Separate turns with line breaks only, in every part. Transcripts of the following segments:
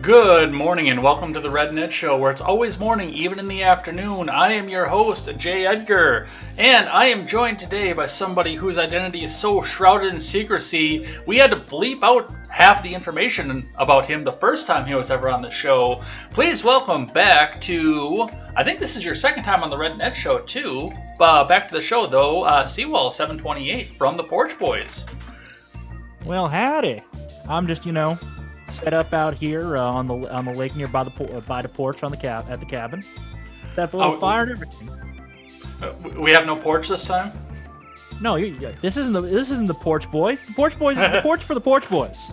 Good morning and welcome to the Red Net Show, where it's always morning, even in the afternoon. I am your host, Jay Edgar, and I am joined today by somebody whose identity is so shrouded in secrecy, we had to bleep out half the information about him the first time he was ever on the show. Please welcome back to, I think this is your second time on the Red Net Show too, back to the show though, CWal 728 from the Porch Boys.
Well, howdy. I'm just, set up out here on the lake near by the porch at the cabin. Set up a little fire and everything.
We have no porch this time?
No, this isn't the Porch Boys. The Porch Boys is the porch for the Porch Boys.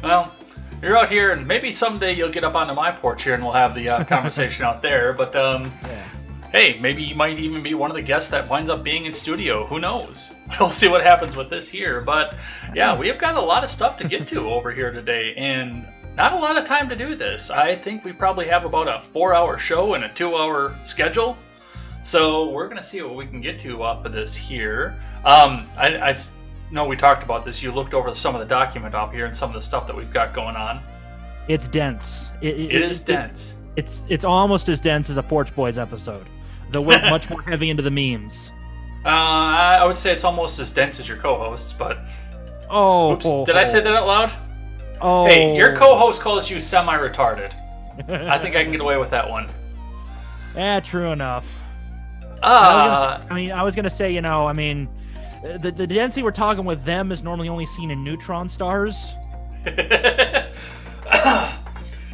Well, you're out here, and maybe someday you'll get up onto my porch here, and we'll have the conversation out there. But hey, maybe you might even be one of the guests that winds up being in studio. Who knows? We'll see what happens with this here. But yeah, we've got a lot of stuff to get to over here today, and not a lot of time to do this. I think we probably have about a 4-hour show and a 2-hour schedule. So we're going to see what we can get to off of this here. I know we talked about this. You looked over some of the document off here and some of the stuff that we've got going on.
It's dense. It
is dense.
It's almost as dense as a Porch Boys episode. Though we're much more heavy into the memes.
I would say it's almost as dense as your co-hosts, but... Oops, did I say that out loud?
Oh.
Hey, your co-host calls you semi-retarded. I think I can get away with that one.
Yeah, true enough. I was going to say, the density we're talking with them is normally only seen in neutron stars.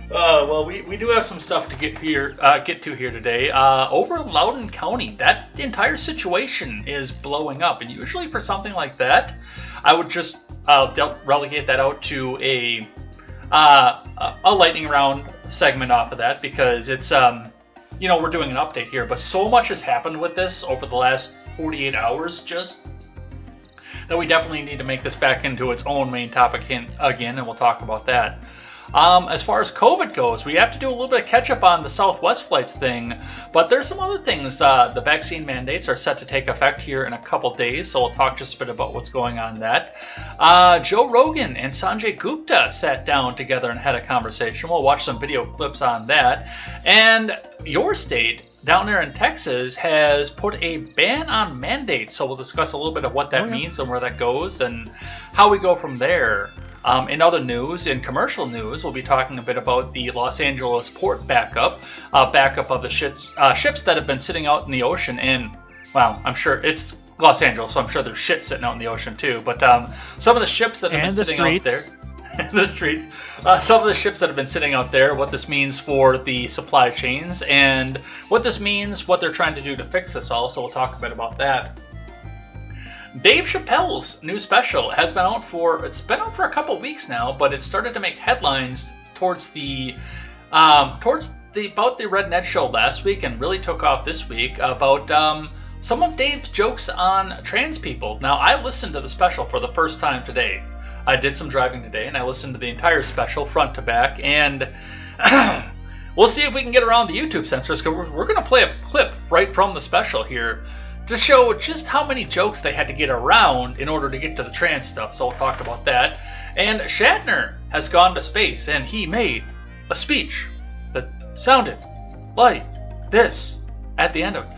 Well, we do have some stuff to get to here today. Over in Loudoun County, that entire situation is blowing up, and usually for something like that, I would just relegate that out to a lightning round segment off of that, because it's we're doing an update here, but so much has happened with this over the last 48 hours just that we definitely need to make this back into its own main topic again, and we'll talk about that. As far as COVID goes, we have to do a little bit of catch up on the Southwest flights thing, but there's some other things. The vaccine mandates are set to take effect here in a couple days, so we'll talk just a bit about what's going on that. Joe Rogan and Sanjay Gupta sat down together and had a conversation. We'll watch some video clips on that. And your state down there in Texas has put a ban on mandates, so we'll discuss a little bit of what that means and where that goes and how we go from there. In other news, in commercial news, we'll be talking a bit about the Los Angeles port backup of the ships that have been sitting out in the ocean. And, well, I'm sure it's Los Angeles, so I'm sure there's shit sitting out in the ocean too. But some of the ships that have been sitting out there, the streets, some of the ships that have been sitting out there, what this means for the supply chains, and what this means, what they're trying to do to fix this all. So we'll talk a bit about that. Dave Chappelle's new special has been out for a couple weeks now, but it started to make headlines towards the about the Red Net Show last week, and really took off this week about some of Dave's jokes on trans people. Now, I listened to the special for the first time today. I did some driving today, and I listened to the entire special front to back, and we'll see if we can get around the YouTube censors, because we're going to play a clip right from the special here to show just how many jokes they had to get around in order to get to the trans stuff, so we'll talk about that. And Shatner has gone to space, and he made a speech that sounded like this at the end of it.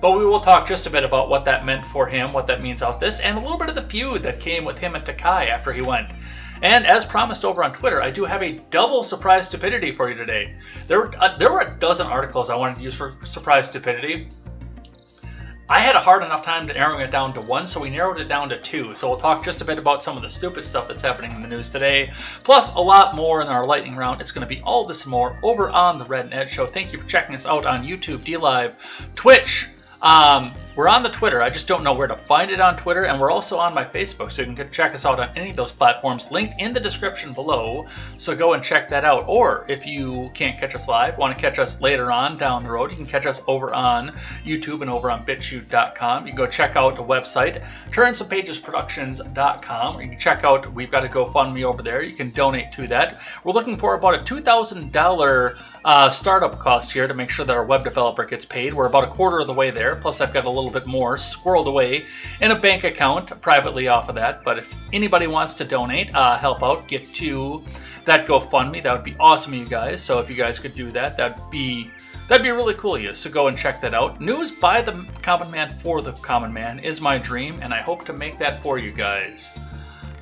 But we will talk just a bit about what that meant for him, what that means out this, and a little bit of the feud that came with him and Takai after he went. And as promised over on Twitter, I do have a double surprise stupidity for you today. There were a dozen articles I wanted to use for surprise stupidity. I had a hard enough time narrowing it down to one, so we narrowed it down to two. So we'll talk just a bit about some of the stupid stuff that's happening in the news today, plus a lot more in our lightning round. It's going to be all this and more over on the Red Net Show. Thank you for checking us out on YouTube, DLive, Twitch. We're on the Twitter. I just don't know where to find it on Twitter, and we're also on my Facebook, so you can check us out on any of those platforms, linked in the description below, so go and check that out. Or if you can't catch us live, want to catch us later on down the road, you can catch us over on YouTube and over on BitChute.com. You can go check out the website, TurnSomePagesProductions.com. You can check out, we've got a GoFundMe over there. You can donate to that. We're looking for about a $2,000 startup cost here to make sure that our web developer gets paid. We're about a quarter of the way there, plus I've got a little little bit more squirreled away in a bank account privately off of that. But if anybody wants to donate, help out, get to that GoFundMe, that would be awesome, you guys. So if you guys could do that, that'd be really cool of you. So go and check that out. News by the common man for the common man is my dream, and I hope to make that for you guys.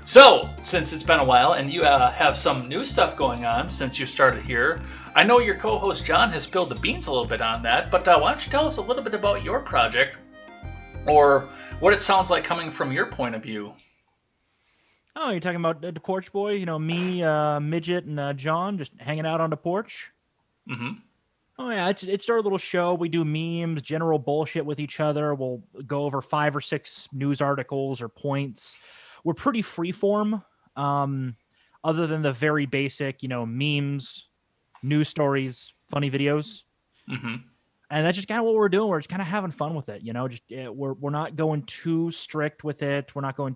So, since it's been a while and you have some new stuff going on since you started here, I know your co-host John has spilled the beans a little bit on that, but why don't you tell us a little bit about your project, or what it sounds like coming from your point of view?
Oh, you're talking about the Porch Boy? You know, me, Midget, and John just hanging out on the porch?
Mm-hmm.
Oh, yeah, it's our little show. We do memes, general bullshit with each other. We'll go over 5 or 6 news articles or points. We're pretty freeform, other than the very basic, memes, news stories, funny videos.
Mm-hmm.
And that's just kind of what we're doing. We're just kind of having fun with it, we're not going too strict with it. We're not going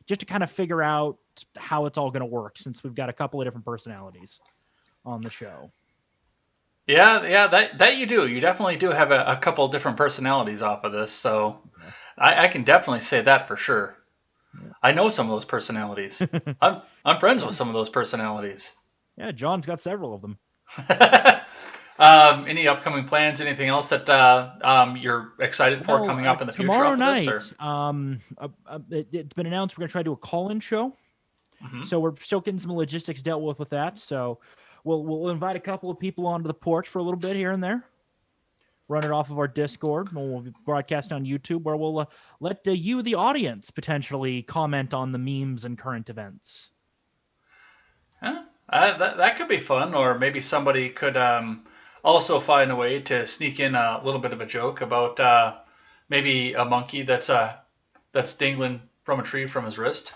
just to kind of figure out how it's all going to work, since we've got a couple of different personalities on the show.
Yeah, that you do. You definitely do have a couple of different personalities off of this, so I can definitely say that for sure. Yeah. I know some of those personalities. I'm friends with some of those personalities.
Yeah, John's got several of them.
Any upcoming plans? Anything else that you're excited for coming up in the future?
Tomorrow night, it's been announced we're going to try to do a call-in show. Mm-hmm. So we're still getting some logistics dealt with that. So we'll invite a couple of people onto the porch for a little bit here and there. Run it off of our Discord, and we'll be broadcasting on YouTube, where we'll let you, the audience, potentially comment on the memes and current events.
Huh? That could be fun, or maybe somebody could also find a way to sneak in a little bit of a joke about maybe a monkey that's dangling from a tree from his wrist.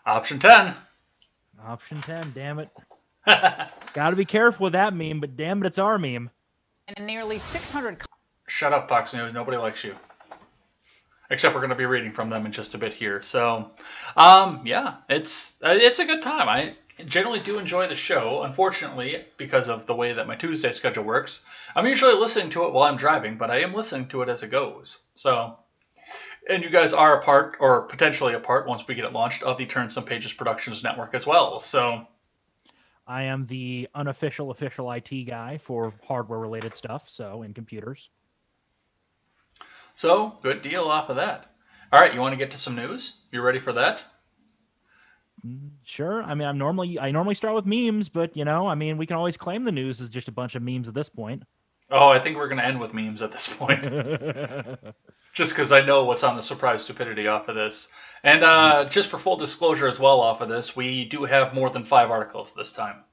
Option 10.
Option 10, damn it. Got to be careful with that meme, but damn it, it's our meme.
And nearly 600...
Shut up, Fox News. Nobody likes you. Except we're going to be reading from them in just a bit here. So, yeah, it's a good time. I generally do enjoy the show. Unfortunately, because of the way that my Tuesday schedule works, I'm usually listening to it while I'm driving, but I am listening to it as it goes. So, and you guys are a part, or potentially a part, once we get it launched, of the Turn Some Pages Productions Network as well. So,
I am the unofficial official IT guy for hardware-related stuff, so in computers.
So, good deal off of that. All right, you want to get to some news? You ready for that?
Sure. I mean, I normally start with memes, but we can always claim the news is just a bunch of memes at this point.
Oh, I think we're going to end with memes at this point. Just because I know what's on the surprise stupidity off of this. And just for full disclosure as well off of this, we do have more than 5 articles this time.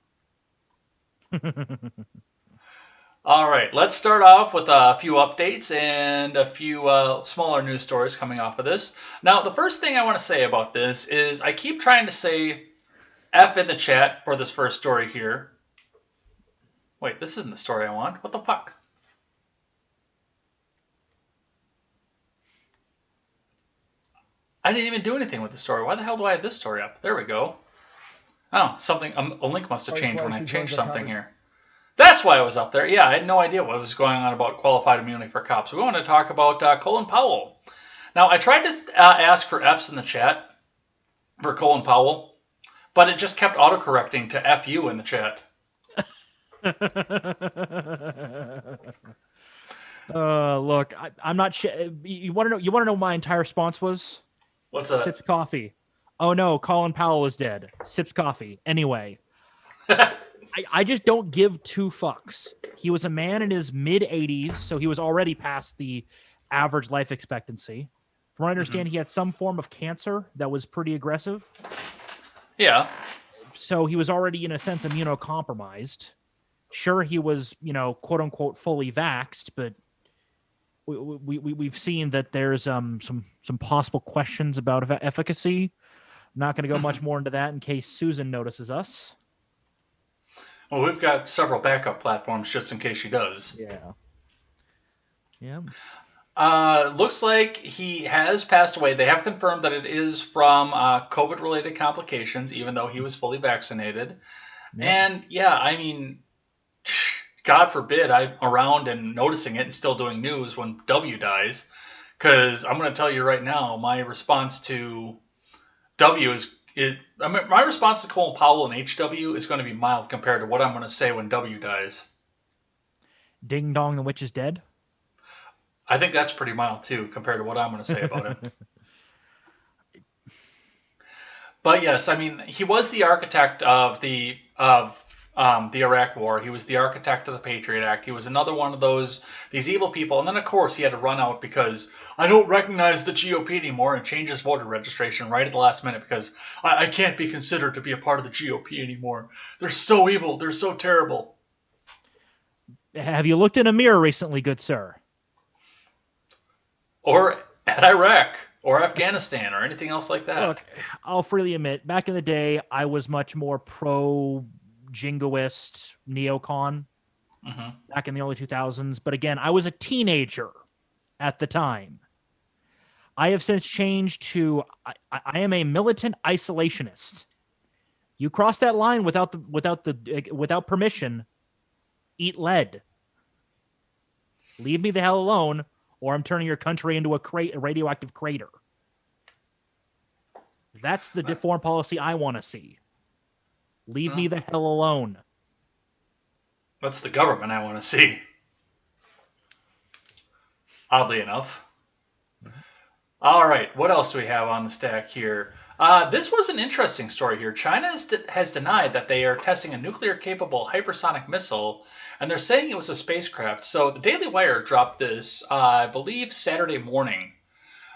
All right, let's start off with a few updates and a few smaller news stories coming off of this. Now, the first thing I want to say about this is I keep trying to say F in the chat for this first story here. Wait, this isn't the story I want. What the fuck? I didn't even do anything with the story. Why the hell do I have this story up? There we go. Oh, something. A link must have changed when I changed something here. That's why it was up there. Yeah, I had no idea what was going on about qualified immunity for cops. We want to talk about Colin Powell. Now, I tried to ask for Fs in the chat for Colin Powell, but it just kept autocorrecting to FU in the chat.
Look, I'm not sure. You want to know what my entire response was?
What's that?
Sips coffee. Oh no, Colin Powell is dead. Sips coffee. Anyway. I just don't give 2 fucks. He was a man in his mid-80s, so he was already past the average life expectancy. From what I understand, he had some form of cancer that was pretty aggressive.
Yeah.
So he was already, in a sense, immunocompromised. Sure, he was, quote-unquote, fully vaxxed, but we've seen that there's some possible questions about efficacy. I'm not going to go much more into that in case Susan notices us.
Well, we've got several backup platforms just in case she does.
Yeah. Yeah.
Looks like he has passed away. They have confirmed that it is from COVID-related complications, even though he was fully vaccinated. Yeah. And, yeah, I mean, God forbid I'm around and noticing it and still doing news when W dies. Because I'm going to tell you right now, my response to W my response to Colin Powell and HW is going to be mild compared to what I'm going to say when W dies.
Ding dong, the witch is dead.
I think that's pretty mild too compared to what I'm going to say about him. But yes, I mean, he was the architect of the Iraq War. He was the architect of the Patriot Act. He was another one of these evil people. And then, of course, he had to run out because I don't recognize the GOP anymore and change his voter registration right at the last minute because I can't be considered to be a part of the GOP anymore. They're so evil. They're so terrible.
Have you looked in a mirror recently, good sir?
Or at Iraq. Or Afghanistan, or anything else like that.
Look, I'll freely admit, back in the day, I was much more pro-jingoist, neocon, back in the early 2000s. But again, I was a teenager at the time. I have since changed to, I am a militant isolationist. You cross that line without permission, eat lead. Leave me the hell alone, or I'm turning your country into a radioactive crater. That's the foreign policy I want to see. Leave me the hell alone.
That's the government I want to see. Oddly enough. All right, what else do we have on the stack here? This was an interesting story here. China has denied that they are testing a nuclear-capable hypersonic missile, and they're saying it was a spacecraft. So the Daily Wire dropped this, I believe, Saturday morning,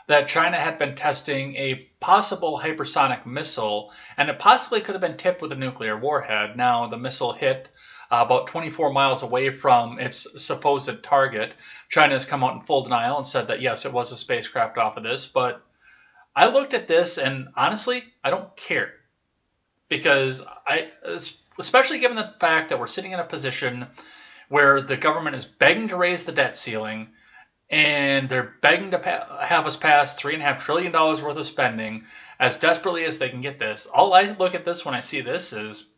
that China had been testing a possible hypersonic missile, and it possibly could have been tipped with a nuclear warhead. Now, the missile hit about 24 miles away from its supposed target. China has come out in full denial and said that, yes, it was a spacecraft off of this, but I looked at this, and honestly, I don't care. Because especially given the fact that we're sitting in a position where the government is begging to raise the debt ceiling, and they're begging to have us pass $3.5 trillion worth of spending as desperately as they can get this. All I look at this when I see this is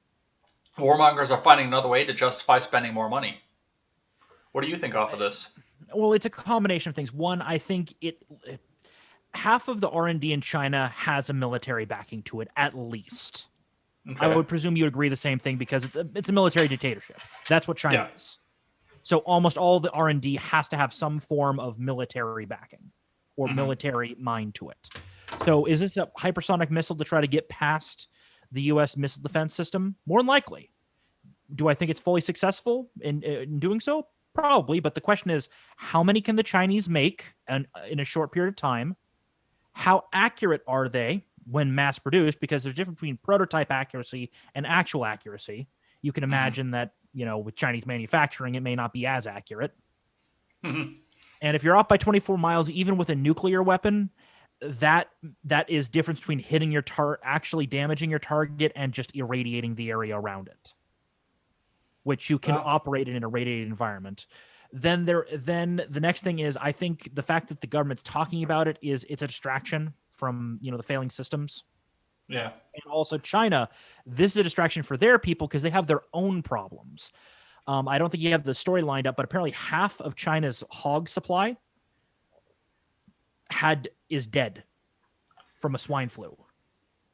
warmongers are finding another way to justify spending more money. What do you think off of this?
Well, it's a combination of things. One, I think half of the R&D in China has a military backing to it, at least. Okay. I would presume you would agree the same thing because it's a military dictatorship. That's what China is. So almost all the R&D has to have some form of military backing or military mind to it. So is this a hypersonic missile to try to get past the U.S. missile defense system? More than likely. Do I think it's fully successful in doing so? Probably. But the question is, how many can the Chinese make in a short period of time? How accurate are they when mass produced? Because there's a difference between prototype accuracy and actual accuracy. You can imagine that, with Chinese manufacturing, it may not be as accurate. And if you're off by 24 miles, even with a nuclear weapon, that is difference between hitting your actually damaging your target and just irradiating the area around it, which you can operate in an irradiated environment. Then the next thing is, I think the fact that the government's talking about it's a distraction from, the failing systems.
Yeah.
And also China, this is a distraction for their people because they have their own problems. I don't think you have the story lined up, but apparently half of China's hog supply is dead from a swine flu.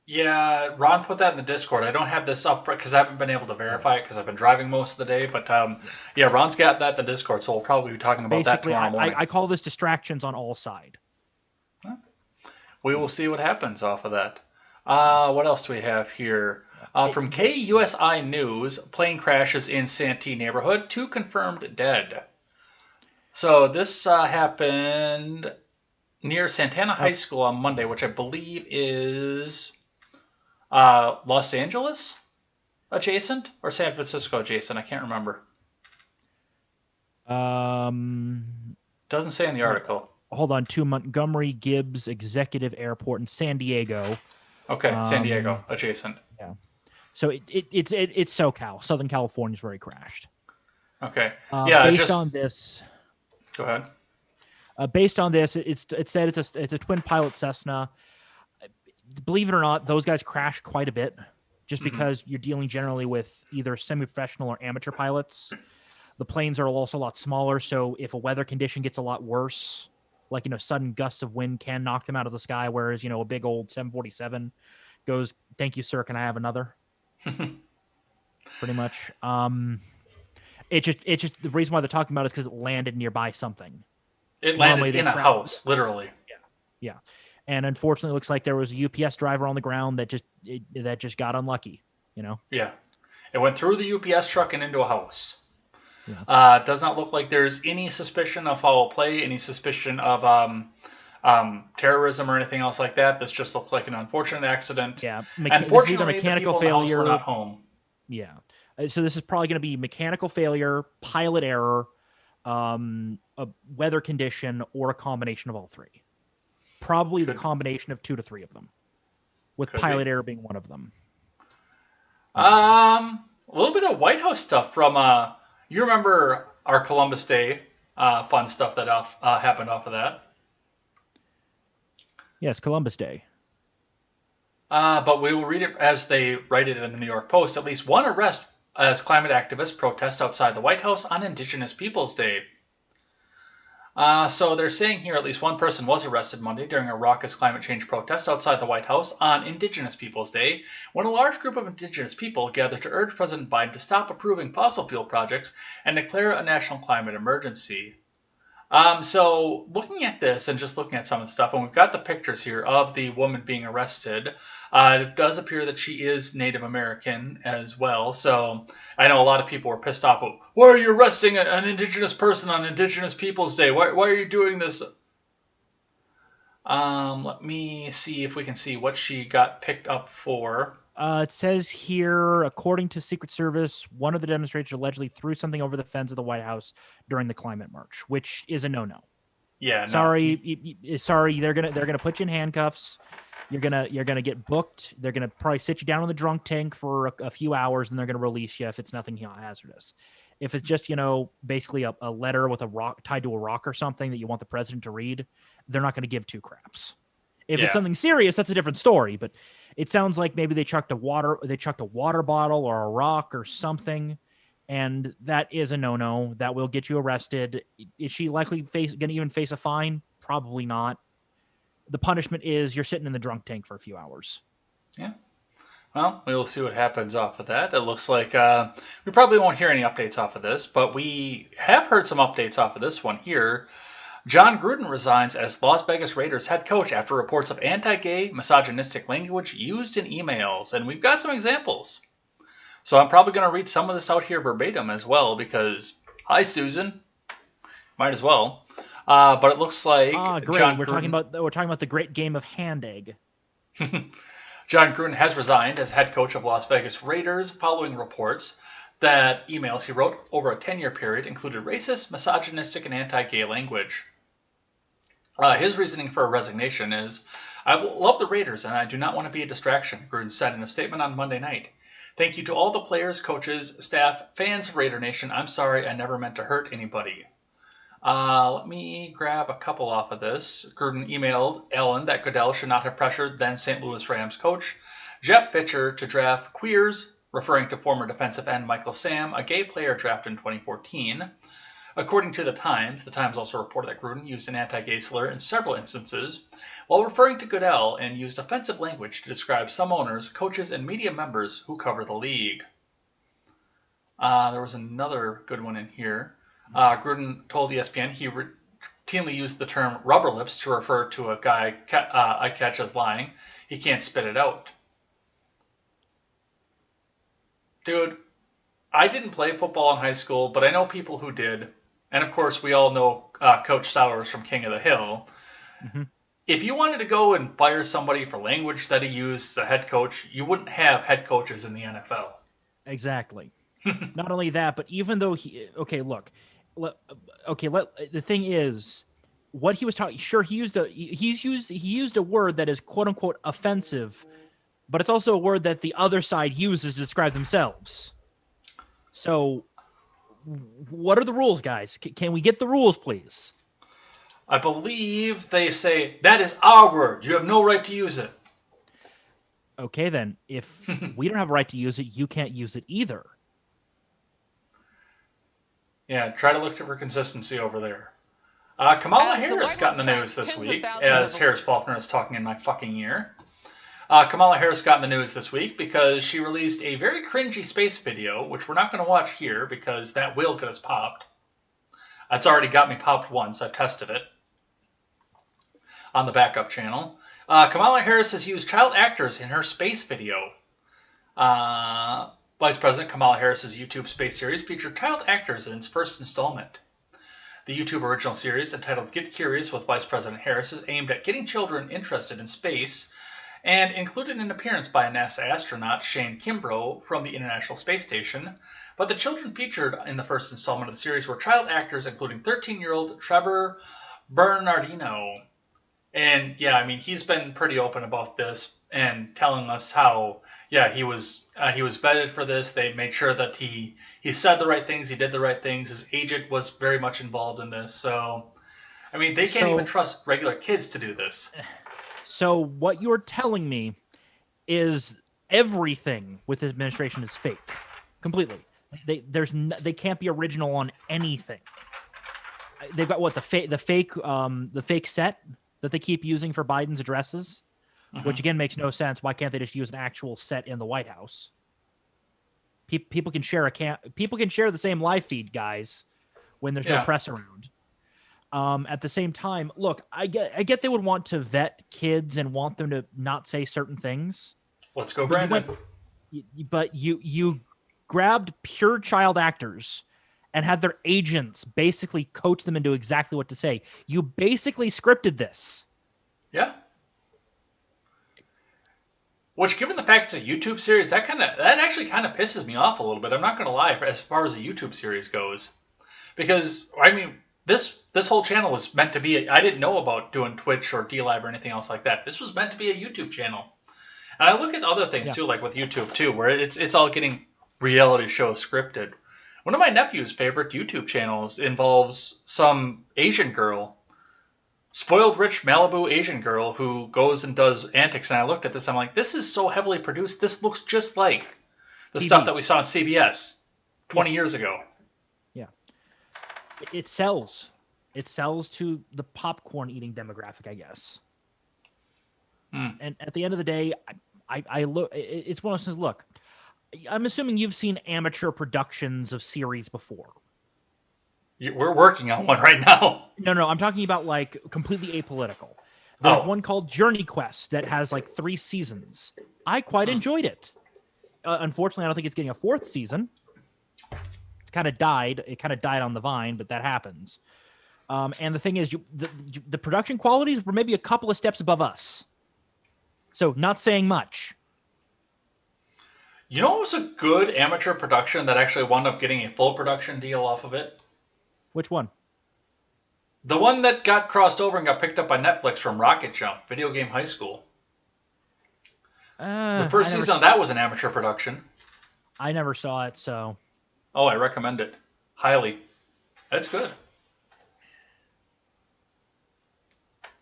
Yeah, Ron put that in the Discord. I don't have this up because I haven't been able to verify it because I've been driving most of the day. But Ron's got that in the Discord, so we'll probably be talking about that tomorrow morning.
I call this distractions on all sides.
We will see what happens off of that. What else do we have here? From KUSI News, plane crashes in Santee neighborhood, 2 confirmed dead. So this happened near Santana High School on Monday, which I believe is Los Angeles adjacent or San Francisco adjacent. I can't remember. Doesn't say in the article.
Hold on, to Montgomery Gibbs Executive Airport in San Diego.
Okay, San Diego adjacent.
Yeah. So it's SoCal, Southern California is where he crashed.
Okay.
Based on this.
Go ahead.
Based on this, it said it's a twin pilot Cessna. Believe it or not, those guys crash quite a bit, just because you're dealing generally with either semi-professional or amateur pilots. The planes are also a lot smaller, so if a weather condition gets a lot worse, like, sudden gusts of wind can knock them out of the sky, whereas, a big old 747 goes, "Thank you, sir, can I have another?" Pretty much. It's just the reason why they're talking about it is because it landed nearby something.
It landed in a house, literally.
Yeah. And unfortunately, it looks like there was a UPS driver on the ground that just got unlucky,
Yeah. It went through the UPS truck and into a house.
Yeah.
Does not look like there's any suspicion of foul play, any suspicion of terrorism or anything else like that. This just looks like an unfortunate accident.
Yeah.
Unfortunately,
mechanical
the people
failure.
In the house were not home.
Yeah. So this is probably going to be mechanical failure, pilot error, a weather condition, or a combination of all three. Probably the combination of 2 to 3 of them, with pilot error being one of them.
A little bit of White House stuff from you remember our Columbus Day fun stuff that happened off of that.
Yes, Columbus Day.
But we will read it as they write it in the New York Post. At least one arrest as climate activists protest outside the White House on Indigenous Peoples Day. So they're saying here at least one person was arrested Monday during a raucous climate change protest outside the White House on Indigenous Peoples Day, when a large group of Indigenous people gathered to urge President Biden to stop approving fossil fuel projects and declare a national climate emergency. So looking at this and just looking at some of the stuff, and we've got the pictures here of the woman being arrested. It does appear that she is Native American as well. So I know a lot of people were pissed off. Why are you arresting an Indigenous person on Indigenous Peoples Day? Why are you doing this? Let me see if we can see what she got picked up for.
It says here, according to Secret Service, one of the demonstrators allegedly threw something over the fence of the White House during the climate march, which is a no-no.
Yeah, no.
Sorry. They're gonna put you in handcuffs. You're gonna get booked. They're gonna probably sit you down in the drunk tank for a few hours, and they're gonna release you if it's nothing hazardous. If it's just basically a letter with a rock tied to a rock or something that you want the president to read, they're not gonna give 2 craps. If it's something serious, that's a different story. But it sounds like maybe they chucked a water bottle or a rock or something, and that is a no-no. That will get you arrested. Is she likely going to even face a fine? Probably not. The punishment is you're sitting in the drunk tank for a few hours.
Yeah. Well, we'll see what happens off of that. It looks like we probably won't hear any updates off of this, but we have heard some updates off of this one here. Jon Gruden resigns as Las Vegas Raiders head coach after reports of anti-gay, misogynistic language used in emails. And we've got some examples. So I'm probably going to read some of this out here verbatim as well because, hi, Susan. Might as well. But it looks like
great.
Jon
we're talking about the great game of hand egg.
Jon Gruden has resigned as head coach of Las Vegas Raiders following reports that emails he wrote over a 10-year period included racist, misogynistic, and anti-gay language. His reasoning for a resignation is, I love the Raiders and I do not want to be a distraction, Gruden said in a statement on Monday night. Thank you to all the players, coaches, staff, fans of Raider Nation. I'm sorry, I never meant to hurt anybody. Let me grab a couple off of this. Gruden emailed Allen that Goodell should not have pressured then St. Louis Rams coach Jeff Fisher to draft queers, referring to former defensive end Michael Sam, a gay player drafted in 2014. According to The Times also reported that Gruden used an anti-gay slur in several instances while referring to Goodell and used offensive language to describe some owners, coaches, and media members who cover the league. There was another good one in here. Gruden told ESPN he routinely used the term rubber lips to refer to a guy I catch as lying. He can't spit it out. Dude, I didn't play football in high school, but I know people who did. And of course, we all know Coach Sowers from King of the Hill.
Mm-hmm.
If you wanted to go and fire somebody for language that he used as a head coach, you wouldn't have head coaches in the NFL.
Exactly. Not only that, but even though the thing is, what he was talking, sure, he used a word that is quote unquote offensive, but it's also a word that the other side uses to describe themselves. So, what are the rules, guys? Can we get the rules, please?
I believe they say, that is our word. You have no right to use it.
Okay, then. If we don't have a right to use it, you can't use it either.
Yeah, try to look for consistency over there. Kamala Harris got in the news this week, as Harris Faulkner is talking in my fucking ear. Kamala Harris got in the news this week because she released a very cringy space video, which we're not going to watch here because that will get us popped. It's already got me popped once. I've tested it on the backup channel. Kamala Harris has used child actors in her space video. Vice President Kamala Harris's YouTube space series featured child actors in its first installment. The YouTube original series, entitled Get Curious with Vice President Harris, is aimed at getting children interested in space and included an appearance by a NASA astronaut, Shane Kimbrough, from the International Space Station. But the children featured in the first installment of the series were child actors, including 13-year-old Trevor Bernardino. And yeah, I mean, he's been pretty open about this and telling us how, yeah, he was vetted for this. They made sure that he said the right things, he did the right things. His agent was very much involved in this. So, I mean, they can't even trust regular kids to do this.
So what you're telling me is everything with this administration is fake, completely. They can't be original on anything. They've got what the fake set that they keep using for Biden's addresses, which again makes no sense. Why can't they just use an actual set in the White House? People can share the same live feed, guys, when there's no press around. At the same time, look, I get they would want to vet kids and want them to not say certain things.
Let's go, Brandon.
But you grabbed pure child actors and had their agents basically coach them into exactly what to say. You basically scripted this.
Yeah. Which, given the fact it's a YouTube series, that actually kind of pisses me off a little bit. I'm not going to lie, as far as a YouTube series goes, because I mean, this whole channel was meant to be. I didn't know about doing Twitch or DLive or anything else like that. This was meant to be a YouTube channel, and I look at other things too, like with YouTube too, where it's all getting reality show scripted. One of my nephew's favorite YouTube channels involves some Asian girl, spoiled rich Malibu Asian girl who goes and does antics. And I looked at this, I'm like, this is so heavily produced. This looks just like the stuff that we saw on CBS 20 years ago.
Yeah. It sells. It sells to the popcorn eating demographic, I guess. And at the end of the day, I look, it's one of those things, look, I'm assuming you've seen amateur productions of series before.
We're working on one right now.
No, I'm talking about like completely apolitical. There's one called Journey Quest that has like 3 seasons. I quite enjoyed it. Unfortunately, I don't think it's getting a 4th season. It kind of died. It kind of died on the vine, but that happens. And the thing is, the production qualities were maybe a couple of steps above us. So not saying much.
You know what was a good amateur production that actually wound up getting a full production deal off of it?
Which one?
The one that got crossed over and got picked up by Netflix from Rocket Jump, Video Game High School. The first season of that was an amateur production.
I never saw it, so...
Oh, I recommend it. Highly. That's good.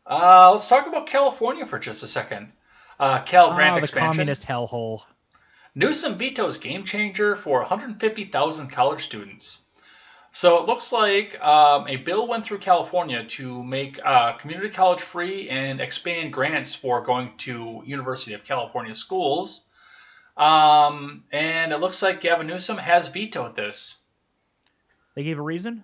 Let's talk about California for just a second. Cal Grant
the
expansion.
communist hellhole.
Newsom vetoes game changer for 150,000 college students. So it looks like a bill went through California to make community college free and expand grants for going to University of California schools. And it looks like Gavin Newsom has vetoed this.
They gave a reason?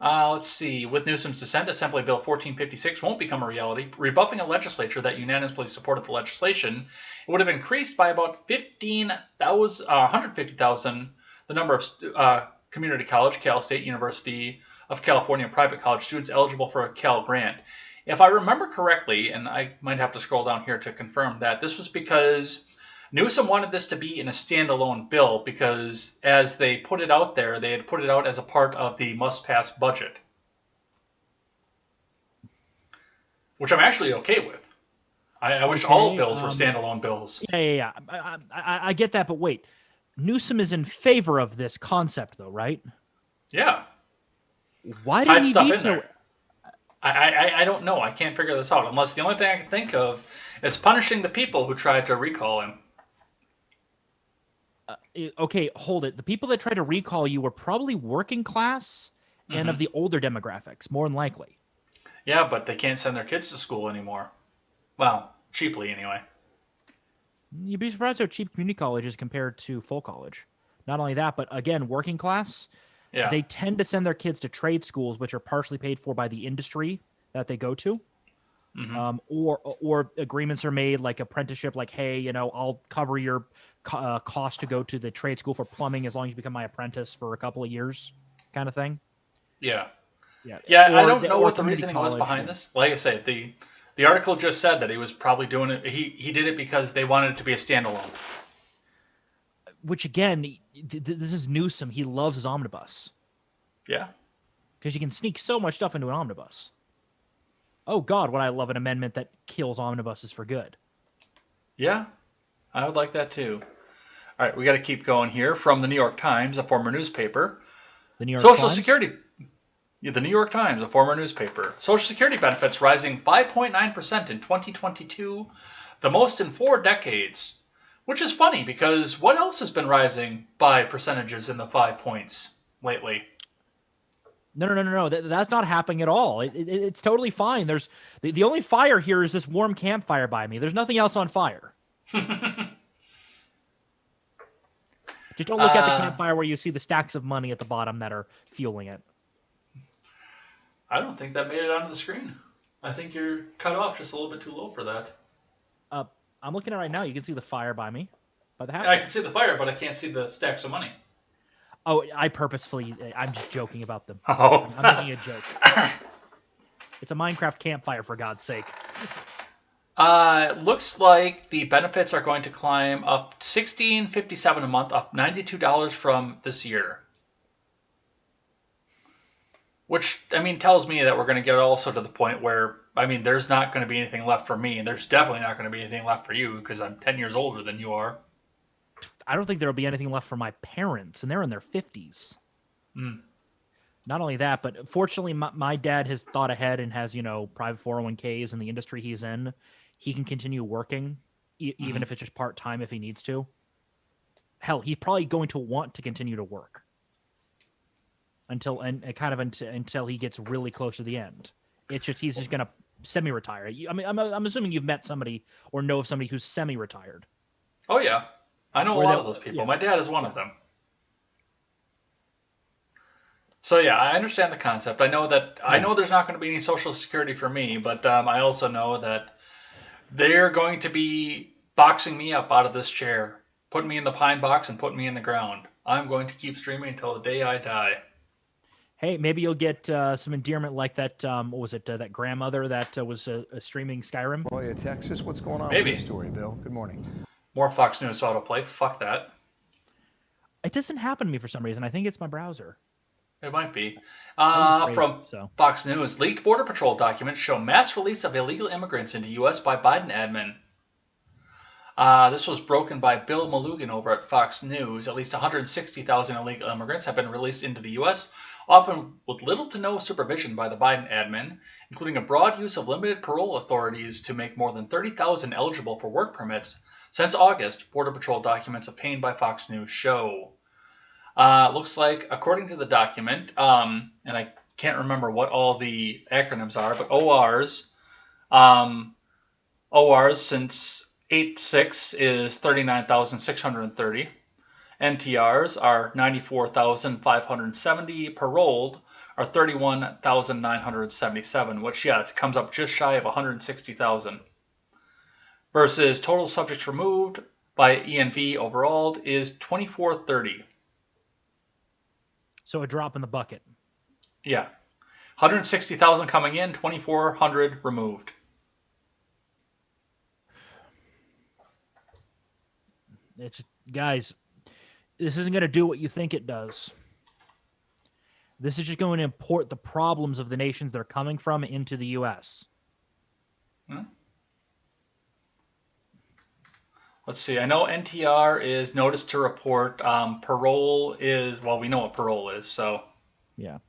Let's see. With Newsom's dissent, Assembly Bill 1456 won't become a reality, rebuffing a legislature that unanimously supported the legislation. It would have increased by about 150,000 the number of community college, Cal State University of California private college students eligible for a Cal grant. If I remember correctly, and I might have to scroll down here to confirm that, this was because Newsom wanted this to be in a standalone bill because as they put it out there, they had put it out as a part of the must-pass budget. Which I'm actually okay with. I wish all bills were standalone bills.
Yeah. I get that, but wait. Newsom is in favor of this concept, though, right?
Yeah.
Why did he
stuff
veto
in there. I don't know. I can't figure this out. Unless the only thing I can think of is punishing the people who tried to recall him.
Okay, hold it. The people that tried to recall you were probably working class and of the older demographics, more than likely.
Yeah, but they can't send their kids to school anymore. Well, cheaply anyway.
You'd be surprised how cheap community college is compared to full college. Not only that, but again, working class,
Yeah.
they tend to send their kids to trade schools, which are partially paid for by the industry that they go to. Or agreements are made like apprenticeship, like, hey, you know, I'll cover your cost to go to the trade school for plumbing as long as you become my apprentice for a couple of years, kind of thing.
Yeah.
Yeah,
Yeah, I
or
don't know
or
what the
community
reasoning was
college,
behind
yeah.
this. Like I said, the article just said that he was probably doing it. He did it because they wanted it to be a standalone.
Which again, this is Newsom. He loves his omnibus
Yeah.
because you can sneak so much stuff into an omnibus. Oh God, what I love an amendment that kills omnibuses for good.
Yeah. I would like that too. All right, we got to keep going here. From the New York Times, a former newspaper.
The New York
Social
Slimes?
Security. Yeah, the New York Times, a former newspaper. Social Security benefits rising 5.9% in 2022, the most in 4 decades. Which is funny because what else has been rising by percentages in the 5 points lately?
No. That's not happening at all. It's totally fine. There's the only fire here is this warm campfire by me. There's nothing else on fire. Just don't look at the campfire where you see the stacks of money at the bottom that are fueling it.
I don't think that made it onto the screen. I think you're cut off just a little bit too low for that.
I'm looking at it right now. You can see the fire by me, by the hat.
I can see the fire, but I can't see the stacks of money.
Oh, I'm just joking about them.
Oh.
I'm making a joke. It's a Minecraft campfire, for God's sake.
Looks like the benefits are going to climb up $16.57 a month, up $92 from this year. Which, I mean, tells me that we're going to get also to the point where, I mean, there's not going to be anything left for me, and there's definitely not going to be anything left for you because I'm 10 years older than you are.
I don't think there'll be anything left for my parents, and they're in their 50s. Not only that, but fortunately, my dad has thought ahead and has, you know, private 401ks in the industry he's in. He can continue working, even if it's just part-time if he needs to. Hell, he's probably going to want to continue to work until he gets really close to the end. It's just he's just going to semi-retire. I mean, I'm assuming you've met somebody or know of somebody who's semi-retired.
Oh, yeah. I know a lot of those people.
Yeah.
My dad is one of them. So yeah, I understand the concept. I know there's not going to be any Social Security for me, but I also know that they're going to be boxing me up out of this chair, putting me in the pine box and putting me in the ground. I'm going to keep streaming until the day I die.
Hey, maybe you'll get some endearment like that. What was it? That grandmother that was streaming Skyrim.
Boy, Texas, what's going on
Maybe.
with this story, Bill? Good morning.
More Fox News autoplay. Fuck that.
It doesn't happen to me for some reason. I think it's my browser.
It might be.
Brave,
From
so.
Fox News, leaked Border Patrol documents show mass release of illegal immigrants into U.S. by Biden admin. This was broken by Bill Malugan over at Fox News. At least 160,000 illegal immigrants have been released into the U.S., often with little to no supervision by the Biden admin, including a broad use of limited parole authorities to make more than 30,000 eligible for work permits since August, Border Patrol documents obtained by Fox News show. Looks like, according to the document, and I can't remember what all the acronyms are, but ORs since 8/6 is 39,630. NTRs are 94,570. Paroled are 31,977, which, yeah, it comes up just shy of 160,000. Versus total subjects removed by ENV overall is 2,430.
So a drop in the bucket.
Yeah. 160,000 coming in, 2,400 removed.
It's guys, this isn't going to do what you think it does. This is just going to import the problems of the nations they're coming from into the U.S.
Let's see. I know NTR is notice to report. Parole is, well, we know what parole is, so.
Yeah.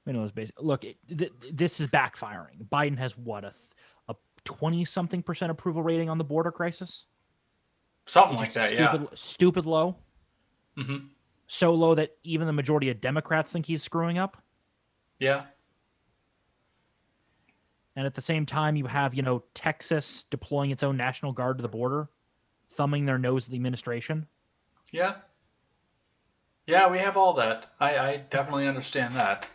We know it's basic. Look, this is backfiring. Biden has what, a 20-something% approval rating on the border crisis?
Something like that,
stupid low.
Mm-hmm.
So low that even the majority of Democrats think he's screwing up.
Yeah.
And at the same time, you have, Texas deploying its own National Guard to the border, thumbing their nose at the administration.
Yeah. Yeah, we have all that. I definitely understand that.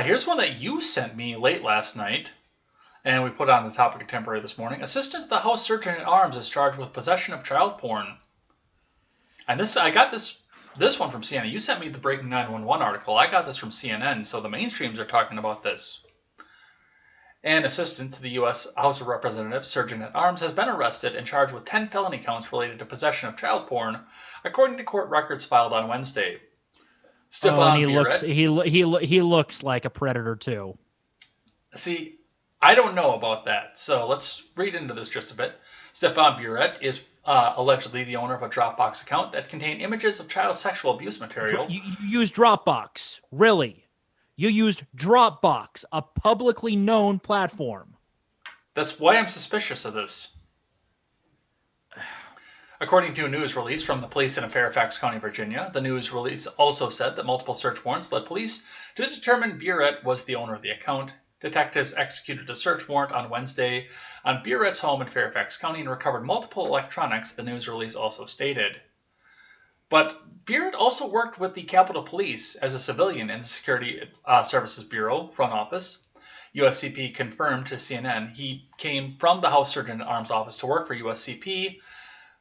Here's one that you sent me late last night, and we put on the topic of temporary this morning. Assistant to the House Surgeon at Arms is charged with possession of child porn. And I got this one from CNN. You sent me the Breaking 911 article. I got this from CNN, so the mainstreams are talking about this. An assistant to the U.S. House of Representatives, Surgeon at Arms, has been arrested and charged with 10 felony counts related to possession of child porn, according to court records filed on Wednesday.
And he looks like a predator too.
See, I don't know about that, so let's read into this just a bit. Stefan Burett is allegedly the owner of a Dropbox account that contained images of child sexual abuse material.
You used Dropbox, really? You used Dropbox, a publicly known platform.
That's why I'm suspicious of this. According to a news release from the police in Fairfax County, Virginia, the news release also said that multiple search warrants led police to determine Burett was the owner of the account. Detectives executed a search warrant on Wednesday on Burett's home in Fairfax County and recovered multiple electronics, the news release also stated. But Burett also worked with the Capitol Police as a civilian in the Security Services Bureau front office. USCP confirmed to CNN he came from the House Surgeon at Arms office to work for USCP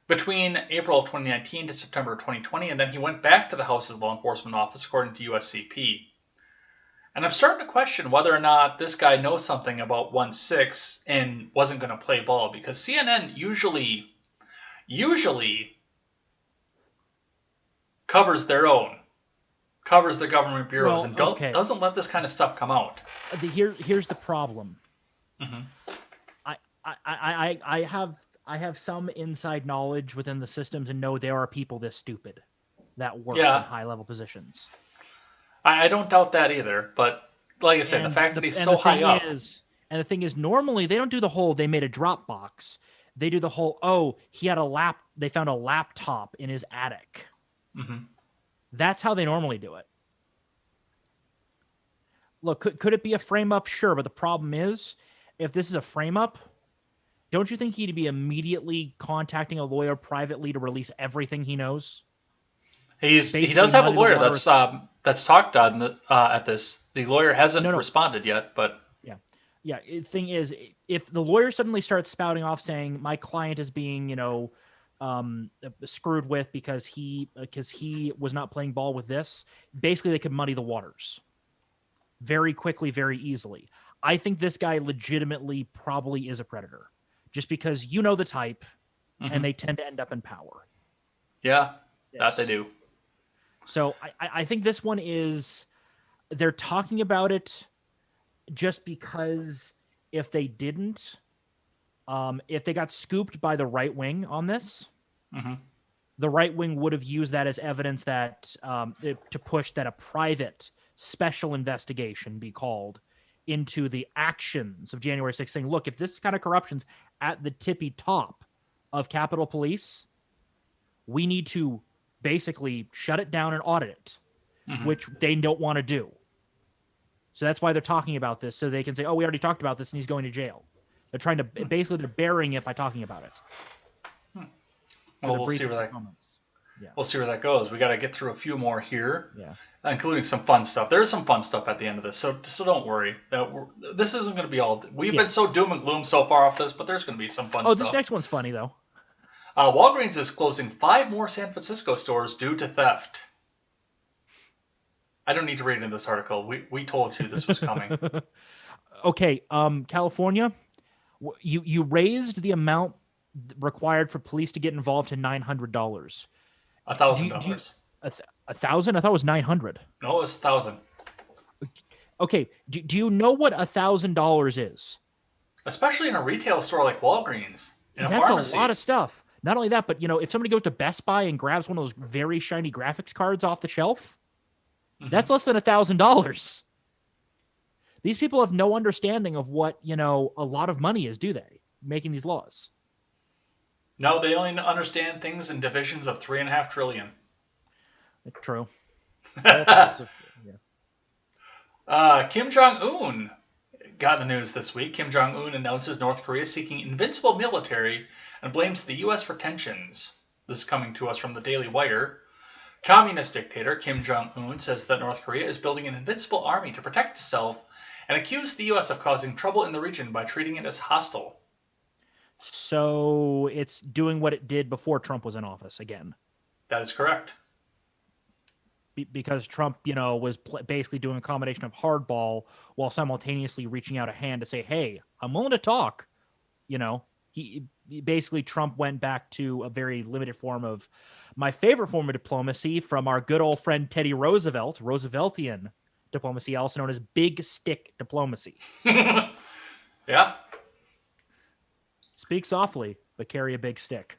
between April of 2019 to September of 2020, and then he went back to the House's law enforcement office, according to USCP. And I'm starting to question whether or not this guy knows something about 1-6 and wasn't going to play ball, because CNN usually covers their own, covers the government bureaus, and doesn't let this kind of stuff come out.
Here's the problem.
Mm-hmm.
I have some inside knowledge within the systems and know there are people this stupid that work in high level positions.
I don't doubt that either, but like I said, the fact that he's so high up.
And the thing is, normally they don't do the whole, they made a Dropbox. They do the whole, they found a laptop in his attic.
Mm-hmm.
That's how they normally do it. Look, could it be a frame up? Sure, but the problem is, if this is a frame up, don't you think he'd be immediately contacting a lawyer privately to release everything he knows?
He does have a lawyer that's talked on at this. The lawyer hasn't responded yet, but
yeah. The thing is, if the lawyer suddenly starts spouting off saying my client is being screwed with because he was not playing ball with this, basically they could muddy the waters very quickly, very easily. I think this guy legitimately probably is a predator, just because you know the type, and they tend to end up in power.
Yeah, that they do.
So I think this one is, they're talking about it just because if they didn't, if they got scooped by the right wing on this, the right wing would have used that as evidence that to push that a private special investigation be called into the actions of January 6th, saying, look, if this kind of corruption's at the tippy top of Capitol Police, we need to basically shut it down and audit it, which they don't want to do. So that's why they're talking about this, so they can say, oh, we already talked about this and he's going to jail. They're trying to, basically they're burying it by talking about it.
Well, we'll see where that goes. We got to get through a few more here, including some fun stuff. There's some fun stuff at the end of this, so don't worry. This isn't going to be all. We've been so doom and gloom so far off this, but there's going to be some fun stuff.
Oh, this next one's funny though.
Walgreens is closing 5 more San Francisco stores due to theft. I don't need to read into this article. We told you this was coming.
Okay, California, you raised the amount required for police to get involved to $900.
$1,000.
$1,000? I thought it was $900.
No, it was $1,000.
Okay, do you know what $1,000 is?
Especially in a retail store like Walgreens.
That's a lot of stuff. Not only that, but if somebody goes to Best Buy and grabs one of those very shiny graphics cards off the shelf, that's less than $1,000. These people have no understanding of what, a lot of money is, do they? Making these laws.
No, they only understand things in divisions of 3.5 trillion.
True. All types of, yeah.
Kim Jong-un got in the news this week. Kim Jong-un announces North Korea is seeking invincible military and blames the U.S. for tensions. This is coming to us from the Daily Wire. Communist dictator Kim Jong-un says that North Korea is building an invincible army to protect itself and accused the U.S. of causing trouble in the region by treating it as hostile.
So it's doing what it did before Trump was in office again.
That is correct.
Because Trump, was basically doing a combination of hardball while simultaneously reaching out a hand to say, hey, I'm willing to talk. He basically, Trump went back to a very limited form of my favorite form of diplomacy from our good old friend Teddy Roosevelt, Rooseveltian diplomacy, also known as big stick diplomacy.
Yeah.
Speak softly, but carry a big stick.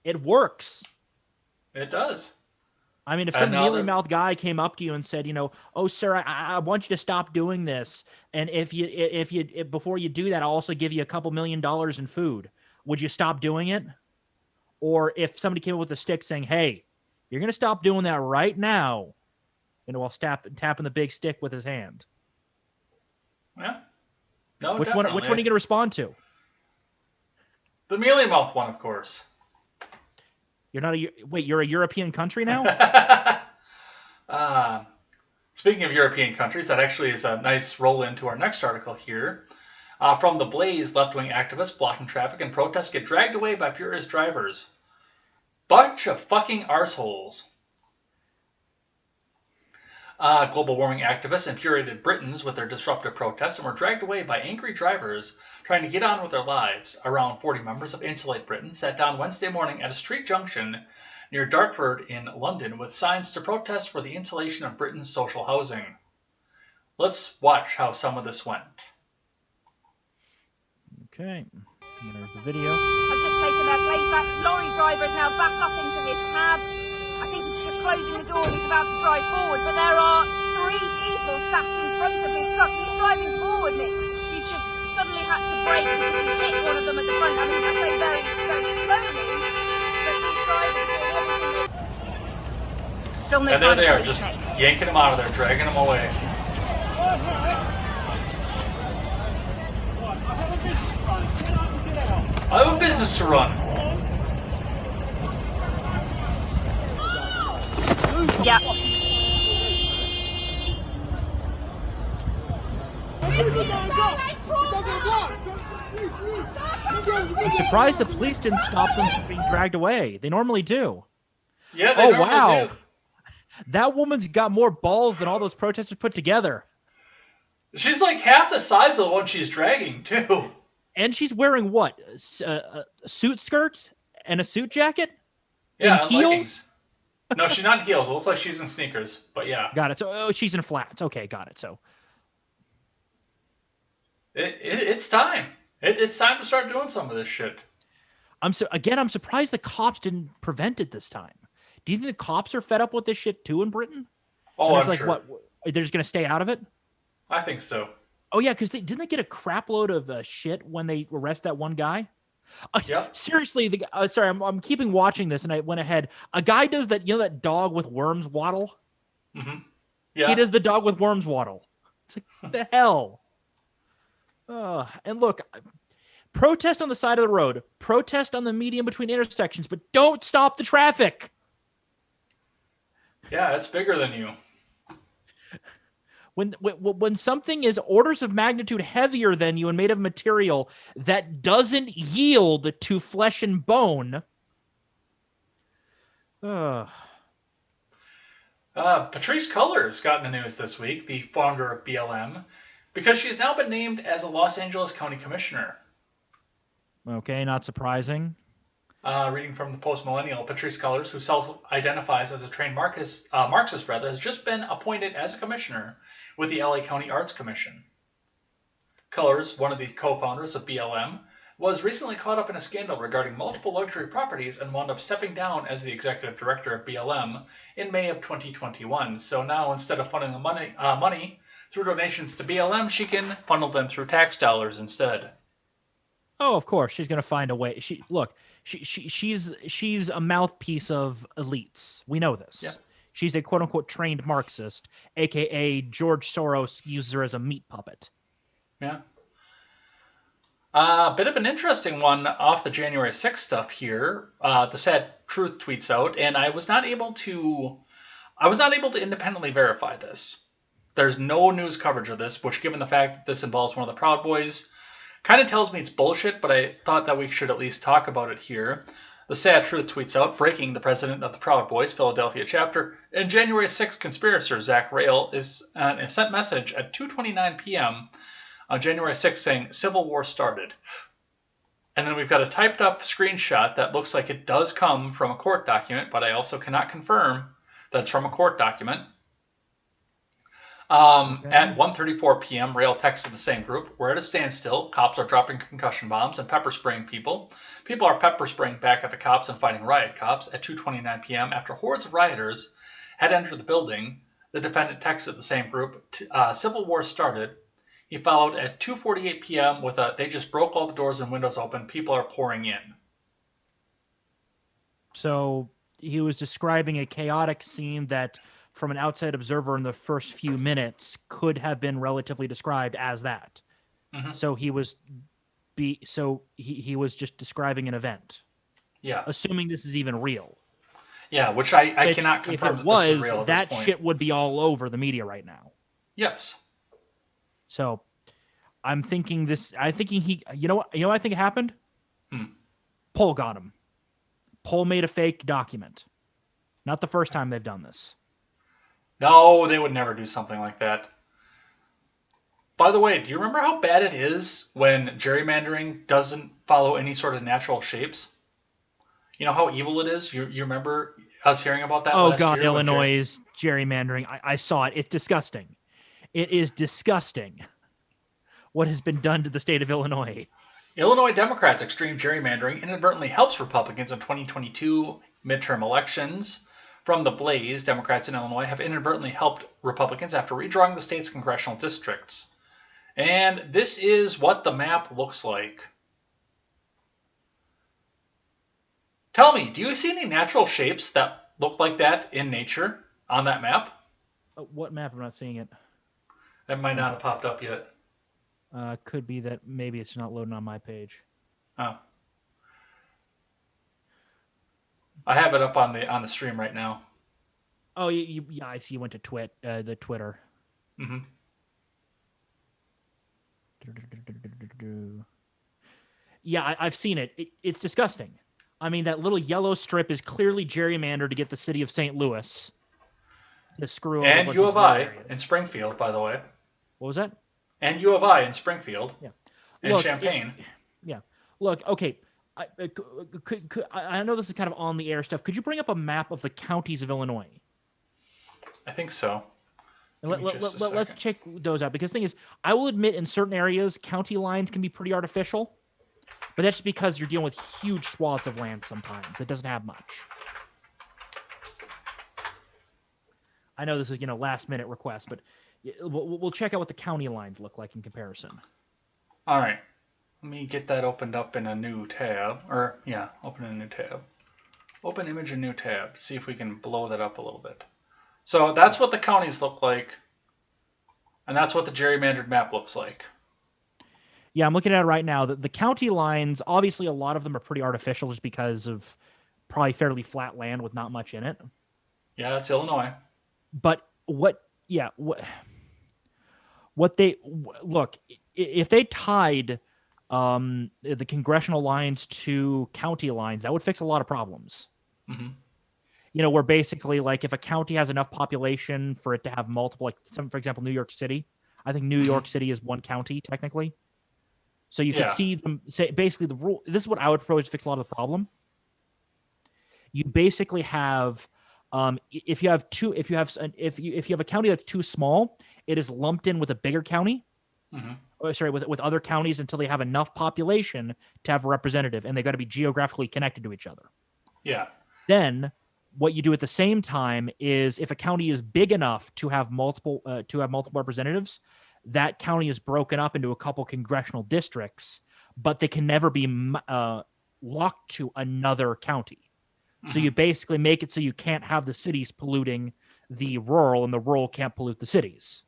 It works.
It does.
I mean, if some mealy-mouthed guy came up to you and said, oh, sir, I want you to stop doing this, and if before you do that, I'll also give you $2 million in food, would you stop doing it? Or if somebody came up with a stick saying, hey, you're going to stop doing that right now, while tapping the big stick with his hand.
Yeah. No,
which one are you going to respond to?
The mealy-mouthed one, of course.
You're a European country now?
Speaking of European countries, that actually is a nice roll into our next article here. From The Blaze, left-wing activists blocking traffic and protests get dragged away by furious drivers. Bunch of fucking arseholes. Global warming activists infuriated Britons with their disruptive protests and were dragged away by angry drivers trying to get on with their lives. Around 40 members of Insulate Britain sat down Wednesday morning at a street junction near Dartford in London with signs to protest for the insulation of Britain's social housing. Let's watch how some of this went.
Okay, there's the video.
I've just taken their place back. The lorry driver is now back up into his cab. I think he's just closing the door and he's about to drive forward, but there are 3 people sat in front of his truck. He's driving forward, Nick. He's just suddenly had to brake because he hit one of them at the front. I mean, I say very, very slowly, but he's driving doing everything. Still no
and there
sign
they
of
are,
police,
just
Nick.
yanking them out of there, dragging them away. I have a business to run.
Yeah.
I'm surprised the police didn't stop them from being dragged away. They normally do.
Yeah, they normally do.
That woman's got more balls than all those protesters put together.
She's like half the size of the one she's dragging, too.
And she's wearing what? Suit skirts and a suit jacket?
Yeah,
and heels?
Leggings. No, she's not in heels. It looks like she's in sneakers, but yeah.
Got it. So she's in flats. Okay, got it. So
it's time. It's time to start doing some of this shit.
I'm surprised the cops didn't prevent it this time. Do you think the cops are fed up with this shit too in Britain?
Oh, I'm sure.
What? They're just gonna stay out of it?
I think so.
Oh yeah, because didn't they get a crap load of shit when they arrest that one guy?
Yep.
Seriously, sorry, I'm keeping watching this, and I went ahead. A guy does that, that dog with worms waddle.
Mm-hmm. Yeah.
He does the dog with worms waddle. It's like, what the hell? And look, protest on the side of the road, protest on the median between intersections, but don't stop the traffic.
Yeah, it's bigger than you.
When something is orders of magnitude heavier than you and made of material that doesn't yield to flesh and bone.
Patrisse Cullors got in the news this week, the founder of BLM, because she's now been named as a Los Angeles County Commissioner.
Okay, not surprising.
Reading from the Post-Millennial, Patrisse Cullors, who self-identifies as a trained Marxist, has just been appointed as a commissioner with the LA County Arts Commission. Cullors, one of the co-founders of BLM, was recently caught up in a scandal regarding multiple luxury properties and wound up stepping down as the executive director of BLM in May of 2021. So now, instead of funneling the money through donations to BLM, she can funnel them through tax dollars instead.
Oh, of course, she's gonna find a way. She's a mouthpiece of elites. We know this.
Yeah.
She's a quote unquote trained Marxist, aka George Soros uses her as a meat puppet.
Yeah. A bit of an interesting one off the January 6th stuff here. The Sad Truth tweets out, and I was not able to independently verify this. There's no news coverage of this, which, given the fact that this involves one of the Proud Boys, kind of tells me it's bullshit, but I thought that we should at least talk about it here. The Sad Truth tweets out, breaking: the president of the Proud Boys, Philadelphia chapter, and January 6th conspirator Zach Rail is sent message at 2:29 p.m. on January 6th saying, "Civil War started." And then we've got a typed up screenshot that looks like it does come from a court document, but I also cannot confirm that's from a court document. At 1:34 p.m., Rail texted the same group, "We're at a standstill. Cops are dropping concussion bombs and pepper spraying people. People are pepper spraying back at the cops and fighting riot cops." At 2:29 p.m., after hordes of rioters had entered the building, the defendant texted the same group, "Civil War started." He followed at 2:48 p.m. with a, "They just broke all the doors and windows open. People are pouring in."
So he was describing a chaotic scene that, from an outside observer in the first few minutes, could have been relatively described as that.
Mm-hmm.
So he was just describing an event.
Yeah.
Assuming this is even real.
Yeah, which I cannot confirm
if it
that this is
was,
real at
that
this point.
shit would be all over the media right now.
Yes.
So I'm thinking this. I'm thinking he. You know what? You know what I think happened? Poll got him. Poll made a fake document. Not the first time they've done this.
No, they would never do something like that. By the way, do you remember how bad it is when gerrymandering doesn't follow any sort of natural shapes? You know how evil it is? You remember us hearing about that last
God,
year?
Illinois' gerrymandering. I saw it. It's disgusting. It is disgusting what has been done to the state of Illinois.
Illinois Democrats' extreme gerrymandering inadvertently helps Republicans in 2022 midterm elections. From the Blaze, Democrats in Illinois have inadvertently helped Republicans after redrawing the state's congressional districts. And this is what the map looks like. Tell me, do you see any natural shapes that look like that in nature on that map?
What map? I'm not seeing it.
That might not have popped up yet.
Could be that maybe it's not loading on my page.
Oh. I have it up on the stream right now.
Oh, yeah, I see you went to the Twitter.
Mm-hmm.
Yeah, I've seen it. It's disgusting. I mean, that little yellow strip is clearly gerrymandered to get the city of St. Louis to screw over.
And U of I in Springfield, by the way.
What was that?
And U of I in Springfield.
Yeah.
And
Look,
Champaign.
Yeah. Look, okay. I know this is kind of on the air stuff. Could you bring up a map of the counties of Illinois?
I think so.
Let's check those out, because the thing is, I will admit in certain areas, county lines can be pretty artificial, but that's just because you're dealing with huge swaths of land sometimes that doesn't have much. I know this is, last minute request, but we'll check out what the county lines look like in comparison.
All right. Let me get that opened up in a new tab. Open a new tab. Open image in new tab. See if we can blow that up a little bit. So that's what the counties look like. And that's what the gerrymandered map looks like.
Yeah, I'm looking at it right now. The county lines, obviously a lot of them are pretty artificial just because of probably fairly flat land with not much in it.
Yeah, that's Illinois.
But if they tied the congressional lines to county lines, that would fix a lot of problems.
Mm-hmm.
Where basically, like, if a county has enough population for it to have multiple, like, for example, New York City. I think New York City is one county, technically. So you can see them say, basically, the rule. This is what I would propose to fix a lot of the problem. You basically have, if you have a county that's too small, it is lumped in with a bigger county. Mm-hmm. With other counties until they have enough population to have a representative, and they got to be geographically connected to each other.
Yeah.
Then what you do at the same time is, if a county is big enough to have multiple representatives, that county is broken up into a couple congressional districts. but they can never be locked to another county. So you basically make it so you can't have the cities polluting the rural, and the rural can't pollute the cities.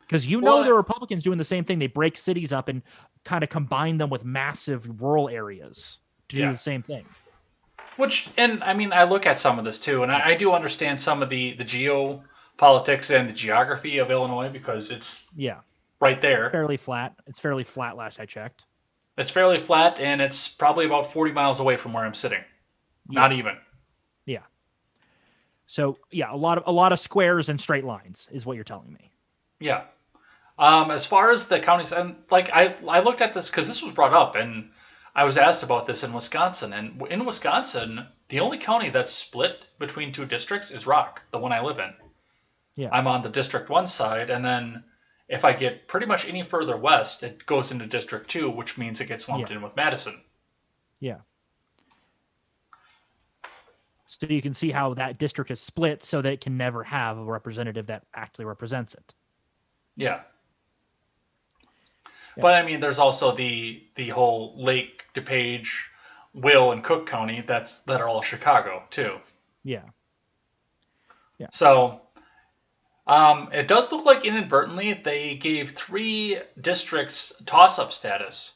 Because the Republicans doing the same thing. They break cities up and kind of combine them with massive rural areas to do the same thing.
I look at some of this too, and I do understand some of the geopolitics and the geography of Illinois, because it's right there.
Fairly flat. It's fairly flat last I checked.
It's fairly flat, and it's probably about 40 miles away from where I'm sitting. Yeah. Not even.
Yeah. So a lot of squares and straight lines is what you're telling me.
Yeah. As far as the counties, and like I looked at this because this was brought up, and I was asked about this in Wisconsin. And in Wisconsin, the only county that's split between two districts is Rock, the one I live in. Yeah. I'm on the District 1 side, and then if I get pretty much any further west, it goes into District 2, which means it gets lumped in with Madison.
Yeah. So you can see how that district is split so that it can never have a representative that actually represents it.
Yeah. But I mean, there's also the whole Lake, DuPage, Will, and Cook County that are all Chicago too.
Yeah. Yeah.
So it does look like inadvertently they gave 3 districts toss-up status,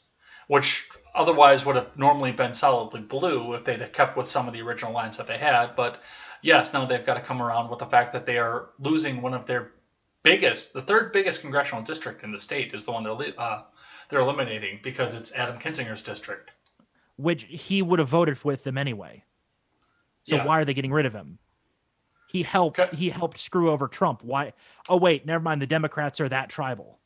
which otherwise would have normally been solidly blue if they'd have kept with some of the original lines that they had. But yes, now they've got to come around with the fact that they are losing one of their biggest, the 3rd biggest congressional district in the state is the one they're eliminating, because it's Adam Kinzinger's district,
which he would have voted with them anyway. So why are they getting rid of him? He helped screw over Trump. Why? Oh wait, never mind. The Democrats are that tribal,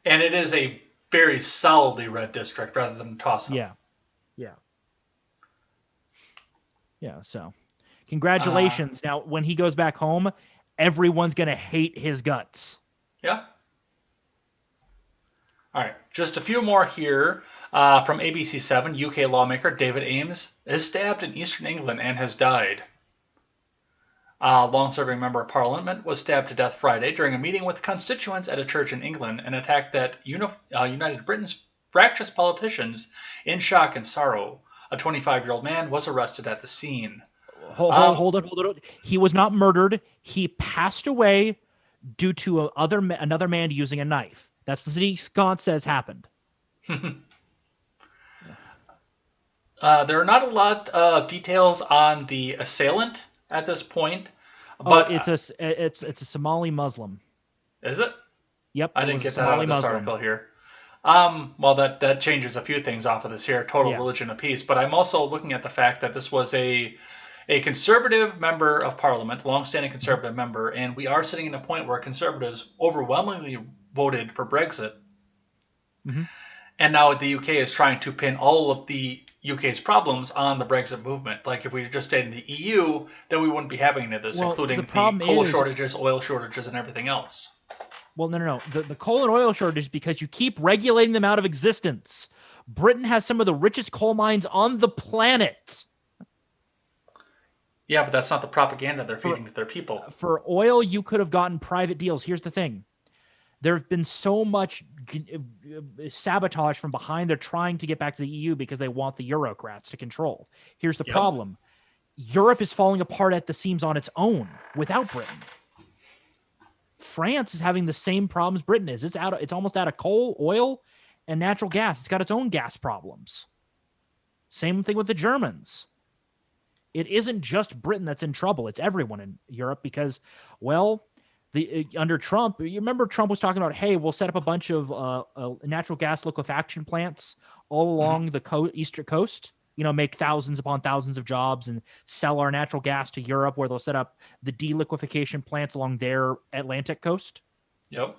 and it is a very solidly red district rather than toss-up.
Yeah. So, congratulations. Now, when he goes back home, everyone's going to hate his guts.
Yeah. All right. Just a few more here from ABC7. UK lawmaker David Ames is stabbed in eastern England and has died. A long-serving member of Parliament was stabbed to death Friday during a meeting with constituents at a church in England, an attack that united Britain's fractious politicians in shock and sorrow. A 25-year-old man was arrested at the scene.
Hold on. He was not murdered. He passed away due to another man using a knife. That's what City Scott says happened.
There are not a lot of details on the assailant at this point, but
it's a Somali Muslim.
Is it?
Yep.
I didn't get that out of this article here. Well, that changes a few things off of this here. Total religion apiece. But I'm also looking at the fact that this was a conservative member of Parliament, long-standing conservative member, and we are sitting in a point where conservatives overwhelmingly voted for Brexit. Mm-hmm. And now the UK is trying to pin all of the UK's problems on the Brexit movement. Like, if we just stayed in the EU, then we wouldn't be having any of this, including the coal shortages, oil shortages, and everything else.
Well, no. The coal and oil shortage is because you keep regulating them out of existence. Britain has some of the richest coal mines on the planet.
Yeah, but that's not the propaganda they're feeding to their people.
For oil, you could have gotten private deals. Here's the thing. There have been so much sabotage from behind. They're trying to get back to the EU because they want the Eurocrats to control. Here's the problem. Europe is falling apart at the seams on its own without Britain. France is having the same problems Britain is. It's almost out of coal, oil, and natural gas. It's got its own gas problems. Same thing with the Germans. It isn't just Britain that's in trouble. It's everyone in Europe because, well, under Trump, you remember Trump was talking about, hey, we'll set up a bunch of natural gas liquefaction plants all along the eastern coast, make thousands upon thousands of jobs and sell our natural gas to Europe, where they'll set up the deliquefaction plants along their Atlantic coast.
Yep.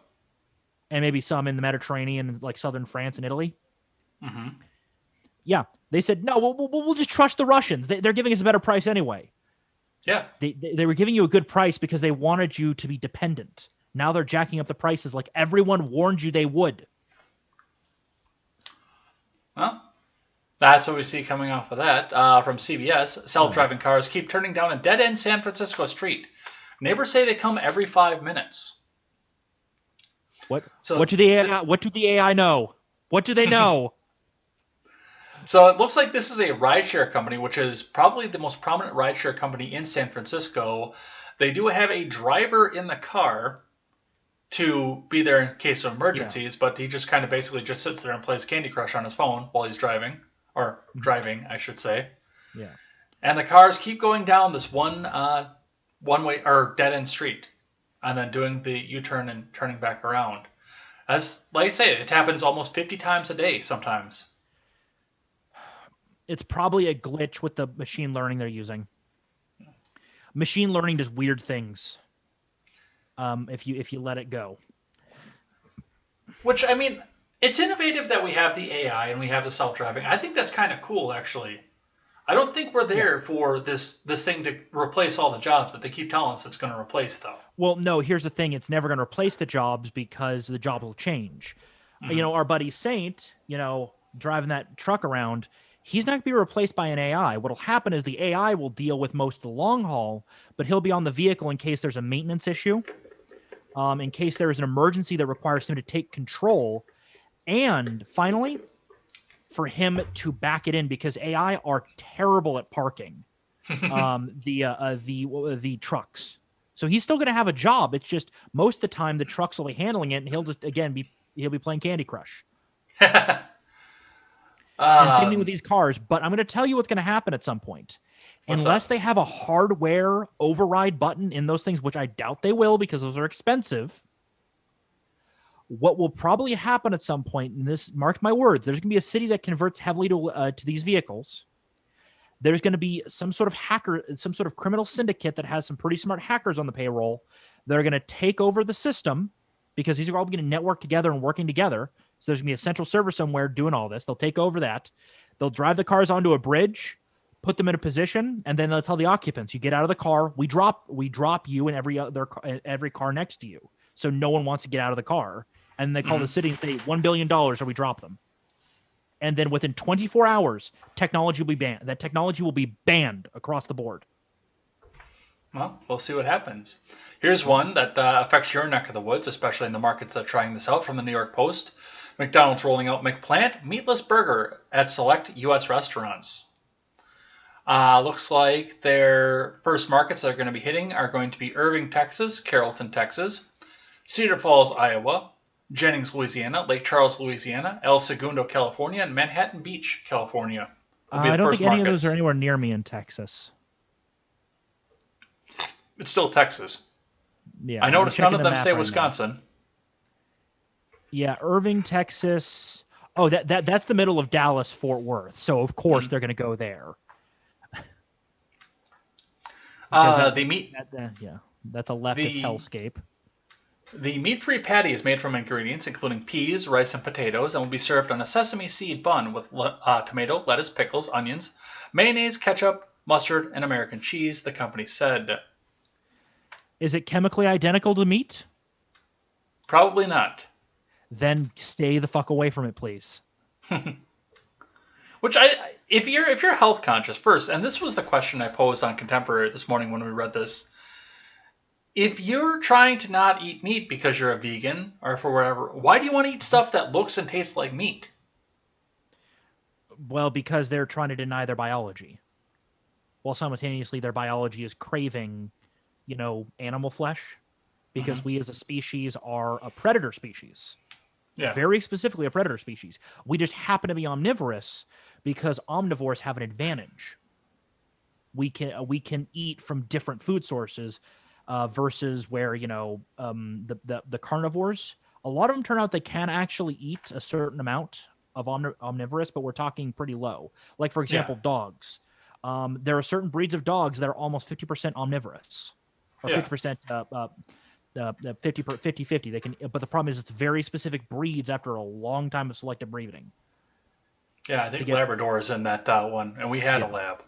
And maybe some in the Mediterranean, like southern France and Italy.
Mm-hmm.
Yeah. They said, no, we'll just trust the Russians. They're giving us a better price anyway.
Yeah.
They were giving you a good price because they wanted you to be dependent. Now they're jacking up the prices like everyone warned you they would.
Well, that's what we see coming off of that. From CBS, self-driving cars keep turning down a dead-end San Francisco street. Neighbors say they come every 5 minutes.
What do the AI know? What do they know?
So it looks like this is a rideshare company, which is probably the most prominent rideshare company in San Francisco. They do have a driver in the car to be there in case of emergencies, but he just kind of basically just sits there and plays Candy Crush on his phone while he's driving, or driving, I should say.
Yeah.
And the cars keep going down this one-way or dead-end street, and then doing the U-turn and turning back around. As like I say, it happens almost 50 times a day sometimes.
It's probably a glitch with the machine learning they're using. Machine learning does weird things. If you let it go.
Which, I mean, it's innovative that we have the AI and we have the self-driving. I think that's kind of cool, actually. I don't think we're there for this thing to replace all the jobs that they keep telling us it's going to replace, though.
Well, no, here's the thing. It's never going to replace the jobs because the job will change. You know, our buddy Saint, driving that truck around, he's not going to be replaced by an AI. What'll happen is the AI will deal with most of the long haul, but he'll be on the vehicle in case there's a maintenance issue, in case there is an emergency that requires him to take control, and finally, for him to back it in, because AI are terrible at parking the trucks. So he's still going to have a job. It's just most of the time the trucks will be handling it, and he'll just he'll be playing Candy Crush. And same thing with these cars. But I'm going to tell you what's going to happen at some point. Unless they have a hardware override button in those things, which I doubt they will because those are expensive. What will probably happen at some point, and this, mark my words, there's going to be a city that converts heavily to these vehicles. There's going to be some sort of hacker, some sort of criminal syndicate that has some pretty smart hackers on the payroll that are going to take over the system, because these are all going to network together and working together. So there's going to be a central server somewhere doing all this. They'll take over that. They'll drive the cars onto a bridge, put them in a position, and then they'll tell the occupants, you get out of the car, we drop you and every car next to you. So no one wants to get out of the car. And they call the city and say, $1 billion or we drop them. And then within 24 hours, technology will be banned. That technology will be banned across the board.
Well, we'll see what happens. Here's one that affects your neck of the woods, especially in the markets that are trying this out, from the New York Post. McDonald's rolling out McPlant meatless burger at select U.S. restaurants. Looks like their first markets that are going to be hitting are going to be Irving, Texas, Carrollton, Texas, Cedar Falls, Iowa, Jennings, Louisiana, Lake Charles, Louisiana, El Segundo, California, and Manhattan Beach, California.
I don't think any of those are anywhere near me in Texas.
It's still Texas.
Yeah,
I noticed none of them say Wisconsin.
Now. Yeah, Irving, Texas. Oh, that's the middle of Dallas, Fort Worth. So of course they're going to go there. That's a leftist hellscape.
The meat-free patty is made from ingredients including peas, rice, and potatoes, and will be served on a sesame seed bun with tomato, lettuce, pickles, onions, mayonnaise, ketchup, mustard, and American cheese, the company said.
Is it chemically identical to meat?
Probably not.
Then stay the fuck away from it, please.
Which if you're health conscious first, and this was the question I posed on Contemporary this morning when we read this. If you're trying to not eat meat because you're a vegan or for whatever, why do you want to eat stuff that looks and tastes like meat?
Well, because they're trying to deny their biology. While simultaneously their biology is craving, animal flesh. Because we as a species are a predator species.
Yeah.
Very specifically a predator species. We just happen to be omnivorous because omnivores have an advantage. We can eat from different food sources. Versus where, the carnivores, a lot of them turn out they can actually eat a certain amount of omnivorous, but we're talking pretty low. Like, for example, dogs. There are certain breeds of dogs that are almost 50% omnivorous. Or 50%, 50-50. They can, but the problem is it's very specific breeds after a long time of selective breeding.
Yeah, I think Labrador is in that one, and we had a lab.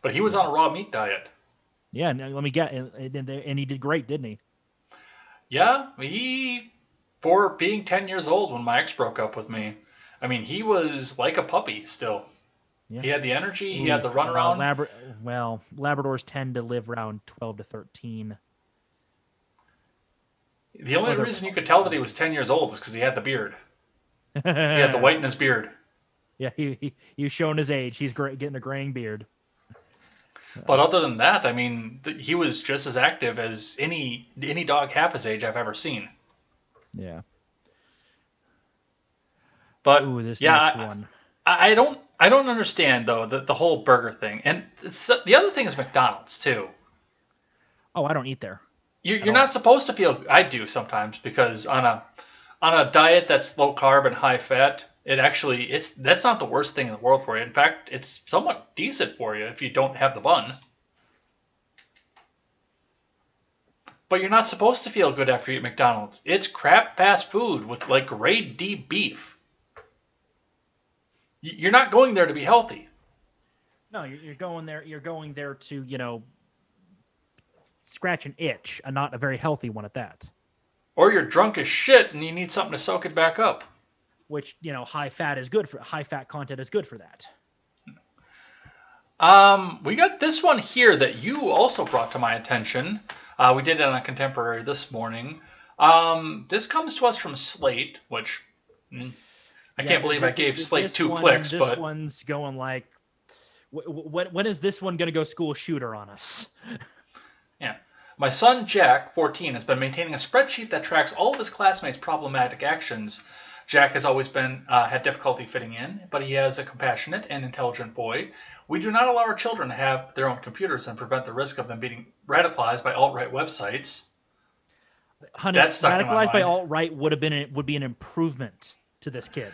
But he was on a raw meat diet.
Yeah, and let me get, and he did great, didn't he?
Yeah, for being 10 years old when my ex broke up with me, I mean, he was like a puppy still. Yeah. He had the energy, he had the runaround.
Labradors tend to live around 12 to 13.
The only reason you could tell that he was 10 years old is because he had the beard. He had the white in his beard.
Yeah, he's showing his age. He's getting a graying beard.
But other than that, I mean, he was just as active as any dog half his age I've ever seen.
Yeah.
But
ooh, this
yeah,
next one.
I don't understand though the whole burger thing, and the other thing is McDonald's too.
Oh, I don't eat there.
You're not supposed to feel. I do sometimes because on a diet that's low carb and high fat, that's not the worst thing in the world for you. In fact, it's somewhat decent for you if you don't have the bun. But you're not supposed to feel good after you eat McDonald's. It's crap fast food with like grade D beef. You're not going there to be healthy.
No, you're going there. You're going there to scratch an itch, and not a very healthy one at that.
Or you're drunk as shit and you need something to soak it back up.
Which high fat content is good for that.
We got this one here that you also brought to my attention. We did it on a contemporary this morning. This comes to us from Slate, which I can't believe I gave Slate 2 clicks.
This one's going like, when is this one going to go school shooter on us?
Yeah. My son, Jack, 14, has been maintaining a spreadsheet that tracks all of his classmates' problematic actions. Jack has always had difficulty fitting in, but he is a compassionate and intelligent boy. We do not allow our children to have their own computers and prevent the risk of them being radicalized by alt-right websites.
Honey, radicalized by alt-right would be an improvement to this kid.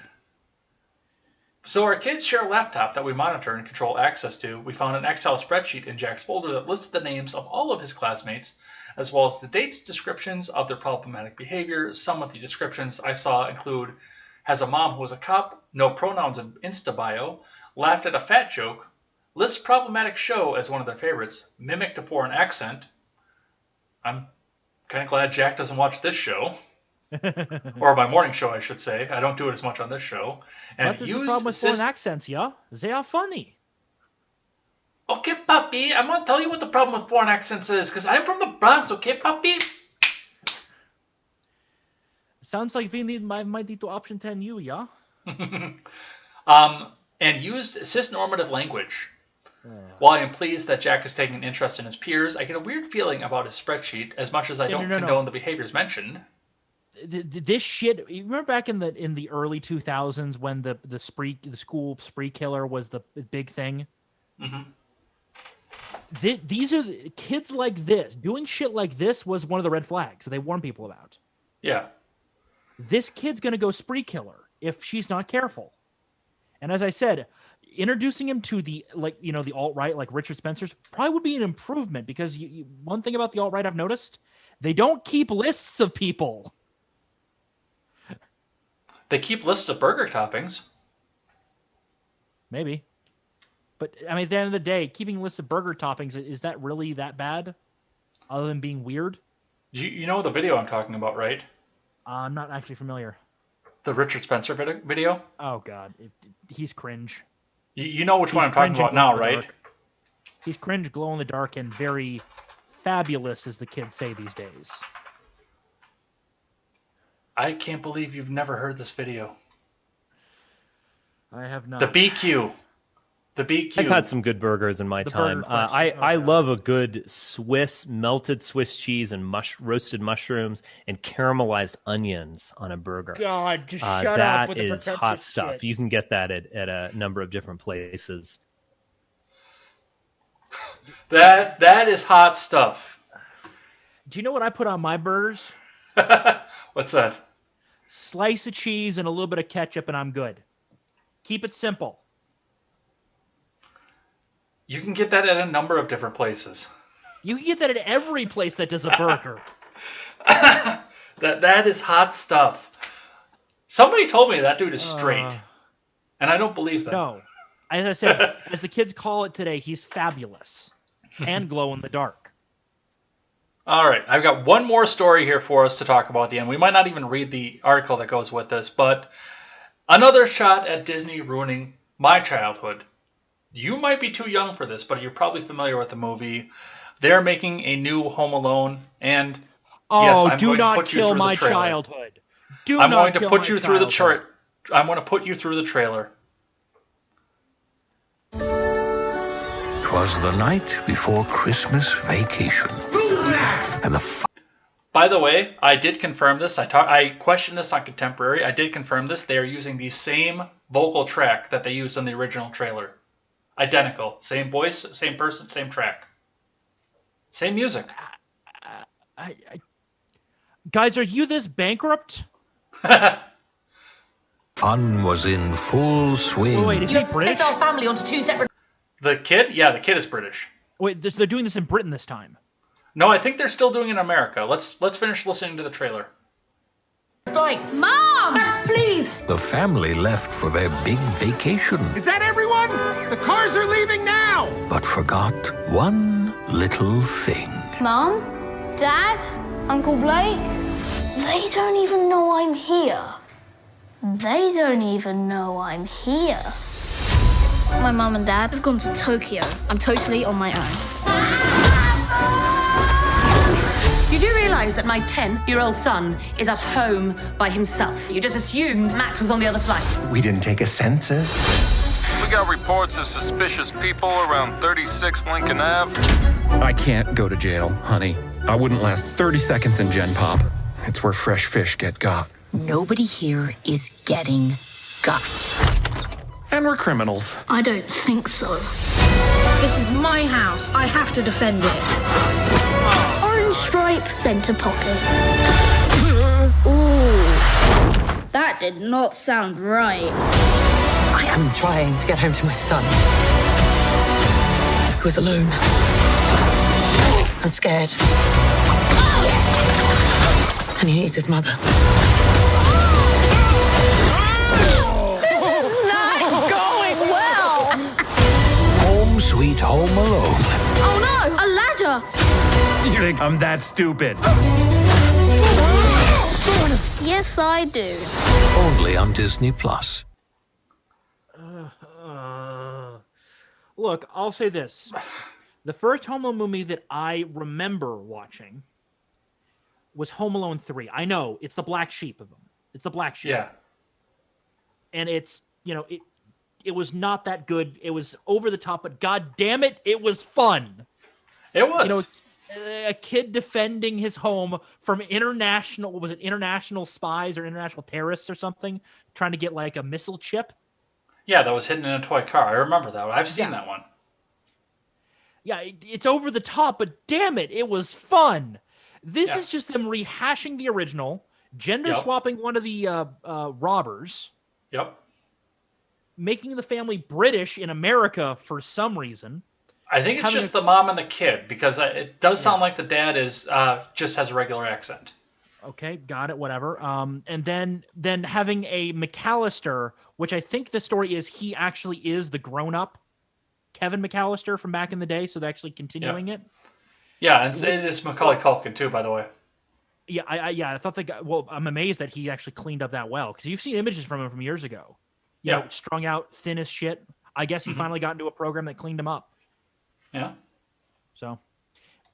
So our kids share a laptop that we monitor and control access to. We found an Excel spreadsheet in Jack's folder that listed the names of all of his classmates, as well as the dates, descriptions of their problematic behavior. Some of the descriptions I saw include: has a mom who was a cop, no pronouns in Insta bio, laughed at a fat joke, lists problematic show as one of their favorites, mimicked a foreign accent. I'm kind of glad Jack doesn't watch this show. Or my morning show, I should say. I don't do it as much on this show. And
what is the problem with foreign accents, yeah? They are funny.
Okay, puppy, I'm going to tell you what the problem with foreign accents is, because I'm from the Bronx, okay, puppy?
Sounds like we might need to option 10 you, yeah?
And used cisnormative language. While I am pleased that Jack is taking an interest in his peers, I get a weird feeling about his spreadsheet, as much as I don't condone the behaviors mentioned.
This shit. You remember back in the early 2000s when the school spree killer was the big thing.
Mm-hmm.
These are kids like this doing shit like this was one of the red flags that they warn people about.
Yeah,
this kid's gonna go spree killer if she's not careful. And as I said, introducing him to the alt-right, like Richard Spencer's, probably would be an improvement, because one thing about the alt-right I've noticed, they don't keep lists of people.
They keep lists of burger toppings.
Maybe. But, I mean, at the end of the day, keeping lists of burger toppings, is that really that bad? Other than being weird?
You know the video I'm talking about, right?
I'm not actually familiar.
The Richard Spencer video?
Oh, God. He's cringe.
You know which one I'm talking about now, right?
He's cringe, glow in the dark, and very fabulous, as the kids say these days.
I can't believe you've never heard this video.
I have not.
The BQ. The BQ.
I've had some good burgers in my time. I love a good melted Swiss cheese and roasted mushrooms and caramelized onions on a burger.
God, just shut up with the
That is hot stuff.
shit.
You can get that at a number of different places.
That is hot stuff.
Do you know what I put on my burgers?
What's that?
Slice of cheese and a little bit of ketchup, and I'm good. Keep it simple.
You can get that at a number of different places.
You can get that at every place that does a burger.
That is hot stuff. Somebody told me that dude is straight. And I don't believe that.
No. As I said, as the kids call it today, he's fabulous. And glow in the dark.
All right. I've got one more story here for us to talk about at the end. We might not even read the article that goes with this, but another shot at Disney ruining my childhood. You might be too young for this, but you're probably familiar with the movie. They're making a new Home Alone, and yes, I'm
do
going
not
to put you
kill
through
my
the trailer.
childhood.
I'm going to put you through the trailer. I'm going to put you through the trailer.
'Twas the night before Christmas vacation. And the
By the way, I did confirm this. I questioned this on Contemporary. I did confirm this. They are using the same vocal track that they used on the original trailer. Identical. Same voice, same person, same track. Same music.
Guys, are you this bankrupt?
fun was in full swing.
Wait, is he British?
Split our family onto two separate...
The kid? Yeah, the kid is British.
Wait, they're doing this in Britain this time.
No, I think they're still doing it in America. Let's finish listening to the trailer.
flights.
Mom!
Max, please!
The family left for their big vacation.
Is that everyone? The cars are leaving now!
But forgot one little thing.
Mom? Dad? Uncle Blake? They don't even know I'm here. They don't even know I'm here. My mum and dad have gone to Tokyo. I'm totally on my own.
You do realise that my 10-year-old son is at home by himself. You just assumed Max was on the other flight.
We didn't take a census.
We got reports of suspicious people around 36 Lincoln Ave.
I can't go to jail, honey. I wouldn't last 30 seconds in Gen Pop. It's where fresh fish get got.
Nobody here is getting got.
And we're criminals.
I don't think so. This is my house. I have to defend it. Orange stripe, center pocket. Ooh. That did not sound right.
I am trying to get home to my son, who is alone. I'm scared. And he needs his mother.
This is not going well.
Home Sweet Home Alone.
Oh no, a ladder.
You think I'm that stupid?
Yes, I do.
Only on Disney Plus.
Look, I'll say this. The first Home Alone movie that I remember watching was Home Alone 3. I know, it's the black sheep of them. It's the black sheep.
Yeah.
And it's, it was not that good. It was over the top, but god damn it, it was fun.
It was.
A kid defending his home from international spies or international terrorists or something, trying to get like a missile chip.
Yeah, that was hidden in a toy car. I remember that one. I've seen that one.
Yeah, it's over the top, but damn it, it was fun. This is just them rehashing the original, gender swapping one of the robbers.
Yep.
Making the family British in America for some reason.
I think it's just the mom and the kid, because it does sound like the dad is just has a regular accent.
Okay, got it, whatever. And then having a McAllister, which I think the story is he actually is the grown-up Kevin McAllister from back in the day, so they're actually continuing it.
Yeah, and it is Macaulay Culkin too, by the way.
Yeah, I thought the guy. Well, I'm amazed that he actually cleaned up that well, because you've seen images from him from years ago. You know, strung out, thin as shit. I guess he finally got into a program that cleaned him up.
Yeah.
So,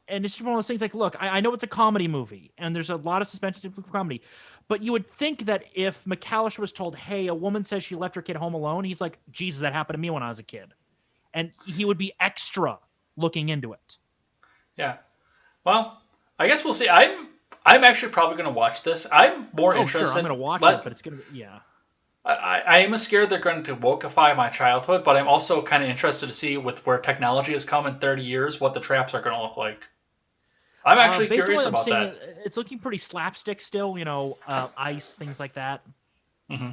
and it's just one of those things. Like, look, I know it's a comedy movie, and there's a lot of suspension of comedy, but you would think that if McAllister was told, "Hey, a woman says she left her kid home alone," he's like, "Jesus, that happened to me when I was a kid," and he would be extra looking into it.
Yeah. Well, I guess we'll see. I'm actually probably going to watch this. I'm more interested.
Sure, I'm going to watch it, but it's going to be,
I am scared they're going to wokeify my childhood, but I'm also kind of interested to see with where technology has come in 30 years, what the traps are going to look like. I'm actually curious about that.
It's looking pretty slapstick still, ice, things like that.
Mm-hmm.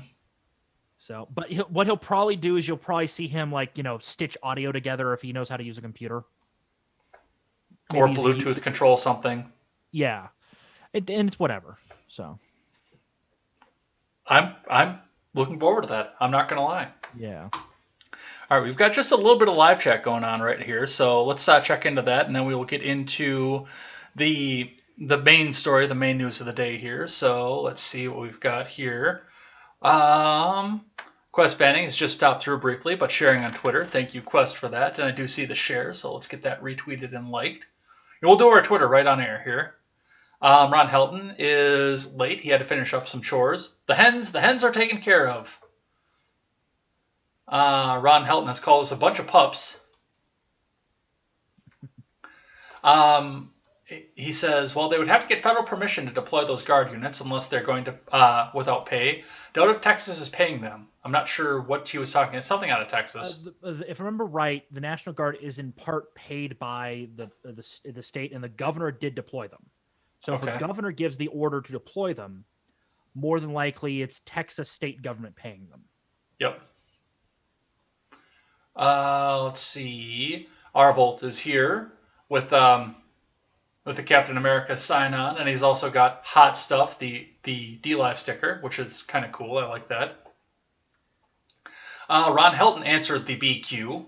So, but what he'll probably do is you'll probably see him stitch audio together if he knows how to use a computer. Maybe
or Bluetooth control something.
Yeah. And it's whatever. So.
I'm looking forward to that. I'm not going to lie.
Yeah.
All right, we've got just a little bit of live chat going on right here, so let's check into that, and then we will get into the main story, the main news of the day here. So let's see what we've got here. Quest banning has just stopped through briefly, but sharing on Twitter. Thank you, Quest, for that, and I do see the share, so let's get that retweeted and liked. And we'll do our Twitter right on air here. Ron Helton is late. He had to finish up some chores. The hens are taken care of. Ron Helton has called us a bunch of pups. He says, well, they would have to get federal permission to deploy those guard units unless they're going to without pay. Doubt if Texas is paying them. I'm not sure what he was talking. It's something out of Texas.
If I remember right, the National Guard is in part paid by the state, and the governor did deploy them. So if the governor gives the order to deploy them, more than likely it's Texas state government paying them.
Yep. Let's see. Arvolt is here with the Captain America sign-on, and he's also got Hot Stuff, the D-Live sticker, which is kind of cool. I like that. Ron Helton answered the BQ.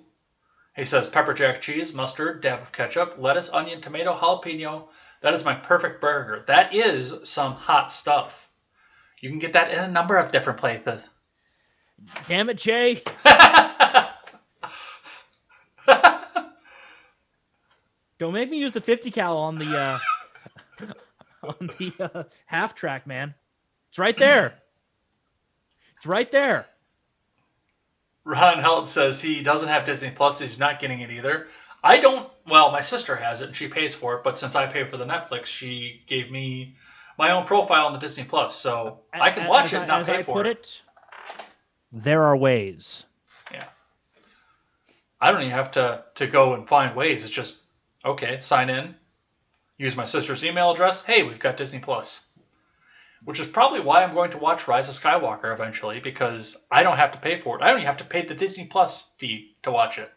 He says, pepper jack cheese, mustard, dab of ketchup, lettuce, onion, tomato, jalapeno. That is my perfect burger. That is some hot stuff. You can get that in a number of different places.
Damn it, Jay. Don't make me use the 50 cal on the half track, man. It's right there. It's right there.
Ron Held says he doesn't have Disney Plus. He's not getting it either. I don't. Well, my sister has it and she pays for it. But since I pay for the Netflix, she gave me my own profile on the Disney Plus, so I can watch it and not pay for it.
There are ways.
Yeah. I don't even have to go and find ways. It's just, okay, sign in, use my sister's email address. Hey, we've got Disney Plus. Which is probably why I'm going to watch Rise of Skywalker eventually, because I don't have to pay for it. I don't even have to pay the Disney Plus fee to watch it.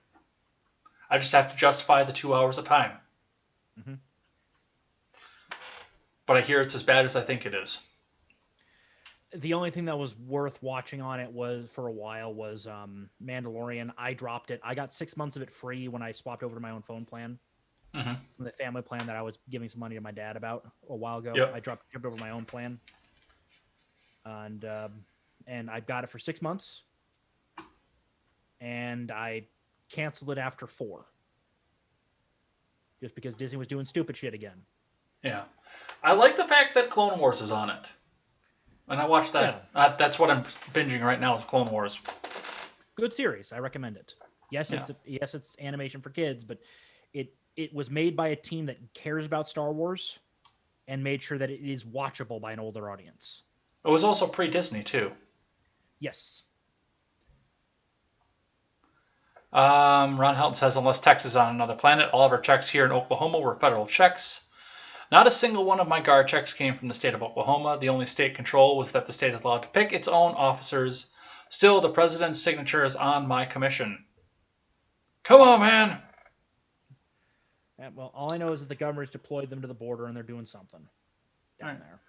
I just have to justify the 2 hours of time.
Mm-hmm.
But I hear it's as bad as I think it is.
The only thing that was worth watching on it was Mandalorian. I dropped it. I got 6 months of it free when I swapped over to my own phone plan.
Mm-hmm.
From the family plan that I was giving some money to my dad about a while ago.
Yep.
I jumped over my own plan. And I got it for 6 months. And I canceled it after 4. Just because Disney was doing stupid shit again.
Yeah. I like the fact that Clone Wars is on it. And I watched that. Yeah. That's what I'm binging right now is Clone Wars.
Good series. I recommend it. Yes, it's animation for kids, but it was made by a team that cares about Star Wars and made sure that it is watchable by an older audience.
It was also pre-Disney, too.
Yes.
Ron Helton says, unless Texas is on another planet, all of our checks here in Oklahoma were federal checks. Not a single one of my guard checks came from the state of Oklahoma. The only state control was that the state is allowed to pick its own officers. Still, the president's signature is on my commission. Come on, man.
Yeah, well, all I know is that the governor's deployed them to the border and they're doing something down there.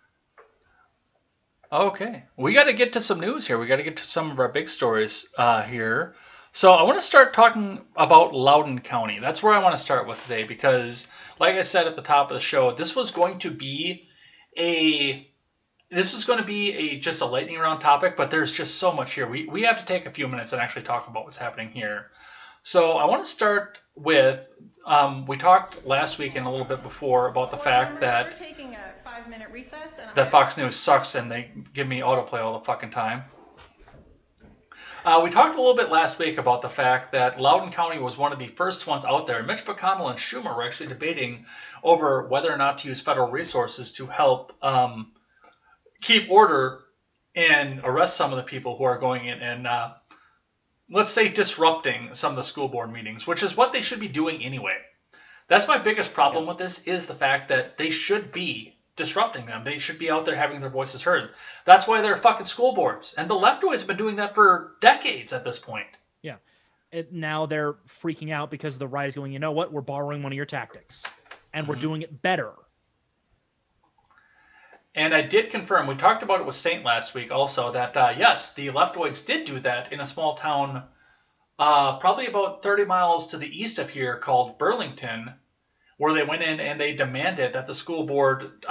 Okay. We got to get to some news here. We got to get to some of our big stories here. So I want to start talking about Loudoun County. That's where I want to start with today because, like I said at the top of the show, this was going to be just a lightning round topic, but there's just so much here. We have to take a few minutes and actually talk about what's happening here. So I want to start with, we talked last week and a little bit before about the fact that
we're taking a 5-minute recess
that Fox News sucks and they give me autoplay all the fucking time. We talked a little bit last week about the fact that Loudoun County was one of the first ones out there. Mitch McConnell and Schumer were actually debating over whether or not to use federal resources to help keep order and arrest some of the people who are going in and, let's say, disrupting some of the school board meetings, which is what they should be doing anyway. That's my biggest problem with this is the fact that they should be disrupting them. They should be out there having their voices heard. That's why they're fucking school boards. And the leftoids have been doing that for decades at this point.
Yeah. Now they're freaking out because the right is going, you know what? We're borrowing one of your tactics. And we're doing it better.
And I did confirm, we talked about it with Saint last week also, that yes, the leftoids did do that in a small town probably about 30 miles to the east of here called Burlington, where they went in and they demanded that the school board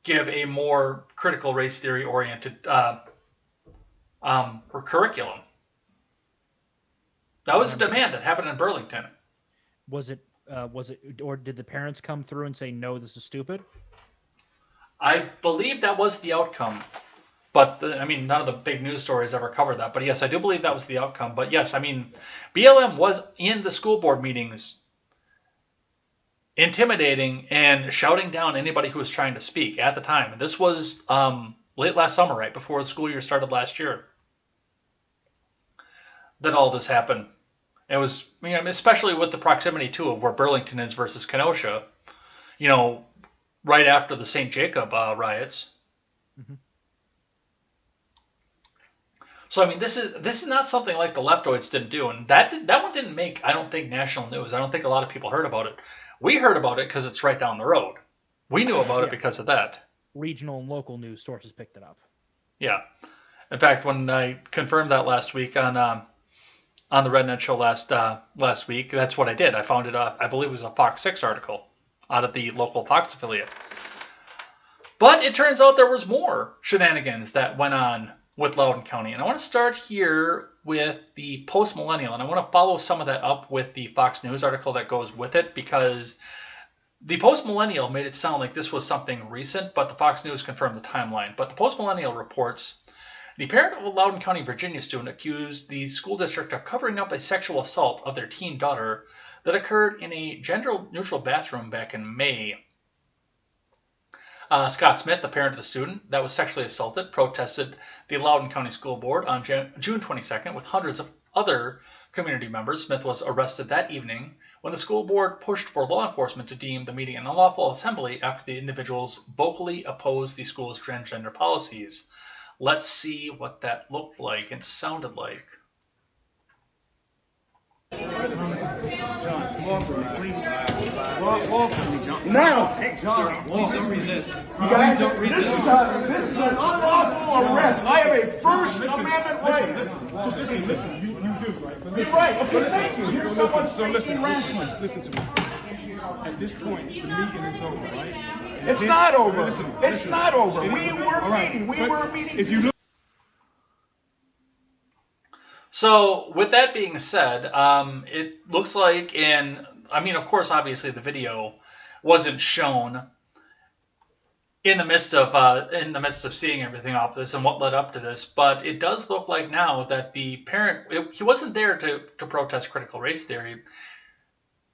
give a more critical race theory oriented curriculum. That was a demand that happened in Burlington.
Was it, or did the parents come through and say, no, this is stupid?
I believe that was the outcome. But, none of the big news stories ever covered that. But yes, I do believe that was the outcome. But yes, BLM was in the school board meetings intimidating and shouting down anybody who was trying to speak at the time. And this was late last summer, right before the school year started last year, that all this happened. It was, especially with the proximity too of where Burlington is versus Kenosha, right after the St. Jacob riots. Mm-hmm. So this is not something like the Leftoids didn't do, and that one didn't make, I don't think, national news. I don't think a lot of people heard about it. We heard about it because it's right down the road. We knew about it because of that.
Regional and local news sources picked it up.
Yeah, in fact, when I confirmed that last week on the RedNet show last week, that's what I did. I found it. I believe it was a Fox 6 article out of the local Fox affiliate. But it turns out there was more shenanigans that went on with Loudoun County. And I want to start here with the Post-Millennial, and I want to follow some of that up with the Fox News article that goes with it, because the Post-Millennial made it sound like this was something recent, but the Fox News confirmed the timeline. But the Post-Millennial reports, the parent of a Loudoun County, Virginia student accused the school district of covering up a sexual assault of their teen daughter that occurred in a gender-neutral bathroom back in May. Scott Smith, the parent of the student that was sexually assaulted, protested the Loudoun County School Board on June 22nd with hundreds of other community members. Smith was arrested that evening when the school board pushed for law enforcement to deem the meeting an unlawful assembly after the individuals vocally opposed the school's transgender policies. Let's see what that looked like and sounded like.
John, walk with me, please. Walk with me, John.
Now!
Hey, John, please don't resist.
You guys, this is an unlawful arrest. I have a First Amendment right.
Listen. You do, right?
You're right. Okay, thank you. Here's someone speaking rationally.
Listen to me. At this point, the meeting is over, right?
It's not over. It's
Listen.
not over. We
All
were
right,
meeting. We
but
were meeting.
If you look.
So, with that being said, it looks like of course, obviously the video wasn't shown in the midst of seeing everything off this and what led up to this, but it does look like now that the parent, he wasn't there to protest critical race theory.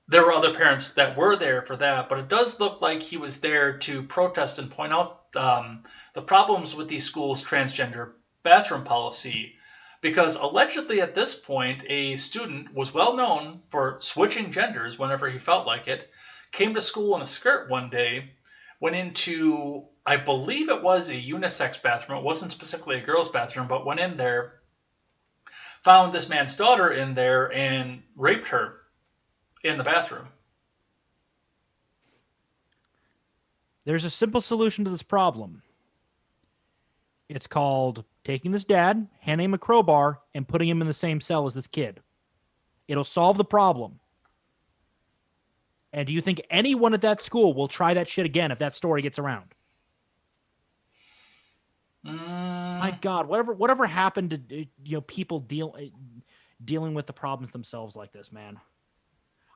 There were other parents that were there for that, but it does look like he was there to protest and point out the problems with the school's transgender bathroom policy. Because allegedly at this point, a student was well known for switching genders whenever he felt like it, came to school in a skirt one day, went into, I believe it was a unisex bathroom. It wasn't specifically a girl's bathroom, but went in there, found this man's daughter in there, and raped her in the bathroom.
There's a simple solution to this problem. It's called taking this dad, handing him a crowbar, and putting him in the same cell as this kid. It'll solve the problem. And do you think anyone at that school will try that shit again if that story gets around? My God, whatever happened to people dealing with the problems themselves like this, man?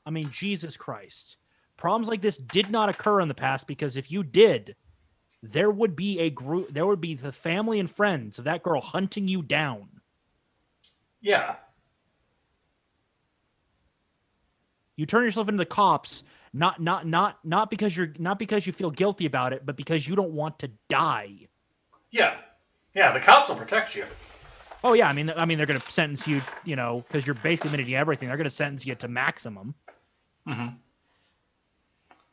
I mean, Jesus Christ. Problems like this did not occur in the past, because if you did, there would be the family and friends of that girl hunting you down.
Yeah.
You turn yourself into the cops, not because you feel guilty about it, but because you don't want to die.
Yeah. Yeah, the cops will protect you.
Oh yeah, I mean they're going to sentence you, because you're basically admitting everything. They're going to sentence you to maximum.
Mm-hmm.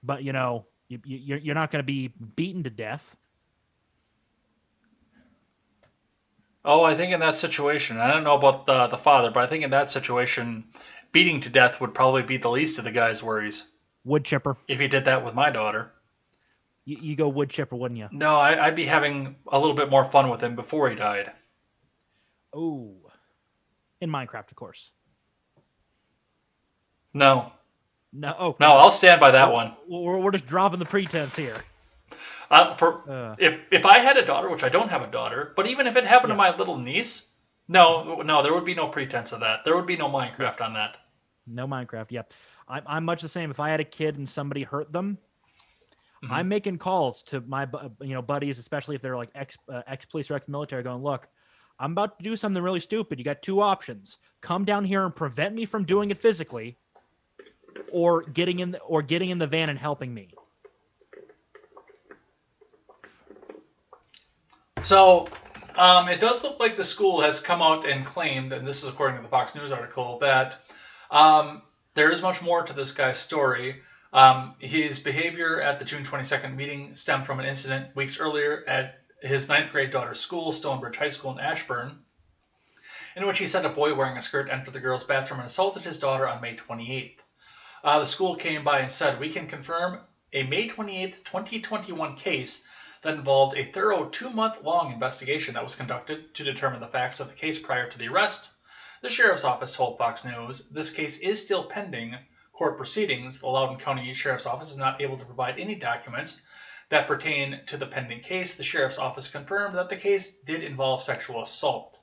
But you're not going to be beaten to death.
Oh, I think in that situation, I don't know about the father, but I think in that situation, beating to death would probably be the least of the guy's worries.
Wood chipper.
If he did that with my daughter.
You go wood chipper, wouldn't you?
No, I'd be having a little bit more fun with him before he died.
Oh. In Minecraft, of course.
No.
No, oh,
no, I'll stand by that one.
We're just dropping the pretense here.
If I had a daughter, which I don't have a daughter, but even if it happened to my little niece, no, there would be no pretense of that. There would be no Minecraft on that.
No Minecraft. Yep, I'm much the same. If I had a kid and somebody hurt them, I'm making calls to my buddies, especially if they're like ex-police or ex-military, going, look, I'm about to do something really stupid. You got two options: come down here and prevent me from doing it physically, or getting in the van and helping me.
So, it does look like the school has come out and claimed, and this is according to the Fox News article, that there is much more to this guy's story. His behavior at the June 22nd meeting stemmed from an incident weeks earlier at his 9th grade daughter's school, Stonebridge High School in Ashburn, in which he said a boy wearing a skirt entered the girls' bathroom and assaulted his daughter on May 28th. The school came by and said, "We can confirm a May 28th, 2021 case that involved a thorough 2-month-long investigation that was conducted to determine the facts of the case prior to the arrest." The sheriff's office told Fox News, "This case is still pending court proceedings. The Loudoun County Sheriff's Office is not able to provide any documents that pertain to the pending case." The sheriff's office confirmed that the case did involve sexual assault.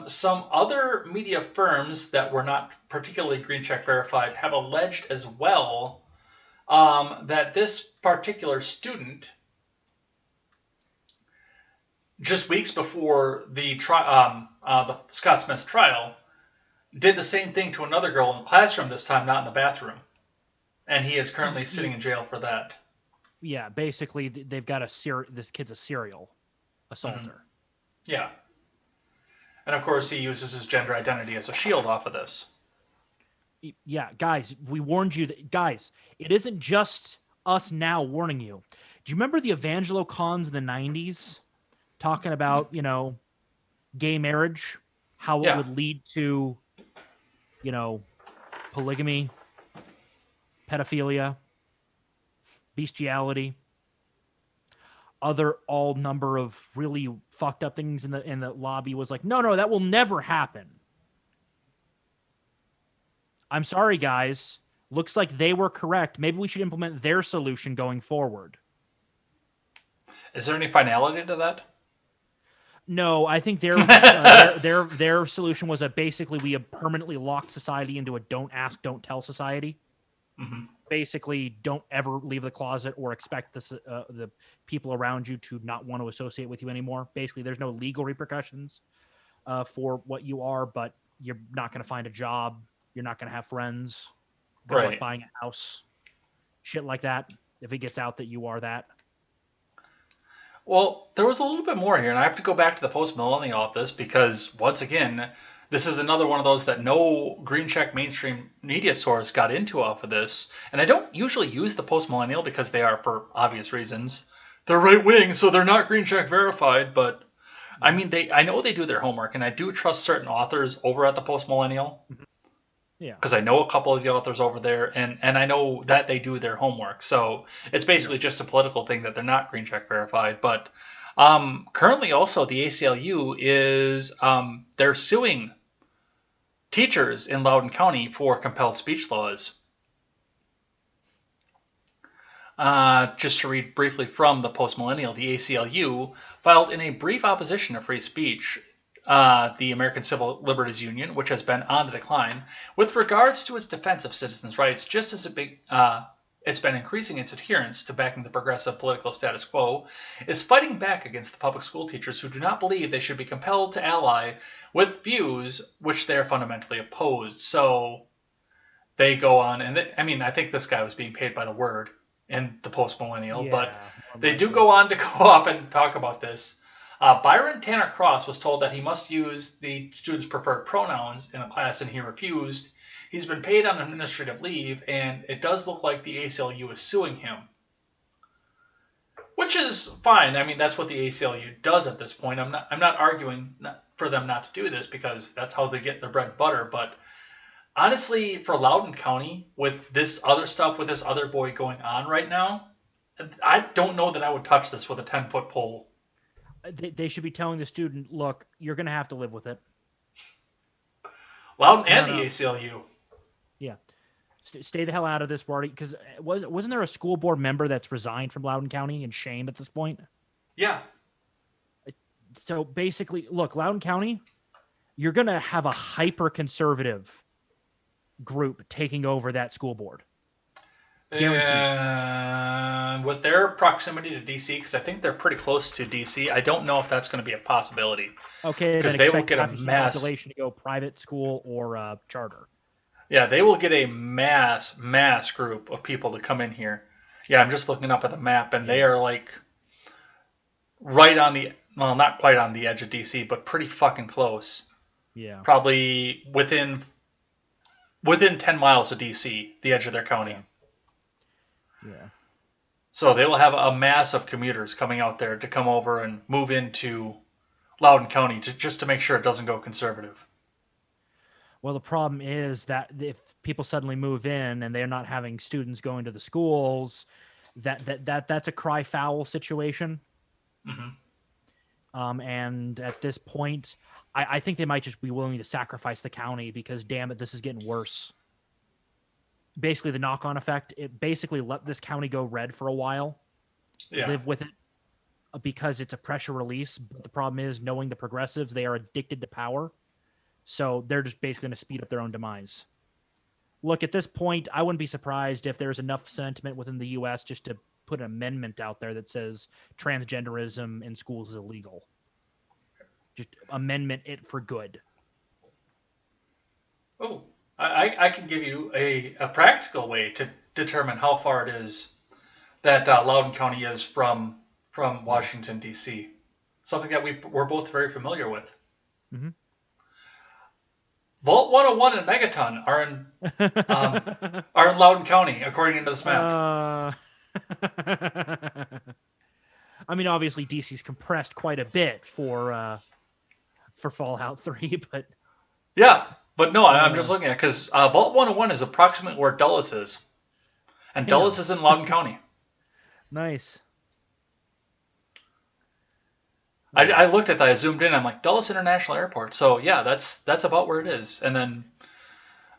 Some other media firms that were not particularly green check verified have alleged as well that this particular student, just weeks before the Scott Smith's trial, did the same thing to another girl in the classroom, this time not in the bathroom. And he is currently sitting in jail for that.
Yeah, basically, they've got this kid's a serial assaulter.
Mm-hmm. Yeah. And of course, he uses his gender identity as a shield off of this.
Yeah, guys, we warned you. Guys, it isn't just us now warning you. Do you remember the Evangelo cons in the 90s talking about, gay marriage, how it would lead to, polygamy, pedophilia, bestiality, other all number of really fucked up things in the lobby was like, no, that will never happen. I'm sorry, guys. Looks like they were correct. Maybe we should implement their solution going forward.
Is there any finality to that?
No, I think their solution was that basically we have permanently locked society into a don't ask, don't tell society.
Mm-hmm.
Basically, don't ever leave the closet or expect the people around you to not want to associate with you anymore. Basically, there's no legal repercussions for what you are, but you're not going to find a job. You're not going to have friends. Good luck buying a house. Shit like that. If it gets out that you are that.
Well, there was a little bit more here, and I have to go back to the post-millennial of this because, once again, this is another one of those that no green check mainstream media source got into off of this. And I don't usually use the post-millennial because they are, for obvious reasons, they're right-wing, so they're not green check verified. But, I mean, I know they do their homework, and I do trust certain authors over at the post-millennial.
Yeah.
Because I know a couple of the authors over there, and I know that they do their homework. So it's basically just a political thing that they're not green check verified. But currently also the ACLU is, they're suing teachers in Loudoun County for compelled speech laws. Just to read briefly from the Post-Millennial, the ACLU filed in a brief opposition to free speech the American Civil Liberties Union, which has been on the decline, with regards to its defense of citizens' rights, just as it's been increasing its adherence to backing the progressive political status quo, is fighting back against the public school teachers who do not believe they should be compelled to ally with views which they are fundamentally opposed. So they go on, and I think this guy was being paid by the word in the Post-Millennial, but they do go on to go off and talk about this. Byron Tanner Cross was told that he must use the student's preferred pronouns in a class, and he refused. He's been paid on administrative leave, and it does look like the ACLU is suing him. Which is fine. I mean, that's what the ACLU does at this point. I'm not arguing for them not to do this because that's how they get their bread and butter. But honestly, for Loudoun County, with this other stuff, with this other boy going on right now, I don't know that I would touch this with a 10-foot pole.
They should be telling the student, look, you're going to have to live with it.
Loudoun and the ACLU.
Yeah. Stay the hell out of this party. Because wasn't there a school board member that's resigned from Loudoun County in shame at this point?
Yeah.
So basically, look, Loudoun County, you're going to have a hyper-conservative group taking over that school board.
Guaranteed. With their proximity to DC, because I think they're pretty close to DC, I don't know if that's going to be a possibility.
Okay,
because they will get a mass
population to go private school or charter.
Yeah, they will get a mass group of people to come in here. Yeah, I'm just looking up at the map, and they are like right on the, well, not quite on the edge of DC, but pretty fucking close.
Yeah.
Probably within 10 miles of DC, the edge of their county.
Yeah.
So they will have a mass of commuters coming out there to come over and move into Loudoun County just to make sure it doesn't go conservative.
Well, the problem is that if people suddenly move in and they're not having students going to the schools, that's a cry foul situation.
Mm-hmm.
And at this point, I think they might just be willing to sacrifice the county because, damn it, this is getting worse. Basically, the knock-on effect, it basically let this county go red for a while.
Yeah.
Live with it because it's a pressure release. But the problem is, knowing the progressives, they are addicted to power. So they're just basically going to speed up their own demise. Look, at this point, I wouldn't be surprised if there's enough sentiment within the U.S. just to put an amendment out there that says transgenderism in schools is illegal. Just amendment it for good.
Oh, I can give you a practical way to determine how far it is that Loudoun County is from Washington, D.C. Something that we're both very familiar with.
Mm-hmm.
Vault 101 and Megaton are in Loudoun County, according to this map.
I mean, obviously, DC's compressed quite a bit for Fallout 3, but
yeah, but no, I'm just looking at it because Vault 101 is approximately where Dulles is, and Dulles is in Loudoun County.
Nice.
I looked at that. I zoomed in. I'm like, Dulles International Airport. So yeah, that's about where it is. And then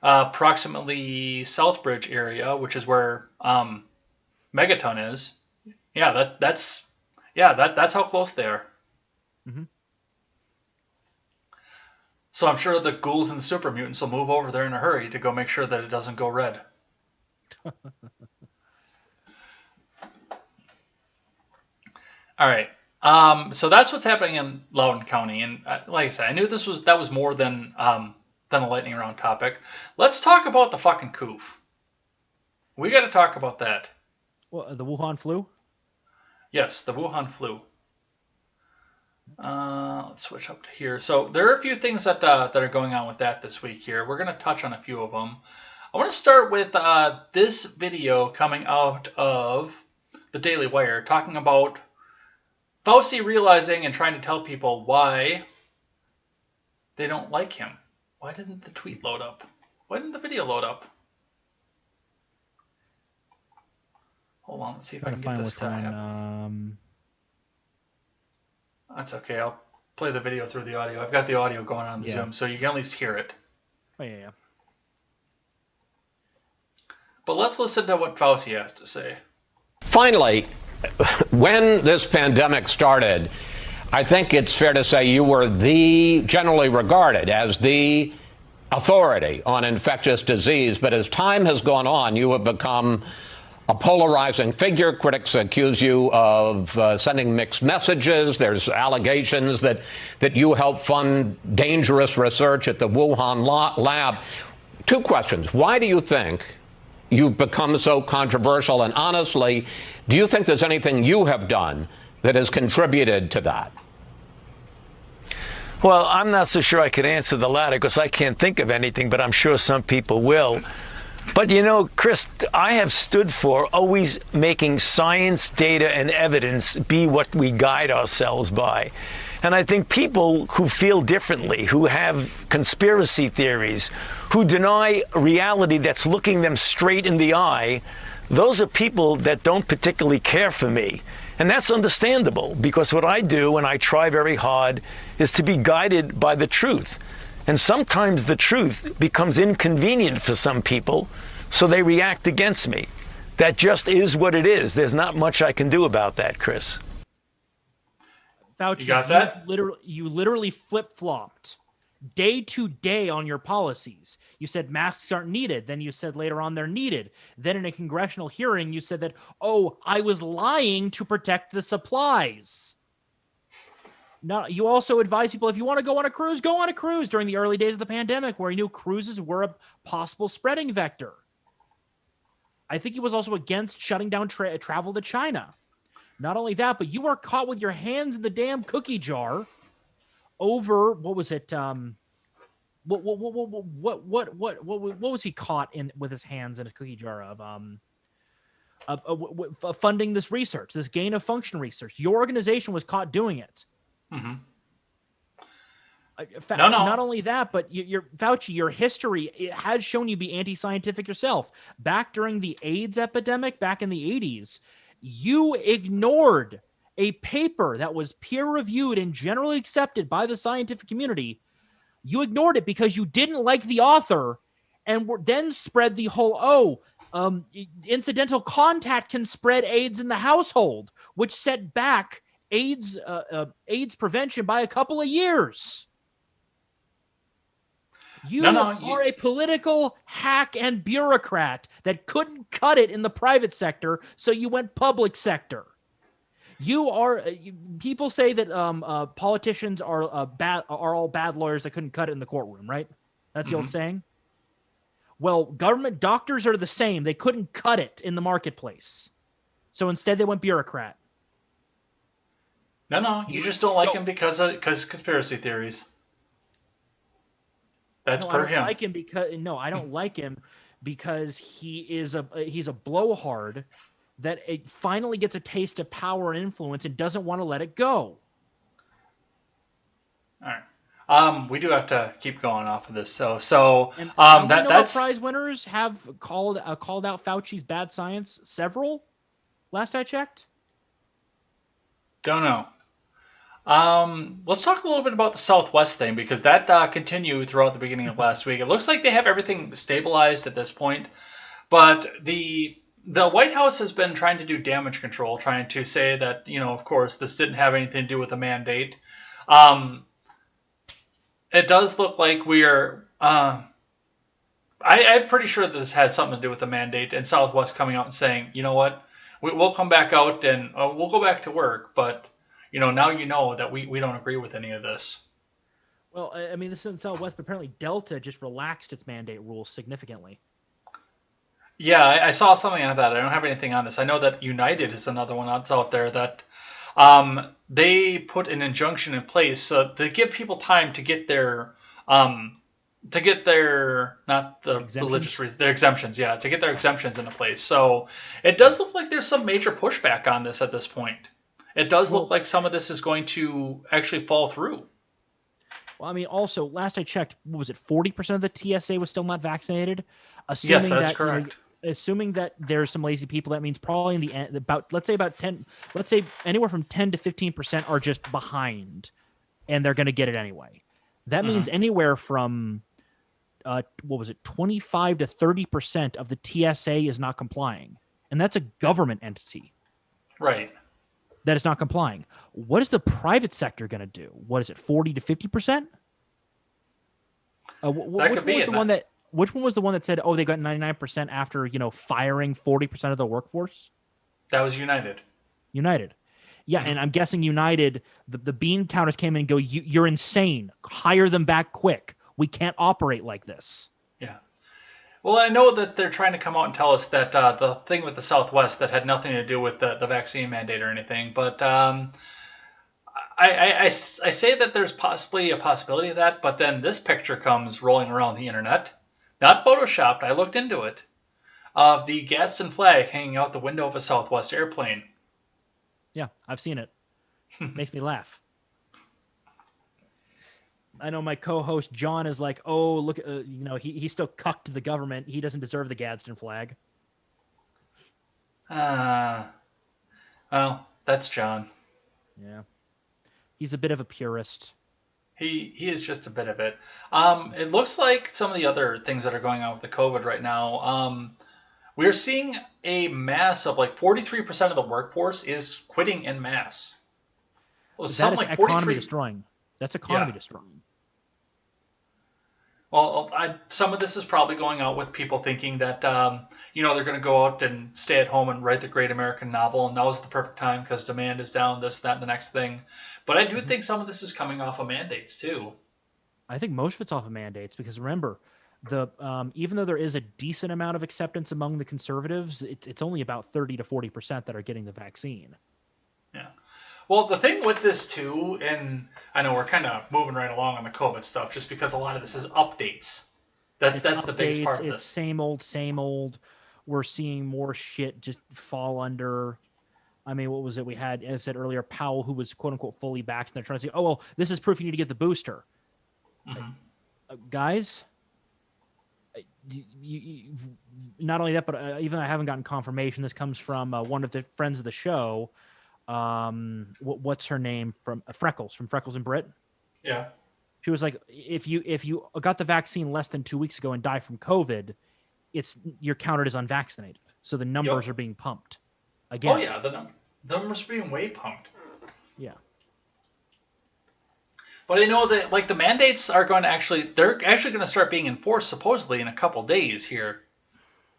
approximately Southbridge area, which is where Megaton is. Yeah, that's how close they are.
Mm-hmm.
So I'm sure the ghouls and the super mutants will move over there in a hurry to go make sure that it doesn't go red. All right. So that's what's happening in Loudoun County, and like I said, I knew that was more than a lightning round topic. Let's talk about the fucking coof. We got to talk about that.
What, the Wuhan flu?
Yes, the Wuhan flu. Let's switch up to here. So there are a few things that are going on with that this week here. We're going to touch on a few of them. I want to start with this video coming out of the Daily Wire talking about Fauci realizing and trying to tell people why they don't like him. Why didn't the tweet load up? Why didn't the video load up? Hold on, let's see if I can get this to happen. That's okay. I'll play the video through the audio. I've got the audio going on the Zoom, so you can at least hear it.
Oh, yeah.
But let's listen to what Fauci has to say.
Finally, when this pandemic started, I think it's fair to say you were generally regarded as the authority on infectious disease. But as time has gone on, you have become a polarizing figure. Critics accuse you of sending mixed messages. There's allegations that you helped fund dangerous research at the Wuhan lab. Two questions. Why do you think you've become so controversial? And honestly, do you think there's anything you have done that has contributed to that?
Well, I'm not so sure I could answer the latter because I can't think of anything, but I'm sure some people will. But, you know, Chris, I have stood for always making science, data, and evidence be what we guide ourselves by. And I think people who feel differently, who have conspiracy theories, who deny reality that's looking them straight in the eye, those are people that don't particularly care for me. And that's understandable because what I do, and I try very hard, is to be guided by the truth. And sometimes the truth becomes inconvenient for some people, so they react against me. That just is what it is. There's not much I can do about that, Chris.
Fauci,
you got that?
You literally flip-flopped day to day on your policies. You said masks aren't needed. Then you said later on they're needed. Then in a congressional hearing, you said that, oh, I was lying to protect the supplies. No, you also advise people, if you want to go on a cruise, go on a cruise during the early days of the pandemic, where he knew cruises were a possible spreading vector. I think he was also against shutting down travel to China. Not only that, but you were caught with your hands in the damn cookie jar over, what was it? What was he caught in with his hands in a cookie jar of? Funding this research, this gain of function research. Your organization was caught doing it.
Mm-hmm.
No. Not only that, but Fauci, your history, it has shown you be anti-scientific yourself. Back during the AIDS epidemic, back in the 80s, you ignored a paper that was peer-reviewed and generally accepted by the scientific community. You ignored it because you didn't like the author, and then spread the whole, incidental contact can spread AIDS in the household, which set back AIDS prevention by a couple of years. You are a political hack and bureaucrat that couldn't cut it in the private sector, so you went public sector. You are. People say that politicians are all bad lawyers that couldn't cut it in the courtroom, right? That's the old saying. Well, government doctors are the same. They couldn't cut it in the marketplace, so instead they went bureaucrat.
No, you just don't like him because conspiracy theories. That's per him.
I don't like him because he's a blowhard that it finally gets a taste of power and influence and doesn't want to let it go.
All right. We do have to keep going off of this. So
that's prize winners have called out Fauci's bad science. Several, last I checked.
Don't know. Let's talk a little bit about the Southwest thing, because that continued throughout the beginning of last week. It looks like they have everything stabilized at this point, but the White House has been trying to do damage control, trying to say that, of course, this didn't have anything to do with the mandate. It does look like we're... I'm pretty sure this had something to do with the mandate, and Southwest coming out and saying, you know what, we'll come back out and we'll go back to work, but... now you know that we don't agree with any of this.
Well, I mean, this isn't Southwest, but apparently Delta just relaxed its mandate rules significantly.
Yeah, I saw something like that. I don't have anything on this. I know that United is another one that's out there that they put an injunction in place to give people time to get their not the religious reasons, their exemptions, to get their exemptions into place. So it does look like there's some major pushback on this at this point. It does look like some of this is going to actually fall through.
Well, I mean, also, last I checked, what was it, 40% of the TSA was still not vaccinated?
Yes, that's correct.
Assuming that there's some lazy people, that means probably in the end, let's say anywhere from 10 to 15% are just behind, and they're going to get it anyway. That means anywhere from, 25 to 30% of the TSA is not complying. And that's a government entity.
Right.
That is not complying. What is the private sector going to do? What is it, 40 to 50%? Which one was the one that said, they got 99% after, firing 40% of the workforce?
That was United.
Yeah, and I'm guessing United, the bean counters came in and go, you're insane. Hire them back quick. We can't operate like this. Yeah.
Well, I know that they're trying to come out and tell us that the thing with the Southwest that had nothing to do with the vaccine mandate or anything, but I say that there's possibly a possibility of that, but then this picture comes rolling around the internet, not photoshopped, I looked into it, of the Gadsden flag hanging out the window of a Southwest airplane.
Yeah, I've seen it. Makes me laugh. I know my co-host John is like, oh, look, he's still cucked to the government. He doesn't deserve the Gadsden flag.
Well, that's John.
Yeah. He's a bit of a purist.
He is just a bit of it. It looks like some of the other things that are going on with the COVID right now, we're seeing a mass of 43% of the workforce is quitting in mass. Well,
that is economy destroying. That's economy destroying.
Well, some of this is probably going out with people thinking that, they're going to go out and stay at home and write the great American novel, and now's the perfect time because demand is down, this, that, and the next thing. But I do think some of this is coming off of mandates, too.
I think most of it's off of mandates because, remember, even though there is a decent amount of acceptance among the conservatives, it's only about 30 to 40% that are getting the vaccine.
Yeah. Well, the thing with this, too, and I know we're kind of moving right along on the COVID stuff just because a lot of this is updates. That's the biggest part of this.
It's same old, same old. We're seeing more shit just fall under. I mean, what was it? We had, as I said earlier, Powell, who was quote unquote fully vaccinated. They're trying to say, oh, well, this is proof you need to get the booster. Guys, you, not only that, but even I haven't gotten confirmation. This comes from one of the friends of the show. What's her name from Freckles and Brit?
Yeah.
She was like, if you got the vaccine less than 2 weeks ago and die from COVID, you're counted as unvaccinated. So the numbers are being pumped again.
Oh yeah, the numbers are being way pumped.
Yeah.
But I know that the mandates are going to they're actually going to start being enforced supposedly in a couple days here.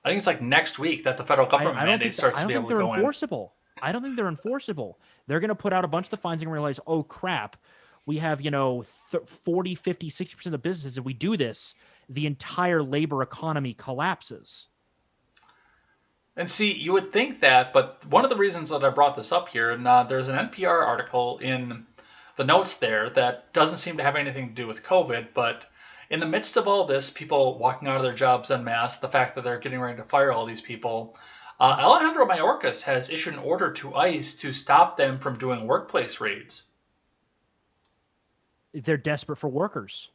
I think it's next week that the federal government mandate starts to be able to go
enforceable. I don't think they're enforceable. They're going to put out a bunch of the fines and realize, oh crap, we have 40, 50, 60% of the businesses. If we do this, the entire labor economy collapses.
And see, you would think that, but one of the reasons that I brought this up here, and there's an NPR article in the notes there that doesn't seem to have anything to do with COVID, but in the midst of all this, people walking out of their jobs en masse, the fact that they're getting ready to fire all these people, Alejandro Mayorkas has issued an order to ICE to stop them from doing workplace raids.
They're desperate for workers.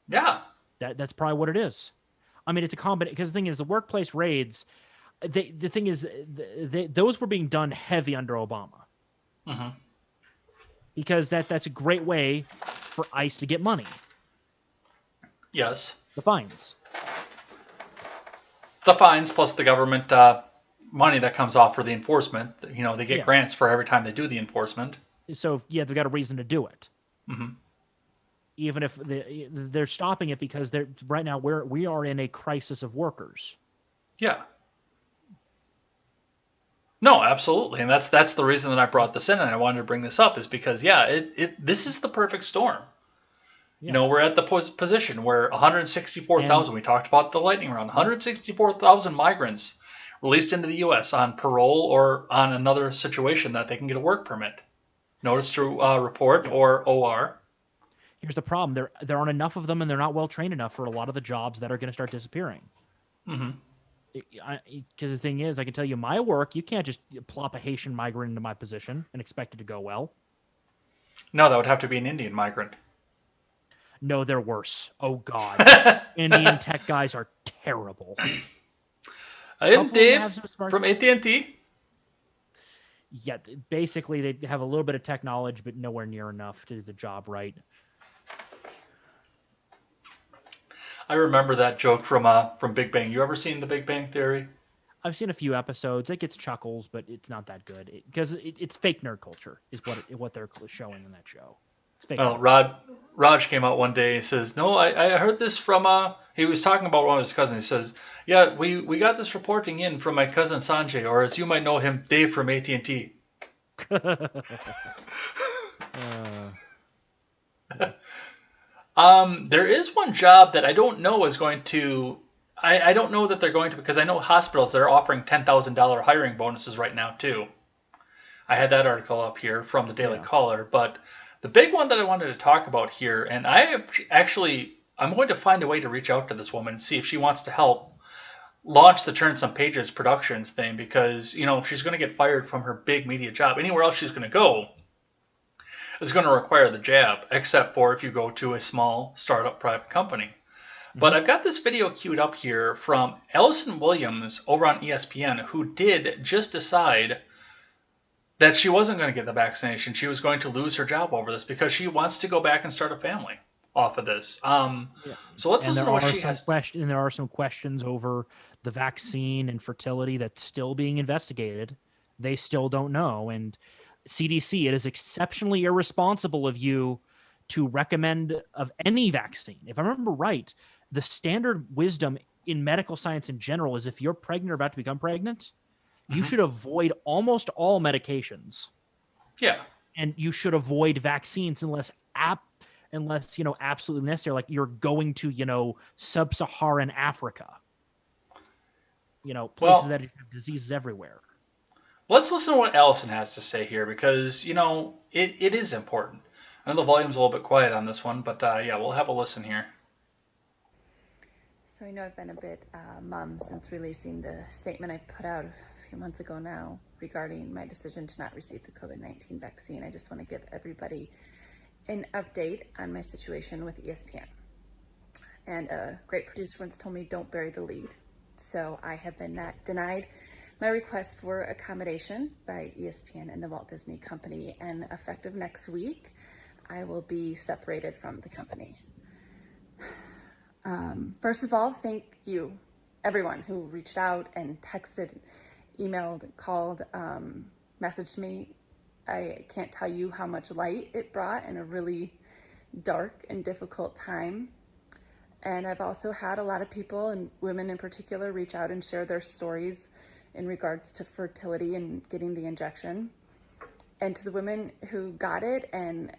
Yeah.
That's probably what it is. I mean, it's a combination, because the thing is, the workplace raids, the thing is, those were being done heavy under Obama.
Mm-hmm.
Because that's a great way for ICE to get money.
Yes.
The fines.
The fines plus the government money that comes off for the enforcement. They get grants for every time they do the enforcement.
So, yeah, they've got a reason to do it.
Mm-hmm.
Even if they're stopping it because right now we are in a crisis of workers.
Yeah. No, absolutely, and that's the reason that I brought this in, and I wanted to bring this up is because this is the perfect storm. Yeah. We're at the position where 164,000. We talked about the lightning round. 164,000 migrants released into the U.S. on parole or on another situation that they can get a work permit. Notice to report or OR.
Here's the problem: there aren't enough of them, and they're not well trained enough for a lot of the jobs that are going to start disappearing.
Mm-hmm.
Because the thing is, I can tell you, my work, you can't just plop a Haitian migrant into my position and expect it to go well.
No, that would have to be an Indian migrant.
No, they're worse. Oh God, Indian tech guys are terrible.
I'm Dave from AT&T.
Yeah, basically they have a little bit of tech knowledge, but nowhere near enough to do the job right.
I remember that joke from Big Bang. You ever seen The Big Bang Theory?
I've seen a few episodes. It gets chuckles, but it's not that good because it's fake nerd culture is what they're showing in that show. It's fake.
Oh, Raj came out one day and says, "No, I heard this from." He was talking about one of his cousins. He says, "Yeah, we got this reporting in from my cousin Sanjay, or as you might know him, Dave from AT&T." There is one job that I don't know is going to. I don't know that they're going to, because I know hospitals that are offering $10,000 hiring bonuses right now too. I had that article up here from the Daily Caller, but the big one that I wanted to talk about here, and I'm going to find a way to reach out to this woman and see if she wants to help launch the Turn Some Pages Productions thing, because if she's going to get fired from her big media job, anywhere else she's going to go is going to require the jab, except for if you go to a small startup private company. But I've got this video queued up here from Ellison Williams over on ESPN, who did just decide that she wasn't going to get the vaccination. She was going to lose her job over this because she wants to go back and start a family off of this. So let's listen to what she has.
And there are some questions over the vaccine and fertility that's still being investigated. They still don't know. And CDC, it is exceptionally irresponsible of you to recommend of any vaccine. If I remember right, the standard wisdom in medical science in general is if you're pregnant or about to become pregnant, you should avoid almost all medications.
Yeah.
And you should avoid vaccines unless absolutely necessary, like you're going to, sub-Saharan Africa. Places that have diseases everywhere.
Let's listen to what Allison has to say here because, it is important. I know the volume's a little bit quiet on this one, but we'll have a listen here.
So I know I've been a bit mum since releasing the statement I put out a few months ago now regarding my decision to not receive the COVID-19 vaccine. I just want to give everybody an update on my situation with ESPN. And a great producer once told me, don't bury the lead. So I have been denied my request for accommodation by ESPN and the Walt Disney Company, and effective next week, I will be separated from the company. First of all, thank you, everyone who reached out and texted, emailed, called, messaged me. I can't tell you how much light it brought in a really dark and difficult time. And I've also had a lot of people, and women in particular, reach out and share their stories in regards to fertility and getting the injection. And to the women who got it and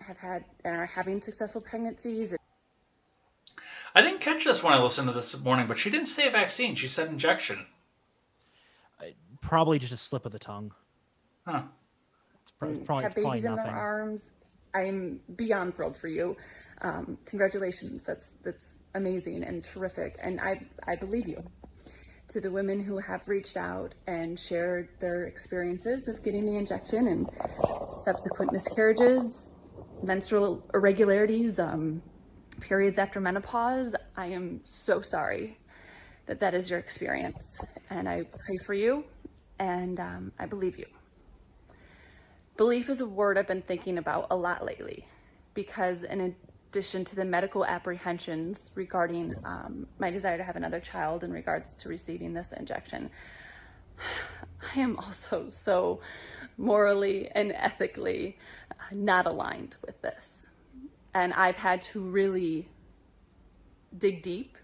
are having successful pregnancies.
I didn't catch this when I listened to this morning, but she didn't say vaccine. She said injection.
Probably just a slip of the tongue.
Huh.
Have babies in their arms. I'm beyond thrilled for you. Congratulations. That's amazing and terrific. And I believe you. To the women who have reached out and shared their experiences of getting the injection and subsequent miscarriages, menstrual irregularities, periods after menopause, I am so sorry that is your experience. And I pray for you, and I believe you. Belief is a word I've been thinking about a lot lately, because in addition to the medical apprehensions regarding my desire to have another child in regards to receiving this injection, I am also so morally and ethically not aligned with this. And I've had to really dig deep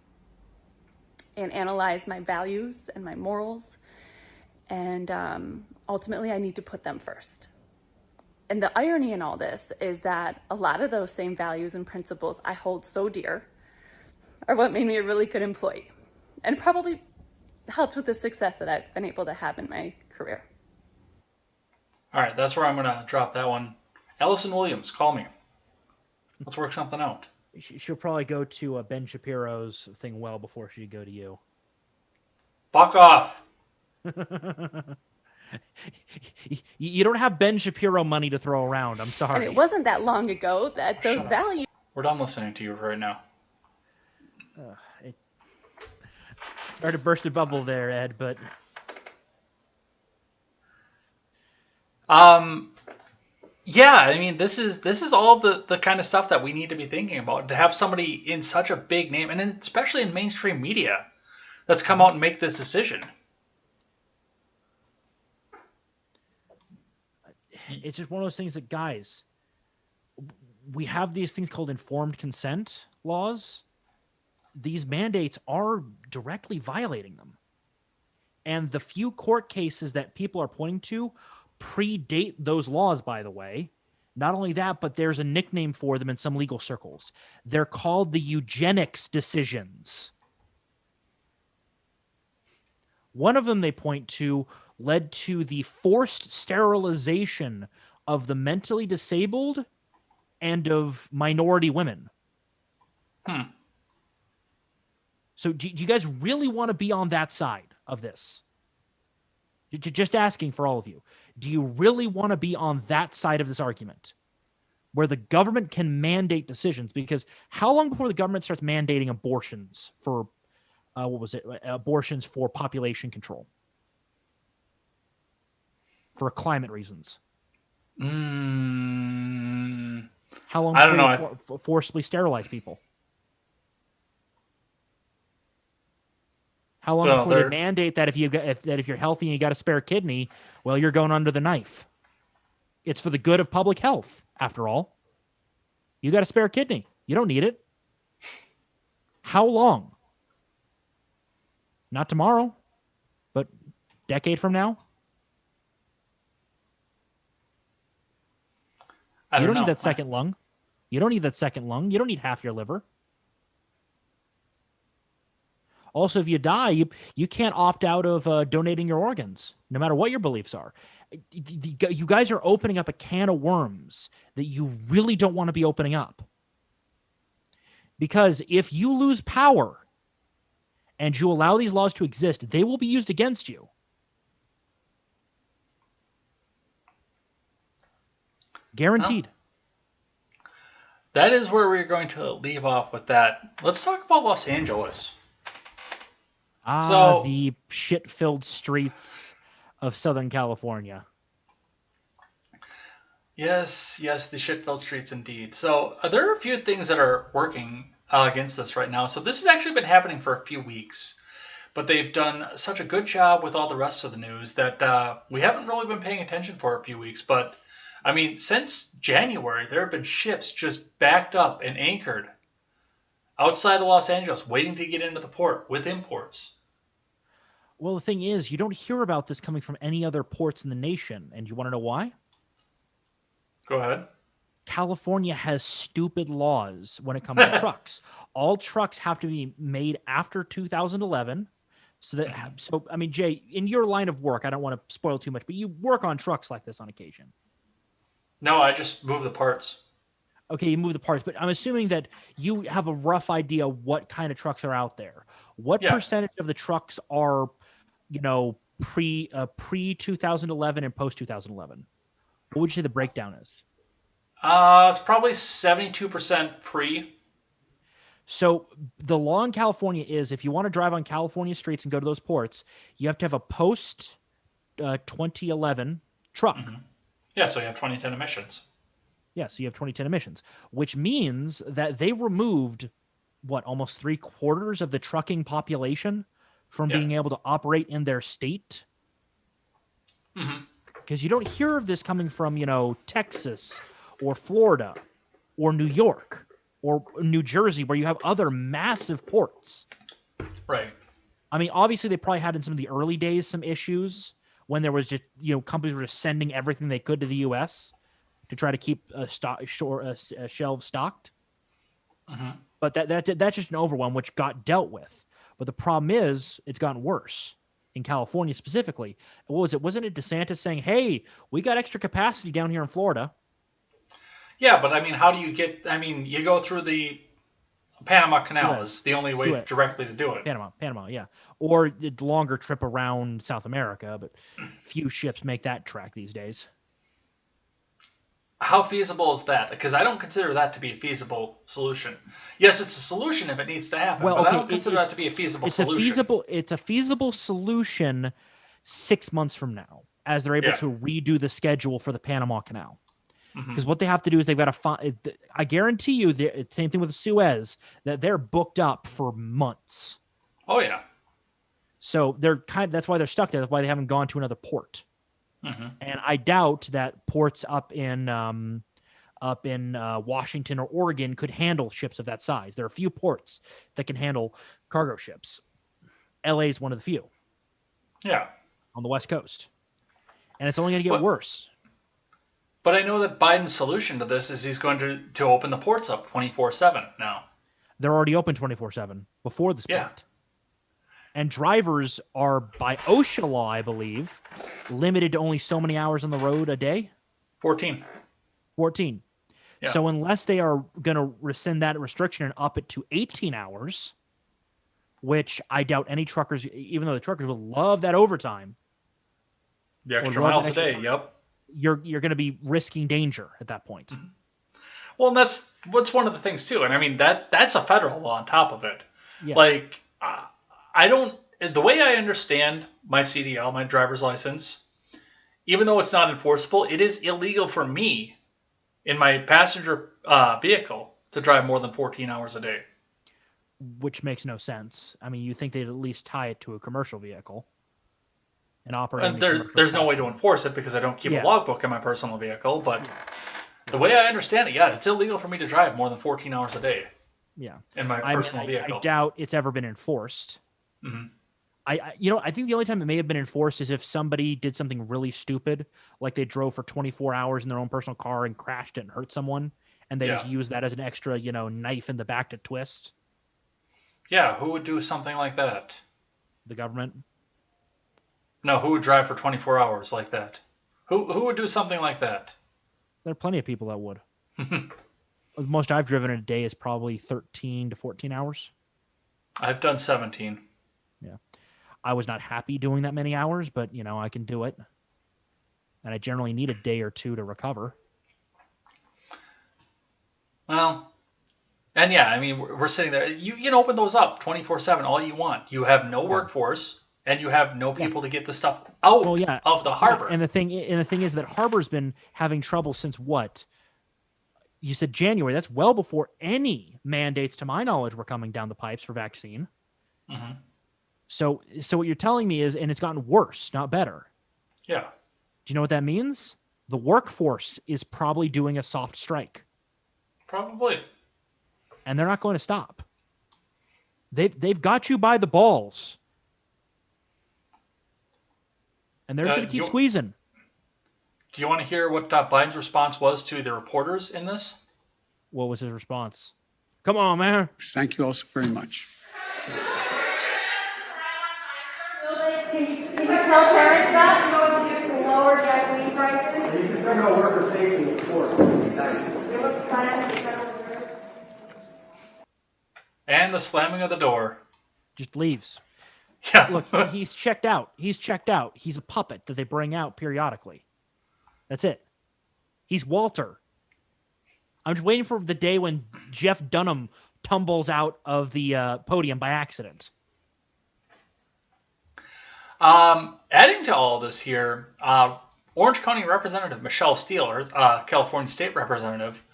and analyze my values and my morals. And ultimately, I need to put them first. And the irony in all this is that a lot of those same values and principles I hold so dear are what made me a really good employee and probably helped with the success that I've been able to have in my career.
All right, that's where I'm going to drop that one. Allison Williams, call me. Let's work something out.
She'll probably go to Ben Shapiro's thing well before she'd go to you.
Fuck off.
You don't have Ben Shapiro money to throw around. I'm sorry.
And it wasn't that long ago that those values...
We're done listening to you right now.
Sorry to burst a bubble there, Ed, but...
Yeah, I mean, this is all the kind of stuff that we need to be thinking about. To have somebody in such a big name, and especially in mainstream media, that's come out and make this decision.
It's just one of those things that, guys, we have these things called informed consent laws. These mandates are directly violating them. And the few court cases that people are pointing to predate those laws, by the way. Not only that, but there's a nickname for them in some legal circles. They're called the eugenics decisions. One of them they point to led to the forced sterilization of the mentally disabled and of minority women. So do you guys really want to be on that side of this? Just asking for all of you. Do you really want to be on that side of this argument where the government can mandate decisions? Because how long before the government starts mandating abortions for, abortions for population control? For climate reasons? How long
I don't
before
know.
you forcibly sterilize people? How long before they mandate that if you're healthy and you got a spare kidney, well, you're going under the knife? It's for the good of public health, after all. You got a spare kidney. You don't need it. How long? Not tomorrow, but decade from now. You don't need that second lung. You don't need that second lung. You don't need half your liver. Also, if you die, you can't opt out of donating your organs, no matter what your beliefs are. You guys are opening up a can of worms that you really don't want to be opening up. Because if you lose power and you allow these laws to exist, they will be used against you. Guaranteed.
Well, that is where we're going to leave off with that. Let's talk about Los Angeles.
The shit-filled streets of Southern California.
Yes, the shit-filled streets indeed. So there are a few things that are working against this right now. So this has actually been happening for a few weeks, but they've done such a good job with all the rest of the news that we haven't really been paying attention for a few weeks. But I mean, since January, there have been ships just backed up and anchored outside of Los Angeles, waiting to get into the port with imports.
Well, the thing is, you don't hear about this coming from any other ports in the nation. And you want to know why?
Go ahead.
California has stupid laws when it comes to trucks. All trucks have to be made after 2011. So I mean, Jay, in your line of work, I don't want to spoil too much, but you work on trucks like this on occasion.
No, I just move the parts.
Okay, you move the parts, but I'm assuming that you have a rough idea what kind of trucks are out there. What percentage of the trucks are, pre 2011 and post 2011? What would you say the breakdown is?
It's probably 72% pre.
So the law in California is if you want to drive on California streets and go to those ports, you have to have a post 2011 truck.
Mm-hmm. Yeah, so you have 2010 emissions.
Yeah, so you have 2010 emissions, which means that they removed, almost 3/4 of the trucking population from being able to operate in their state.
Mm-hmm.
Because you don't hear of this coming from, Texas or Florida or New York or New Jersey, where you have other massive ports.
Right.
I mean, obviously, they probably had in some of the early days some issues when there was just, companies were just sending everything they could to the U.S. to try to keep shelves stocked.
Mm-hmm.
But that's just an overwhelm, which got dealt with. But the problem is, it's gotten worse in California specifically. What was it? Wasn't it DeSantis saying, hey, we got extra capacity down here in Florida?
Yeah, but I mean, how do you get... I mean, you go through the Panama Canal is the only way directly to do it.
Panama, yeah. Or the longer trip around South America, but few ships make that track these days.
How feasible is that? Because I don't consider that to be a feasible solution. Yes, it's a solution if it needs to happen, but I don't consider that to be a feasible solution.
It's a feasible solution 6 months from now, as they're able to redo the schedule for the Panama Canal. Because what they have to do is they've got to find... I guarantee you, same thing with the Suez, that they're booked up for months.
Oh, yeah.
So that's why they're stuck there. That's why they haven't gone to another port.
Mm-hmm.
And I doubt that ports up in Washington or Oregon could handle ships of that size. There are a few ports that can handle cargo ships. LA is one of the few.
Yeah.
On the West Coast. And it's only going to get worse.
But I know that Biden's solution to this is he's going to open the ports up 24/7 now.
They're already open 24/7 before the split. Yeah. And drivers are, by OSHA law, I believe, limited to only so many hours on the road a day.
14.
Yeah. So unless they are going to rescind that restriction and up it to 18 hours, which I doubt any truckers, even though the truckers would love that overtime.
The extra miles a day, yep.
You're going to be risking danger at that point. Mm-hmm.
Well, and that's one of the things, too. And I mean, that's a federal law on top of it.
Yeah.
Like... the way I understand my CDL, my driver's license, even though it's not enforceable, it is illegal for me in my passenger vehicle to drive more than 14 hours a day.
Which makes no sense. I mean, you think they'd at least tie it to a commercial vehicle and operate.
And there's no way to enforce it because I don't keep a logbook in my personal vehicle, but The way I understand it, yeah, it's illegal for me to drive more than 14 hours a day.
Yeah.
In my personal vehicle.
I doubt it's ever been enforced.
Mm-hmm.
I think the only time it may have been enforced is if somebody did something really stupid, like they drove for 24 hours in their own personal car and crashed it and hurt someone, and they just used that as an extra, knife in the back to twist.
Yeah, who would do something like that?
The government?
No, who would drive for 24 hours like that? Who would do something like that?
There are plenty of people that would. The most I've driven in a day is probably 13 to 14 hours.
I've done 17.
Yeah. I was not happy doing that many hours, but, I can do it. And I generally need a day or two to recover.
Well, and yeah, I mean, we're sitting there. You can open those up 24/7 all you want. You have no workforce, and you have no people to get the stuff out of the harbor.
And the thing is that harbor's been having trouble since what? You said January. That's well before any mandates, to my knowledge, were coming down the pipes for vaccine.
Mm-hmm.
So what you're telling me is, and it's gotten worse, not better.
Yeah.
Do you know what that means? The workforce is probably doing a soft strike.
Probably.
And they're not going to stop. They've got you by the balls. And they're going to keep squeezing.
Do you want to hear what Biden's response was to the reporters in this?
What was his response? Come on, man.
Thank you all so very much.
Can you tell parents that? You know what to do to lower gasoline prices? You can talk about worker safety, of course.
And the slamming of the door.
Just leaves.
Yeah.
Look, he's checked out. He's a puppet that they bring out periodically. That's it. He's Walter. I'm just waiting for the day when Jeff Dunham tumbles out of the podium by accident.
Adding to all this here, Orange County Representative Michelle Steele, California State Representative,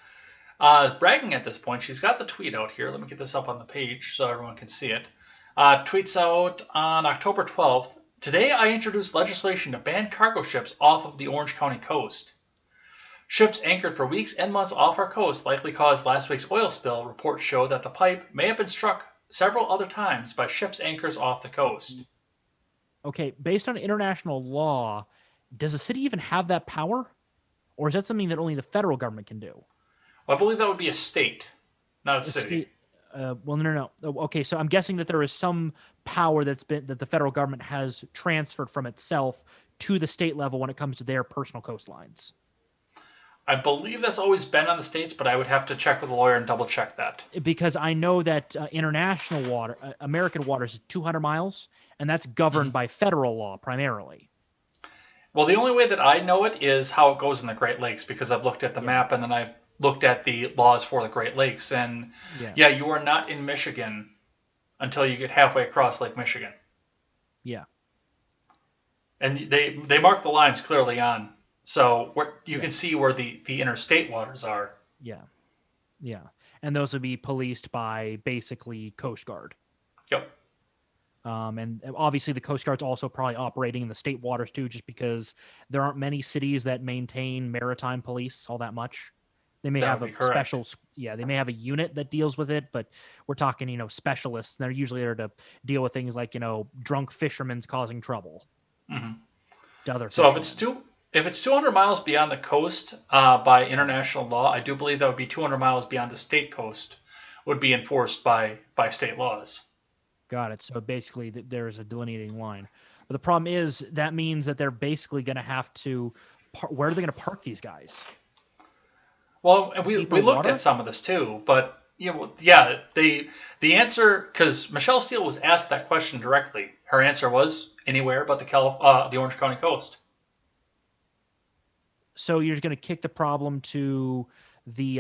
bragging at this point. She's got the tweet out here. Let me get this up on the page so everyone can see it. Tweets out on October 12th, "Today I introduced legislation to ban cargo ships off of the Orange County coast. Ships anchored for weeks and months off our coast likely caused last week's oil spill. Reports show that the pipe may have been struck several other times by ships' anchors off the coast."
Okay, based on international law, does a city even have that power? Or is that something that only the federal government can do?
Well, I believe that would be a state, not a city.
Well, no. Okay, so I'm guessing that there is some power that the federal government has transferred from itself to the state level when it comes to their personal coastlines.
I believe that's always been on the states, but I would have to check with a lawyer and double check that.
Because I know that international water, American waters, is 200 miles, and that's governed by federal law primarily.
Well, the only way that I know it is how it goes in the Great Lakes, because I've looked at the map and then I've looked at the laws for the Great Lakes. And you are not in Michigan until you get halfway across Lake Michigan.
Yeah.
And they mark the lines clearly on. So you can see where the interstate waters are.
Yeah. And those would be policed by basically Coast Guard.
Yep.
And obviously the Coast Guard's also probably operating in the state waters too, just because there aren't many cities that maintain maritime police all that much. They may have a special, they may have a unit that deals with it, but we're talking, specialists. And they're usually there to deal with things like, drunk fishermen's causing trouble.
Mm-hmm.
To other
so
fishermen.
if it's 200 miles beyond the coast by international law, I do believe that would be 200 miles beyond the state coast would be enforced by state laws.
Got it. So basically there's a delineating line. But the problem is that means that they're basically going to have to, where are they going to park these guys?
Well, and we looked at some of this too, but the answer, because Michelle Steele was asked that question directly. Her answer was anywhere but the Orange County coast.
So you're going to kick the problem to the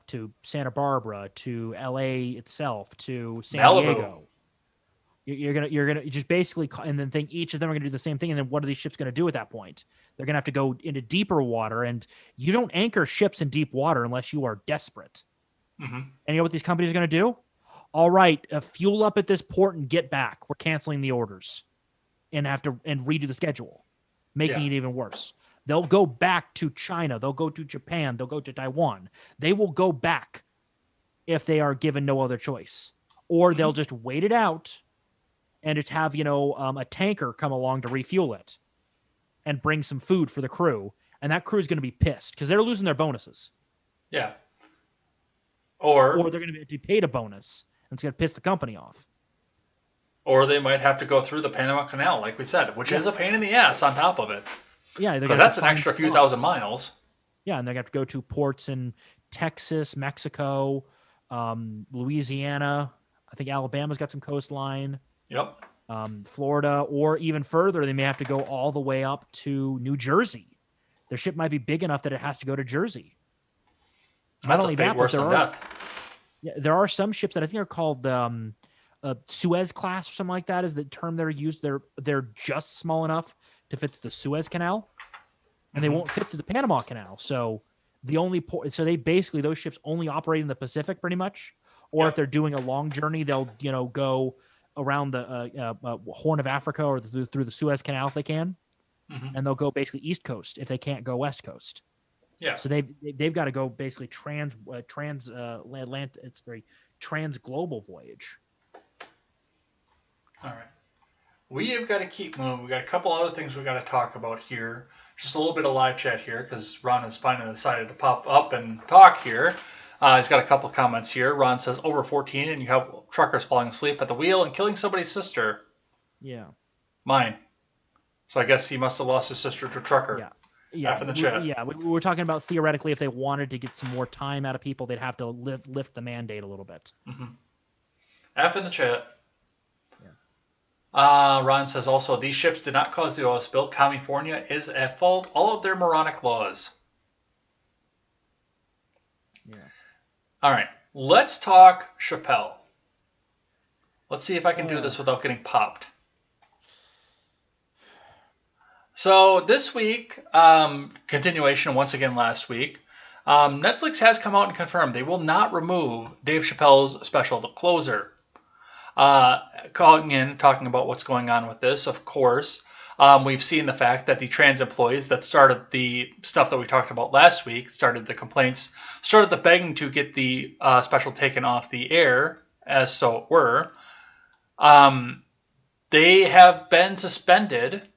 to Santa Barbara, to LA itself, to San Diego. You're gonna just basically, and then think each of them are gonna do the same thing. And then what are these ships gonna do at that point? They're gonna have to go into deeper water, and you don't anchor ships in deep water unless you are desperate.
Mm-hmm.
And you know what these companies are gonna do? All right, fuel up at this port and get back. We're canceling the orders, and have to redo the schedule, making it even worse. They'll go back to China. They'll go to Japan. They'll go to Taiwan. They will go back if they are given no other choice. Or they'll just wait it out and just have, a tanker come along to refuel it and bring some food for the crew. And that crew is going to be pissed because they're losing their bonuses.
Yeah. Or
they're going to be paid a bonus, and it's going to piss the company off.
Or they might have to go through the Panama Canal, like we said, which is a pain in the ass on top of it.
Yeah,
because that's an extra few thousand miles.
Yeah, and they have to go to ports in Texas, Mexico, Louisiana. I think Alabama's got some coastline.
Yep.
Florida, or even further, they may have to go all the way up to New Jersey. Their ship might be big enough that it has to go to Jersey.
Not only that, but
there are some ships that I think are called Suez class or something like that is the term they're used. They're just small enough to fit through the Suez Canal, and they won't fit through the Panama Canal. So they basically, those ships only operate in the Pacific pretty much. Or if they're doing a long journey, they'll go around the Horn of Africa or through the Suez Canal if they can, and they'll go basically East Coast if they can't go West Coast.
Yeah.
So they've got to go basically trans global voyage.
All right. We have got to keep moving. We got a couple other things we got to talk about here. Just a little bit of live chat here because Ron has finally decided to pop up and talk here. He's got a couple of comments here. Ron says, over 14 and you have truckers falling asleep at the wheel and killing somebody's sister.
Yeah.
Mine. So I guess he must have lost his sister to a trucker.
Yeah.
F in the chat.
We're talking about theoretically if they wanted to get some more time out of people, they'd have to lift the mandate a little bit.
F in the chat. Ron says also, these ships did not cause the oil spill. California is at fault. All of their moronic laws.
Yeah.
All right. Let's talk Chappelle. Let's see if I can do this without getting popped. So this week, continuation once again last week, Netflix has come out and confirmed they will not remove Dave Chappelle's special, The Closer. Calling in, talking about what's going on with this, of course. We've seen the fact that the trans employees that started the stuff that we talked about last week, started the complaints, started the begging to get the special taken off the air, as so it were. They have been suspended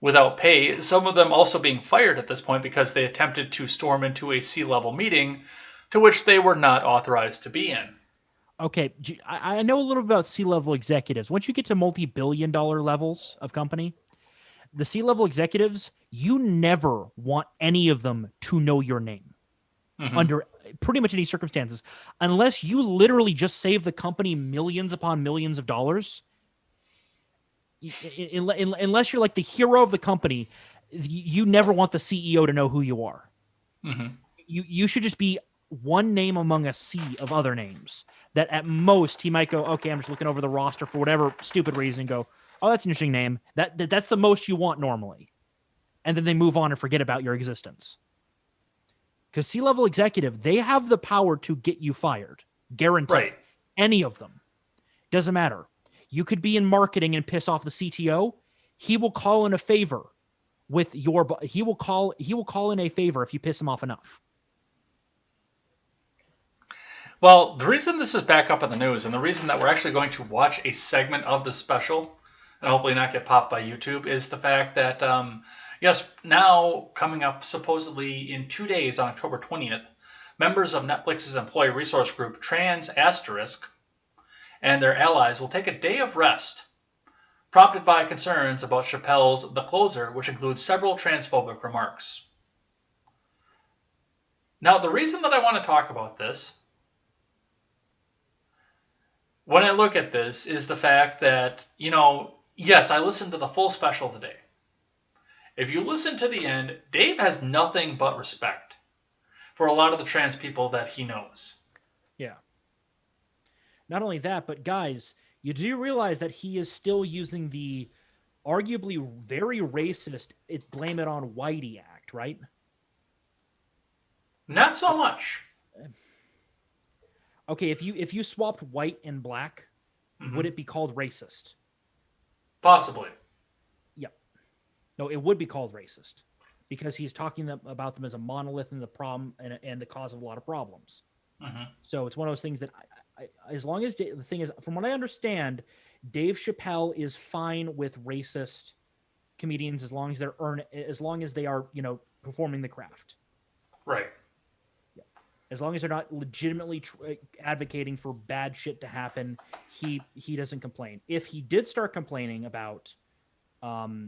without pay, some of them also being fired at this point because they attempted to storm into a CWal meeting to which they were not authorized to be in.
Okay, I know a little bit about C-level executives. Once you get to multi-billion-dollar levels of company, the C-level executives, you never want any of them to know your name under pretty much any circumstances, unless you literally just save the company millions upon millions of dollars. Unless you're like the hero of the company, you never want the CEO to know who you are. You should just be one name among a sea of other names that at most he might go, okay, I'm just looking over the roster for whatever stupid reason, go, oh, that's an interesting name. That's the most you want normally. And then they move on and forget about your existence. Because C-level executive, they have the power to get you fired. Guaranteed.
Right.
Any of them. Doesn't matter. You could be in marketing and piss off the CTO. He will call in a favor with your, he will call in a favor if you piss him off enough.
Well, the reason this is back up in the news and the reason that we're actually going to watch a segment of the special and hopefully not get popped by YouTube is the fact that, yes, now coming up supposedly in 2 days on October 20th, members of Netflix's employee resource group Trans Asterisk and their allies will take a day of rest, prompted by concerns about Chappelle's The Closer, which includes several transphobic remarks. Now, the reason that I want to talk about this when I look at this is the fact that, yes, I listened to the full special today. If you listen to the end, Dave has nothing but respect for a lot of the trans people that he knows.
Yeah. Not only that, but guys, you do realize that he is still using the arguably very racist Blame It on Whitey Act, right?
Not so much.
Okay, if you swapped white and black, would it be called racist?
Possibly.
Yep. No, it would be called racist. because he's talking about them as a monolith and the problem and the cause of a lot of problems.
Mm-hmm.
So it's one of those things that I as long as the thing is, from what I understand, Dave Chappelle is fine with racist comedians as long as they are, performing the craft.
Right.
Yeah. As long as they're not legitimately advocating for bad shit to happen, he doesn't complain. If he did start complaining about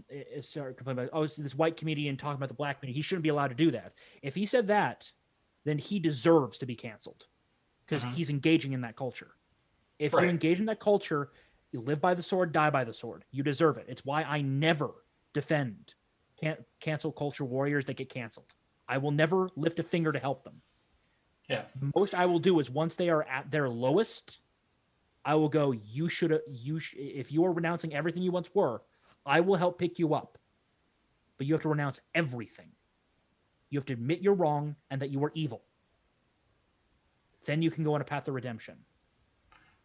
this white comedian talking about the black comedian, he shouldn't be allowed to do that. If he said that, then he deserves to be canceled because he's engaging in that culture. If you engage in that culture, you live by the sword, die by the sword. You deserve it. It's why I never defend cancel culture warriors that get canceled. I will never lift a finger to help them.
Yeah.
The most I will do is once they are at their lowest, I will go, if you are renouncing everything you once were, I will help pick you up. But you have to renounce everything. You have to admit you're wrong and that you were evil. Then you can go on a path of redemption.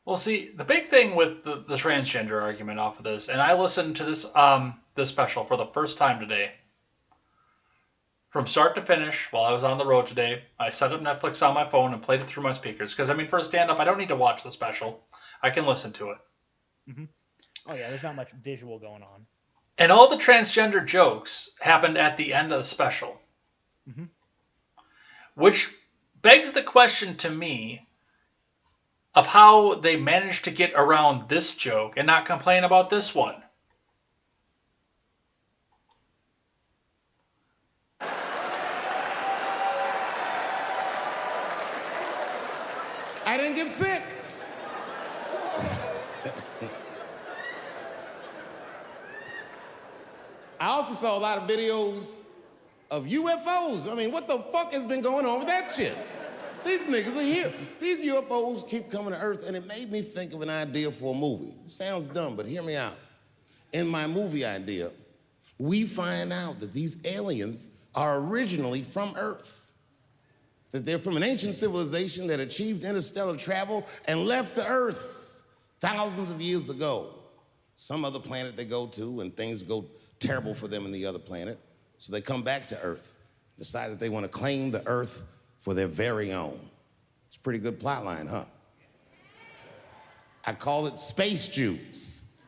Well, see, the big thing with the transgender argument off of this, and I listened to this this special for the first time today. From start to finish, while I was on the road today, I set up Netflix on my phone and played it through my speakers. Because, for a stand-up, I don't need to watch the special. I can listen to it.
Mm-hmm. Oh, yeah, there's not much visual going on.
And all the transgender jokes happened at the end of the special.
Mm-hmm.
Which begs the question to me of how they managed to get around this joke and not complain about this one.
I didn't get sick. I also saw a lot of videos of UFOs. I mean, what the fuck has been going on with that shit? These niggas are here. These UFOs keep coming to Earth, and it made me think of an idea for a movie. It sounds dumb, but hear me out. In my movie idea, we find out that these aliens are originally from Earth. That they're from an ancient civilization that achieved interstellar travel and left the Earth thousands of years ago. Some other planet they go to, and things go terrible for them in the other planet. So they come back to Earth, decide that they want to claim the Earth for their very own. It's a pretty good plot line, huh? I call it Space Jews.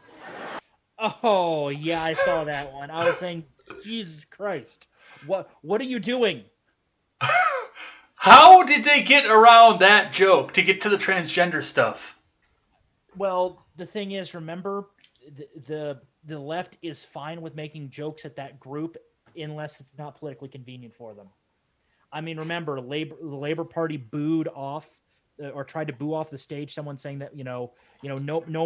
Oh, yeah, I saw that one. I was saying, Jesus Christ, what are you doing?
How did they get around that joke to get to the transgender stuff?
Well, the thing is, remember, the left is fine with making jokes at that group unless it's not politically convenient for them. I mean, remember, the Labor Party booed off or tried to boo off the stage someone saying that, no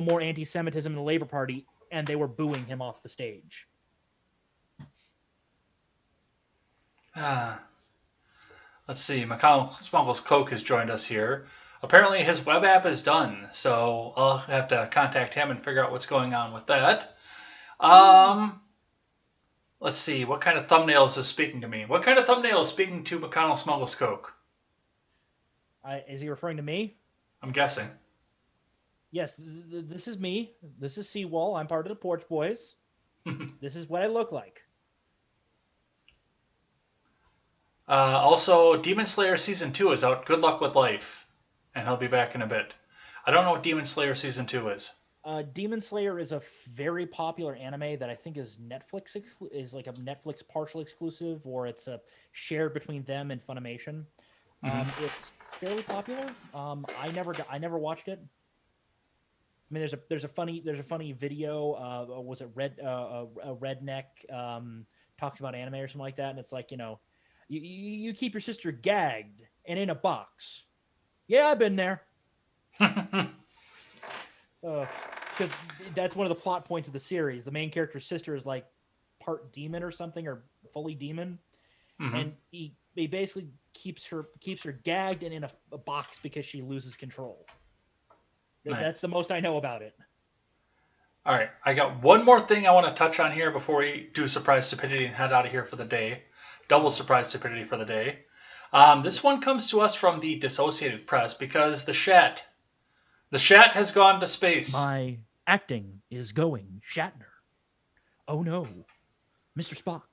more anti-Semitism in the Labor Party, and they were booing him off the stage.
Let's see. McConnell Smuggles Coke has joined us here. Apparently his web app is done, so I'll have to contact him and figure out what's going on with that. Let's see. What kind of thumbnails is speaking to me? What kind of thumbnail is speaking to McConnell Smuggles Coke?
Is he referring to me?
I'm guessing.
Yes, this is me. This is CWal. I'm part of the Porch Boys. This is what I look like.
Also, Demon Slayer Season 2 is out. Good luck with life. And he'll be back in a bit. I don't know what Demon Slayer Season 2 is.
Demon Slayer is a very popular anime that I think is is like a Netflix partial exclusive, or it's shared between them and Funimation. It's fairly popular. I never watched it. I mean, there's a funny video. Was it a redneck talks about anime or something like that, and it's like, you keep your sister gagged and in a box. Yeah, I've been there. Because that's one of the plot points of the series. The main character's sister is like part demon or something, or fully demon, and he basically keeps her gagged and in a box because she loses control. Nice. That's the most I know about it.
All right, I got one more thing I want to touch on here before we do Surprise Stupidity and head out of here for the day. Double Surprise Stupidity for the day. This one comes to us from the Dissociated Press because the Shat has gone to space.
My acting is going Shatner. Oh no, Mr. Spock,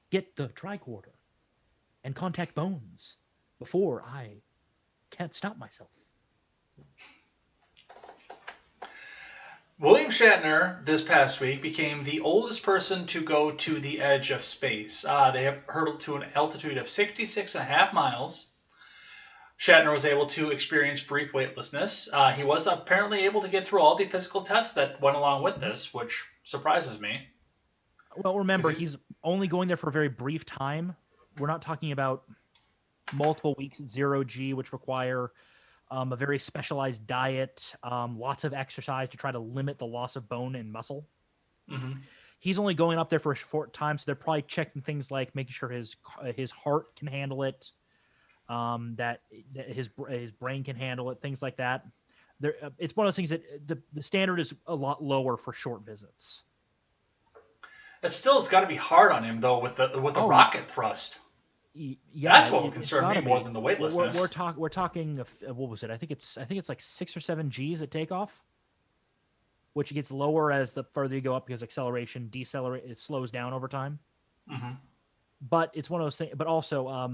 get the tricorder and contact Bones before I can't stop myself.
William Shatner this past week became the oldest person to go to the edge of space. They have hurtled to an altitude of 66.5 miles. Shatner was able to experience brief weightlessness. He was apparently able to get through all the physical tests that went along with this, which surprises me.
Well, remember, he's only going there for a very brief time. We're not talking about multiple weeks at 0G, which require a very specialized diet, lots of exercise to try to limit the loss of bone and muscle.
Mm-hmm.
He's only going up there for a short time, so they're probably checking things like making sure his heart can handle it, that his brain can handle it, things like that. It's one of those things that the standard is a lot lower for short visits.
It still has got to be hard on him though with the rocket thrust.
Yeah,
that's what would concern me more than the weightlessness.
We're talking. What was it? I think it's like 6 or 7 Gs at takeoff, which gets lower as the further you go up because acceleration it slows down over time.
Mm-hmm.
But it's one of those things. But also,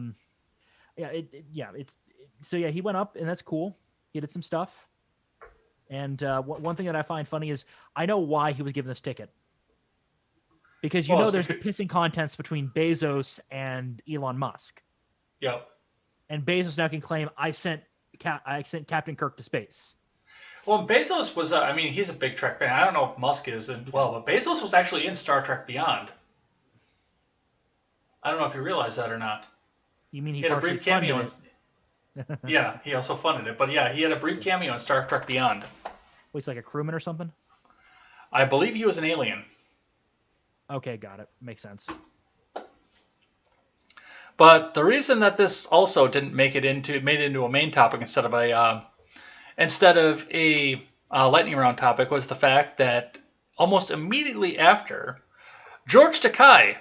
he went up and that's cool. He did some stuff. And one thing that I find funny is I know why he was given this ticket. Because there's the pissing contest between Bezos and Elon Musk.
Yep.
And Bezos now can claim I sent Captain Kirk to space.
Well, Bezos was he's a big Trek fan. I don't know if Musk is as well, but Bezos was actually in Star Trek Beyond. I don't know if you realize that or not.
You mean he
had a brief cameo? Yeah, he also funded it. But yeah, he had a brief cameo in Star Trek Beyond.
Well, he's like a crewman or something?
I believe he was an alien.
Okay, got it. Makes sense.
But the reason that this also didn't made it into a main topic instead of a lightning round topic was the fact that almost immediately after, George Takei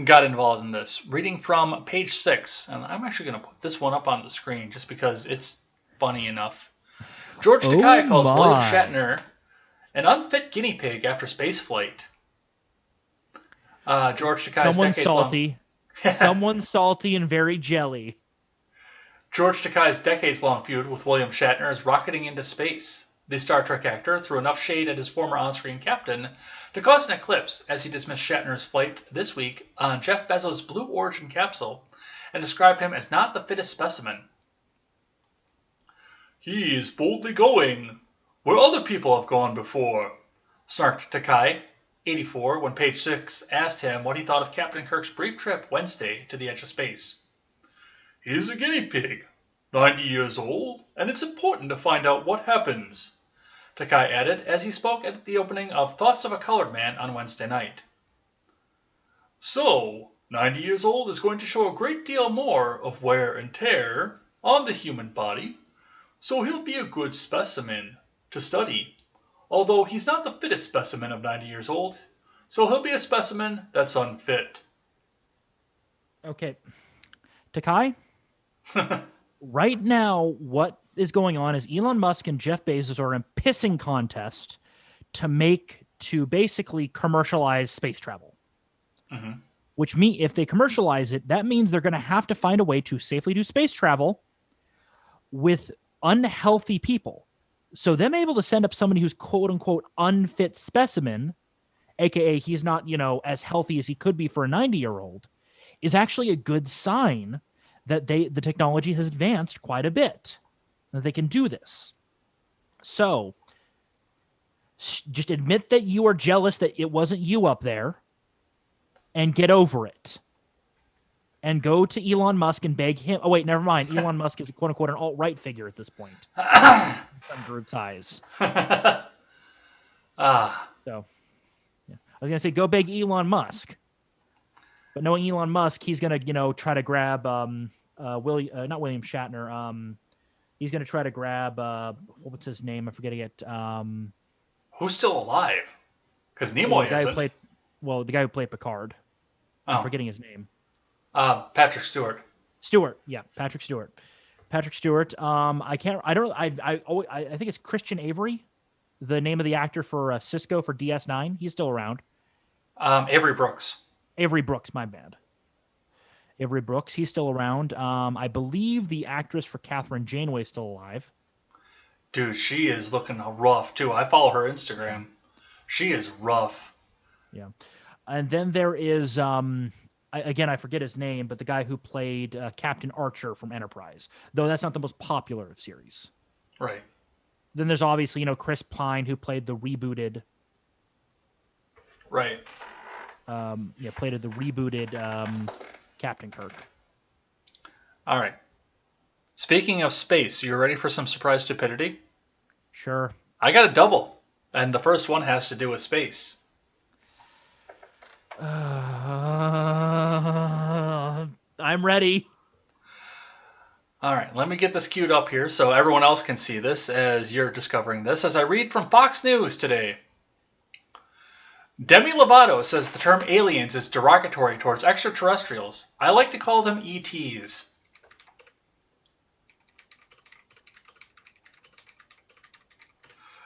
got involved in this. Reading from page 6, and I'm actually going to put this one up on the screen just because it's funny enough. George Takei calls William Shatner an unfit guinea pig after spaceflight. George Takei's
Someone's salty. Someone's salty and very jelly.
George Takei's decades-long feud with William Shatner is rocketing into space. The Star Trek actor threw enough shade at his former on-screen captain to cause an eclipse as he dismissed Shatner's flight this week on Jeff Bezos' Blue Origin capsule and described him as not the fittest specimen. "He's boldly going where other people have gone before," snarked Takei, 84, when page 6 asked him what he thought of Captain Kirk's brief trip Wednesday to the edge of space. "He's a guinea pig, 90 years old, and it's important to find out what happens," Takei added as he spoke at the opening of Thoughts of a Colored Man on Wednesday night. "So, 90 years old is going to show a great deal more of wear and tear on the human body, so he'll be a good specimen to study. Although he's not the fittest specimen of 90 years old, so he'll be a specimen that's unfit."
Okay. Takei? Right now, what is going on is Elon Musk and Jeff Bezos are in a pissing contest to basically commercialize space travel.
Mm-hmm.
Which means if they commercialize it, that means they're going to have to find a way to safely do space travel with unhealthy people. So them able to send up somebody who's quote unquote unfit specimen, aka he's not, as healthy as he could be for a 90-year-old, is actually a good sign that the technology has advanced quite a bit, that they can do this. So just admit that you are jealous that it wasn't you up there and get over it. And go to Elon Musk and beg him. Oh, wait, never mind. Elon Musk is quote unquote an alt-right figure at this point. Some group's eyes. So, I was going to say, go beg Elon Musk. But knowing Elon Musk, he's going to, try to grab not William Shatner. He's going to try to grab, what's his name? I'm forgetting it.
Who's still alive? Because Nimoy isn't.
The guy who played Picard. I'm forgetting his name.
Patrick Stewart.
Patrick Stewart. I think it's Christian Avery, the name of the actor for Cisco for DS9. He's still around.
Avery Brooks.
Avery Brooks, my bad. Avery Brooks, he's still around. I believe the actress for Catherine Janeway is still alive.
Dude, she is looking rough, too. I follow her Instagram. She is rough.
Yeah. And then there is, again, I forget his name, but the guy who played Captain Archer from Enterprise, though that's not the most popular of series.
Right.
Then there's obviously, Chris Pine, who played the rebooted.
Right.
Played the rebooted Captain Kirk.
All right. Speaking of space, you ready for some surprise stupidity?
Sure.
I got a double, and the first one has to do with space.
I'm ready.
All right, let me get this queued up here so everyone else can see this as you're discovering this. As I read from Fox News today, Demi Lovato says the term aliens is derogatory towards extraterrestrials. I like to call them ETs.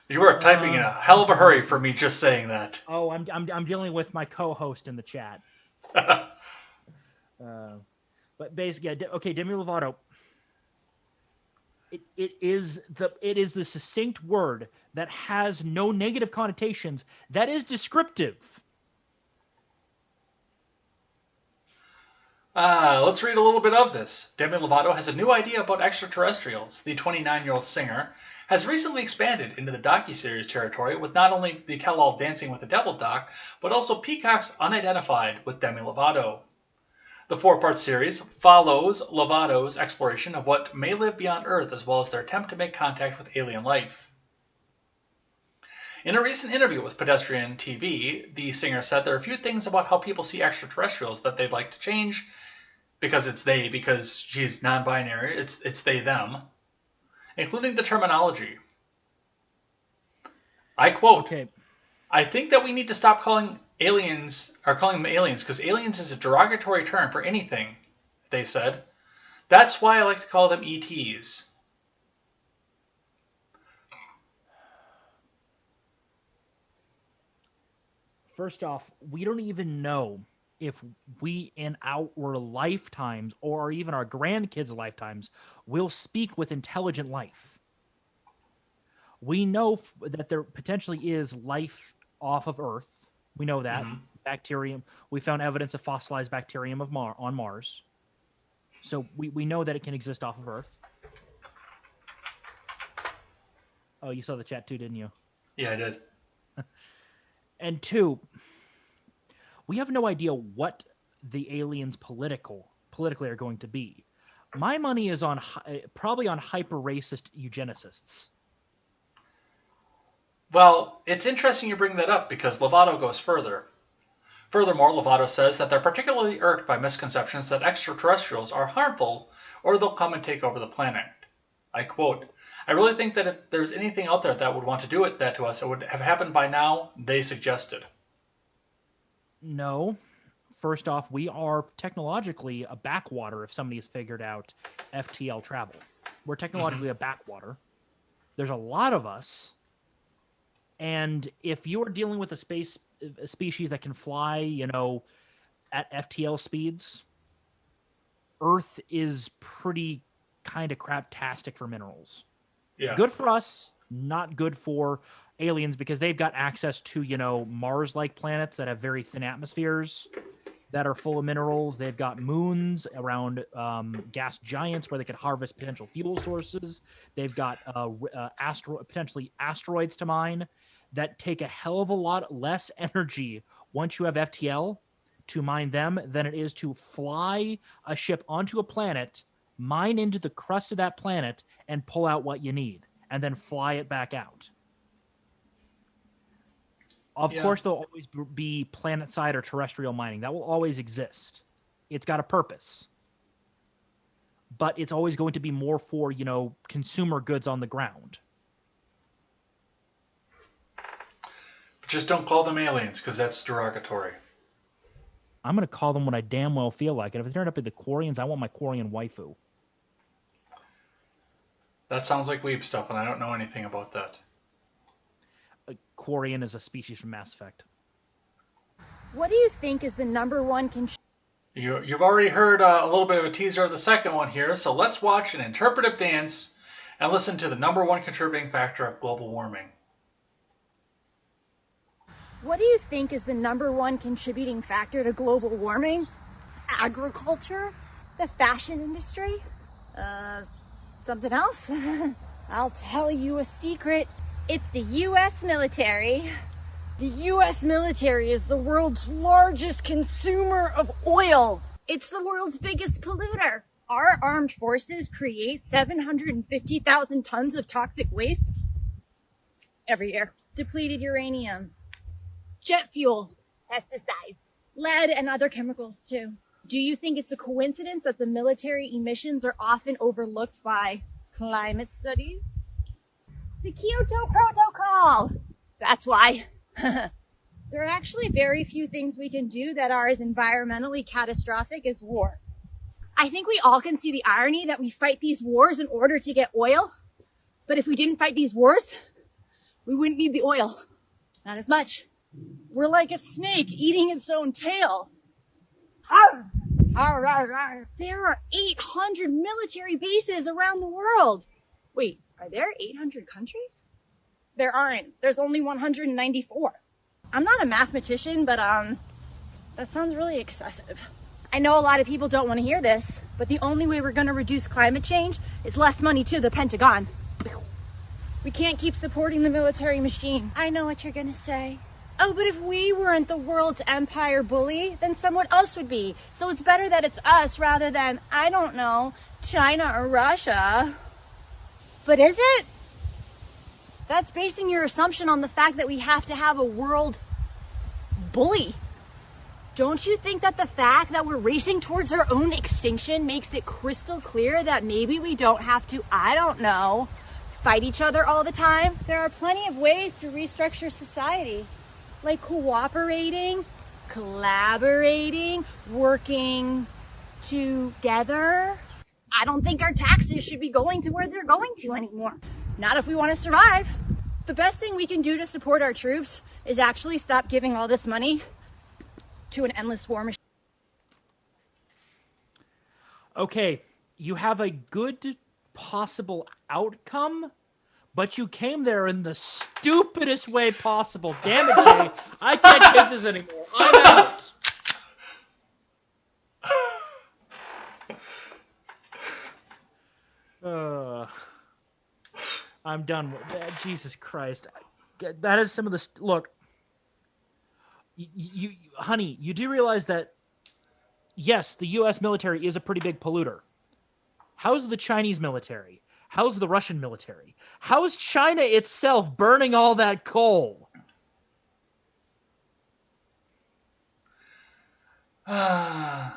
You are typing in a hell of a hurry for me just saying that.
Oh, I'm dealing with my co-host in the chat. But basically, okay, Demi Lovato. It is the succinct word that has no negative connotations. That is descriptive.
Let's read a little bit of this. Demi Lovato has a new idea about extraterrestrials. The 29-year-old singer has recently expanded into the docuseries territory with not only the tell-all Dancing with the Devil doc, but also Peacock's Unidentified with Demi Lovato. The 4-part series follows Lovato's exploration of what may live beyond Earth, as well as their attempt to make contact with alien life. In a recent interview with Pedestrian TV, the singer said there are a few things about how people see extraterrestrials that they'd like to change, because she's non-binary, it's they, them, including the terminology. I quote,
okay.
I think that we need to stop calling them aliens, because aliens is a derogatory term for anything, they said. That's why I like to call them ETs.
First off, we don't even know if we in our lifetimes or even our grandkids' lifetimes will speak with intelligent life. We know that there potentially is life off of Earth. We know that. Mm-hmm. Bacterium. We found evidence of fossilized bacterium on Mars. So we know that it can exist off of Earth. Oh, you saw the chat too, didn't you?
Yeah, I did.
And 2, we have no idea what the aliens politically are going to be. My money is on probably on hyper-racist eugenicists.
Well, it's interesting you bring that up because Lovato goes further. Furthermore, Lovato says that they're particularly irked by misconceptions that extraterrestrials are harmful or they'll come and take over the planet. I quote, I really think that if there's anything out there that would want to do that to us, it would have happened by now, they suggested.
No. First off, we are technologically a backwater if somebody has figured out FTL travel. We're technologically a backwater. There's a lot of us. And if you're dealing with a species that can fly, at FTL speeds, Earth is pretty kind of craptastic for minerals.
Yeah.
Good for us, not good for aliens because they've got access to, Mars-like planets that have very thin atmospheres that are full of minerals. They've got moons around gas giants where they could harvest potential fuel sources. They've got potentially asteroids to mine that take a hell of a lot less energy once you have FTL to mine them than it is to fly a ship onto a planet, mine into the crust of that planet, and pull out what you need, and then fly it back out. Of course, there'll always be planet-side or terrestrial mining. That will always exist. It's got a purpose. But it's always going to be more for, consumer goods on the ground.
But just don't call them aliens, because that's derogatory.
I'm going to call them what I damn well feel like. And if it turned up to the Quarians, I want my Quarian waifu.
That sounds like weeb stuff, and I don't know anything about that.
Quarian is a species from Mass Effect.
What do you think is the number one
You've already heard a little bit of a teaser of the second one here, so let's watch an interpretive dance and listen to the number one contributing factor of global warming.
What do you think is the number one contributing factor to global warming? Agriculture? The fashion industry? Something else? I'll tell you a secret. It's the U.S. military. The U.S. military is the world's largest consumer of oil. It's the world's biggest polluter. Our armed forces create 750,000 tons of toxic waste every year. Depleted uranium, jet fuel, pesticides, lead, and other chemicals too. Do you think it's a coincidence that the military emissions are often overlooked by climate studies? The Kyoto Protocol! That's why. There are actually very few things we can do that are as environmentally catastrophic as war. I think we all can see the irony that we fight these wars in order to get oil. But if we didn't fight these wars, we wouldn't need the oil. Not as much. We're like a snake eating its own tail. There are 800 military bases around the world. Wait, are there 800 countries? There aren't. There's only 194. I'm not a mathematician, but that sounds really excessive. I know a lot of people don't want to hear this, but the only way we're going to reduce climate change is less money to the Pentagon. We can't keep supporting the military machine. I know what you're going to say. Oh, but if we weren't the world's empire bully, then someone else would be. So it's better that it's us rather than, I don't know, China or Russia. But is it? That's basing your assumption on the fact that we have to have a world bully. Don't you think that the fact that we're racing towards our own extinction makes it crystal clear that maybe we don't have to, I don't know, fight each other all the time? There are plenty of ways to restructure society, like cooperating, collaborating, working together. I don't think our taxes should be going to where they're going to anymore. Not if we want to survive. The best thing we can do to support our troops is actually stop giving all this money to an endless war machine.
Okay, you have a good possible outcome, but you came there in the stupidest way possible. Damn it, Jay. I can't take this anymore. I'm out. I'm done with that. Jesus Christ. That is some of the... Look, honey, you do realize that, yes, the U.S. military is a pretty big polluter. How's the Chinese military? How's the Russian military? How is China itself burning all that coal?
Well,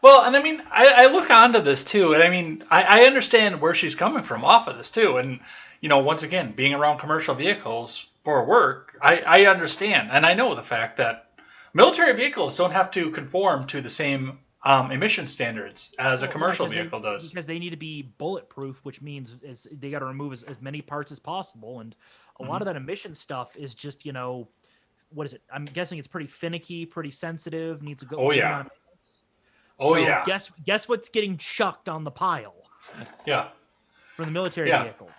and I mean, I look onto this too, and I mean, I understand where she's coming from off of this too, and you know, once again, being around commercial vehicles for work, I understand, and I know the fact that military vehicles don't have to conform to the same emission standards as a commercial vehicle does,
because they need to be bulletproof, which means they got to remove as many parts as possible, and a lot of that emission stuff is just, you know, what is it? I'm guessing it's pretty finicky, pretty sensitive, needs a good amount of maintenance. So guess what's getting chucked on the pile?
Yeah,
from the military vehicle.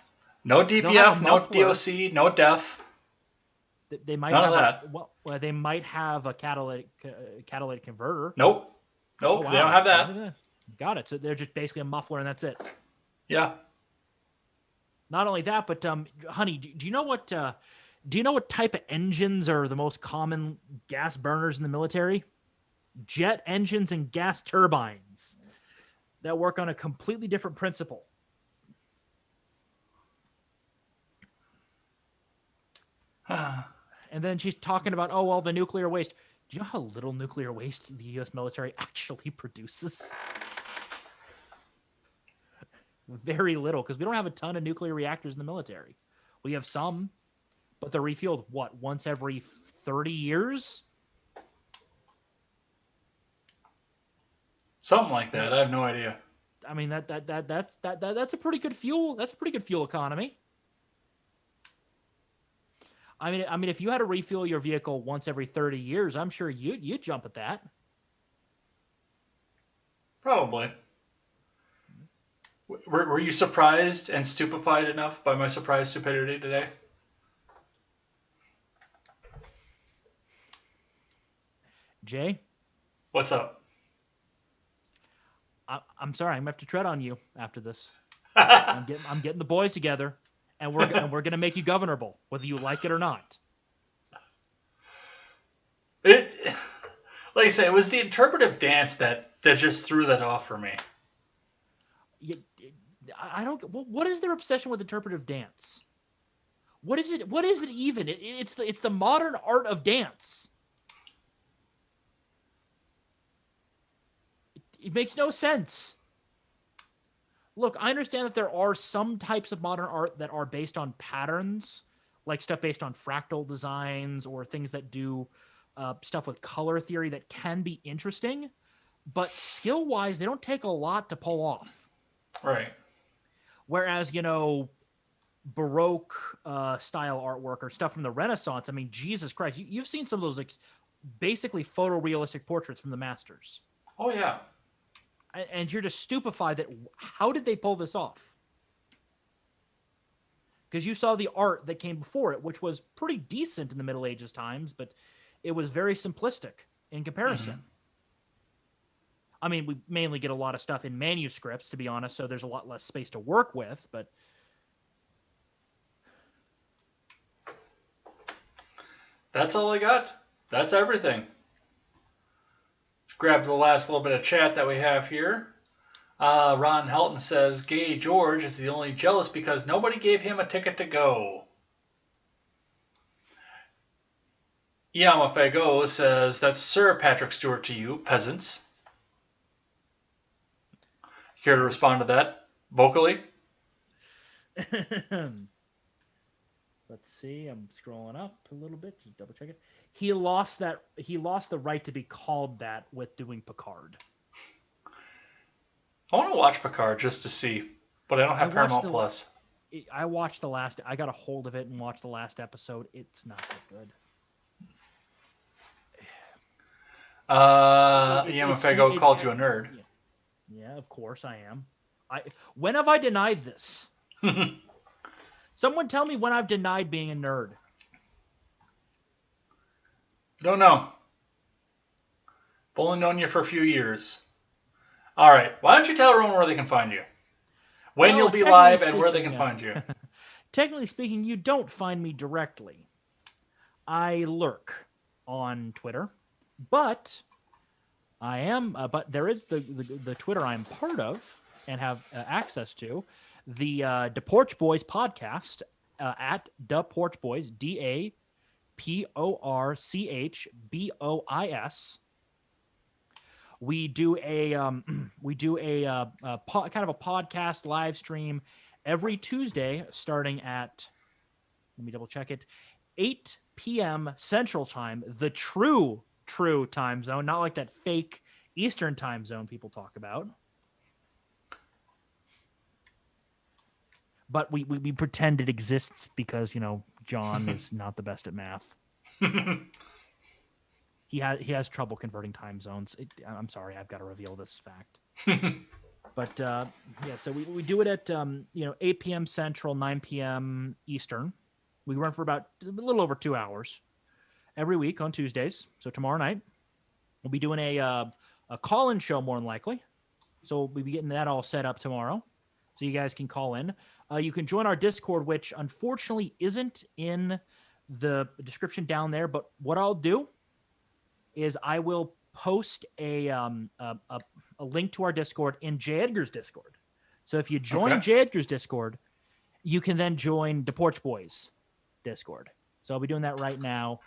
No DPF, no DOC, no DEF.
They might
None
have
of that.
Well, they might have a catalytic converter.
Nope. Nope, they don't have that.
Got it. So they're just basically a muffler, and that's it.
Yeah.
Not only that, but honey, do you know what? Do you know what type of engines are the most common gas burners in the military? Jet engines and gas turbines that work on a completely different principle. And then she's talking about, oh, well, the nuclear waste. Do you know how little nuclear waste the U.S. military actually produces? Very little, because we don't have a ton of nuclear reactors in the military. We have some, but they're refueled, what, once every 30 years?
Something like that. I have no idea.
I mean, that's a pretty good fuel. That's a pretty good fuel economy. I mean, if you had to refuel your vehicle once every 30 years, I'm sure you'd jump at that.
Probably. Were you surprised and stupefied enough by my surprise stupidity today?
Jay?
What's up?
I'm sorry. I'm going to have to tread on you after this. I'm getting the boys together, and we're going to make you governable, whether you like it or not.
Like I say, it was the interpretive dance that just threw that off for me.
I don't. What is their obsession with interpretive dance? What is it? What is it even? It's the modern art of dance. It makes no sense. Look, I understand that there are some types of modern art that are based on patterns, like stuff based on fractal designs or things that do stuff with color theory that can be interesting, but skill-wise, they don't take a lot to pull off.
Right.
Whereas, Baroque style artwork or stuff from the Renaissance, I mean, Jesus Christ, you've seen some of those basically photorealistic portraits from the masters.
Oh, yeah.
And you're just stupefied that how did they pull this off? Because you saw the art that came before it, which was pretty decent in the Middle Ages times, but it was very simplistic in comparison. Mm-hmm. I mean, we mainly get a lot of stuff in manuscripts, to be honest, so there's a lot less space to work with, but...
That's all I got. That's everything. Let's grab the last little bit of chat that we have here. Ron Helton says, Gay George is the only jealous because nobody gave him a ticket to go. Yamafago says, that's Sir Patrick Stewart to you, peasants. Care to respond to that vocally?
Let's see. I'm scrolling up a little bit. Just double check it. He lost the right to be called that with doing Picard.
I want to watch Picard just to see, but I don't have Paramount Plus.
I watched the last. I got a hold of it and watched the last episode. It's not that good.
Yamafago called you a nerd.
Yeah, of course I am. When have I denied this? Someone tell me when I've denied being a nerd.
I don't know. I've only known you for a few years. All right. Why don't you tell everyone where they can find you? When you'll be live and where they can find you.
Technically speaking, you don't find me directly. I lurk on Twitter, but I am. But there is the Twitter I'm part of and have access to, the Porch Boys podcast at Da Porch Boys, DAPORCHBOIS. We do a kind of a podcast live stream every Tuesday, starting at, let me double check it, 8 p.m. Central Time, the true time zone, not like that fake Eastern time zone people talk about. But we pretend it exists because, John is not the best at math. He has trouble converting time zones. I'm sorry, I've got to reveal this fact. But so we do it at 8 p.m. Central, 9 p.m. Eastern. We run for about a little over 2 hours every week on Tuesdays. So tomorrow night we'll be doing a call-in show more than likely. So we'll be getting that all set up tomorrow, so you guys can call in. You can join our Discord, which unfortunately isn't in the description down there. But what I'll do is I will post a link to our Discord in J. Edgar's Discord. So if you join J. Edgar's Discord, you can then join the Porch Boys Discord. So I'll be doing that right now.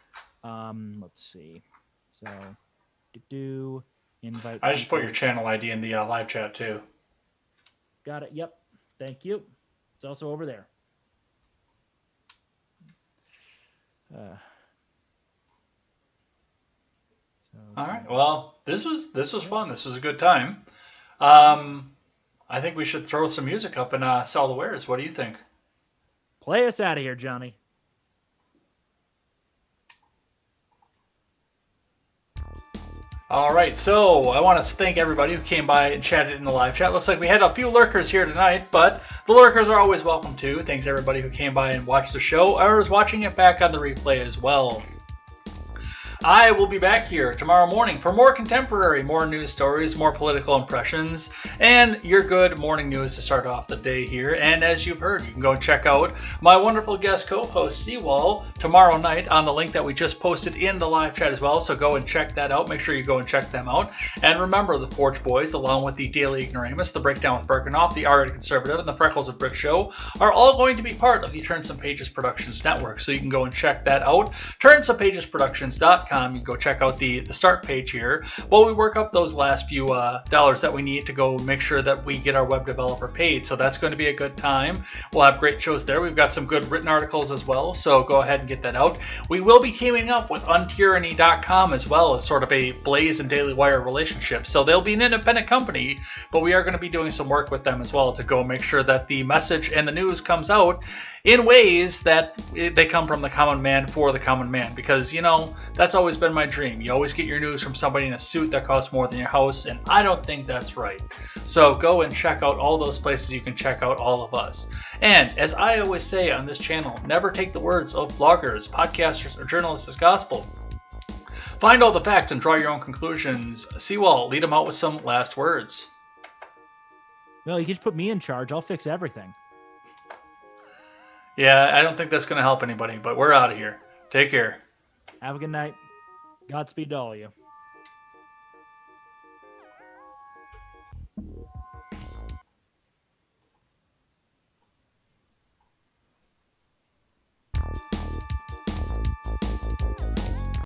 Let's see. So invite.
I just put your channel ID in the live chat too.
Got it. Yep. Thank you. It's also over there.
All right. Well, this was fun. This was a good time. I think we should throw some music up and sell the wares. What do you think?
Play us out of here, Johnny.
All right, so I want to thank everybody who came by and chatted in the live chat. Looks like we had a few lurkers here tonight, but the lurkers are always welcome too. Thanks everybody who came by and watched the show or is watching it back on the replay as well. I will be back here tomorrow morning for more contemporary, more news stories, more political impressions, and your good morning news to start off the day here. And as you've heard, you can go and check out my wonderful guest co-host, CWal, tomorrow night on the link that we just posted in the live chat as well. So go and check that out. Make sure you go and check them out. And remember, the Porch Boys, along with the Daily Ignoramus, the Breakdown with Birkenhoff, the Already Conservative, and the Freckles of Brick Show, are all going to be part of the Turn Some Pages Productions network. So you can go and check that out. TurnSomePagesProductions.com. You can go check out the start page here while we work up those last few dollars that we need to go make sure that we get our web developer paid. So that's going to be a good time. We'll have great shows there. We've got some good written articles as well, so go ahead and get that out. We will be teaming up with Untyranny.com as well as sort of a Blaze and Daily Wire relationship. So they'll be an independent company, but we are going to be doing some work with them as well to go make sure that the message and the news comes out in ways that they come from the common man for the common man, because, you know, that's always been my dream. You always get your news from somebody in a suit that costs more than your house, and I don't think that's right. So go and check out all those places you can check out all of us. And as I always say on this channel, never take the words of bloggers, podcasters, or journalists as gospel. Find all the facts and draw your own conclusions. CWal, lead them out with some last words.
Well, you can just put me in charge. I'll fix everything.
Yeah, I don't think that's going to help anybody, but we're out of here. Take care.
Have a good night. Godspeed to all of you.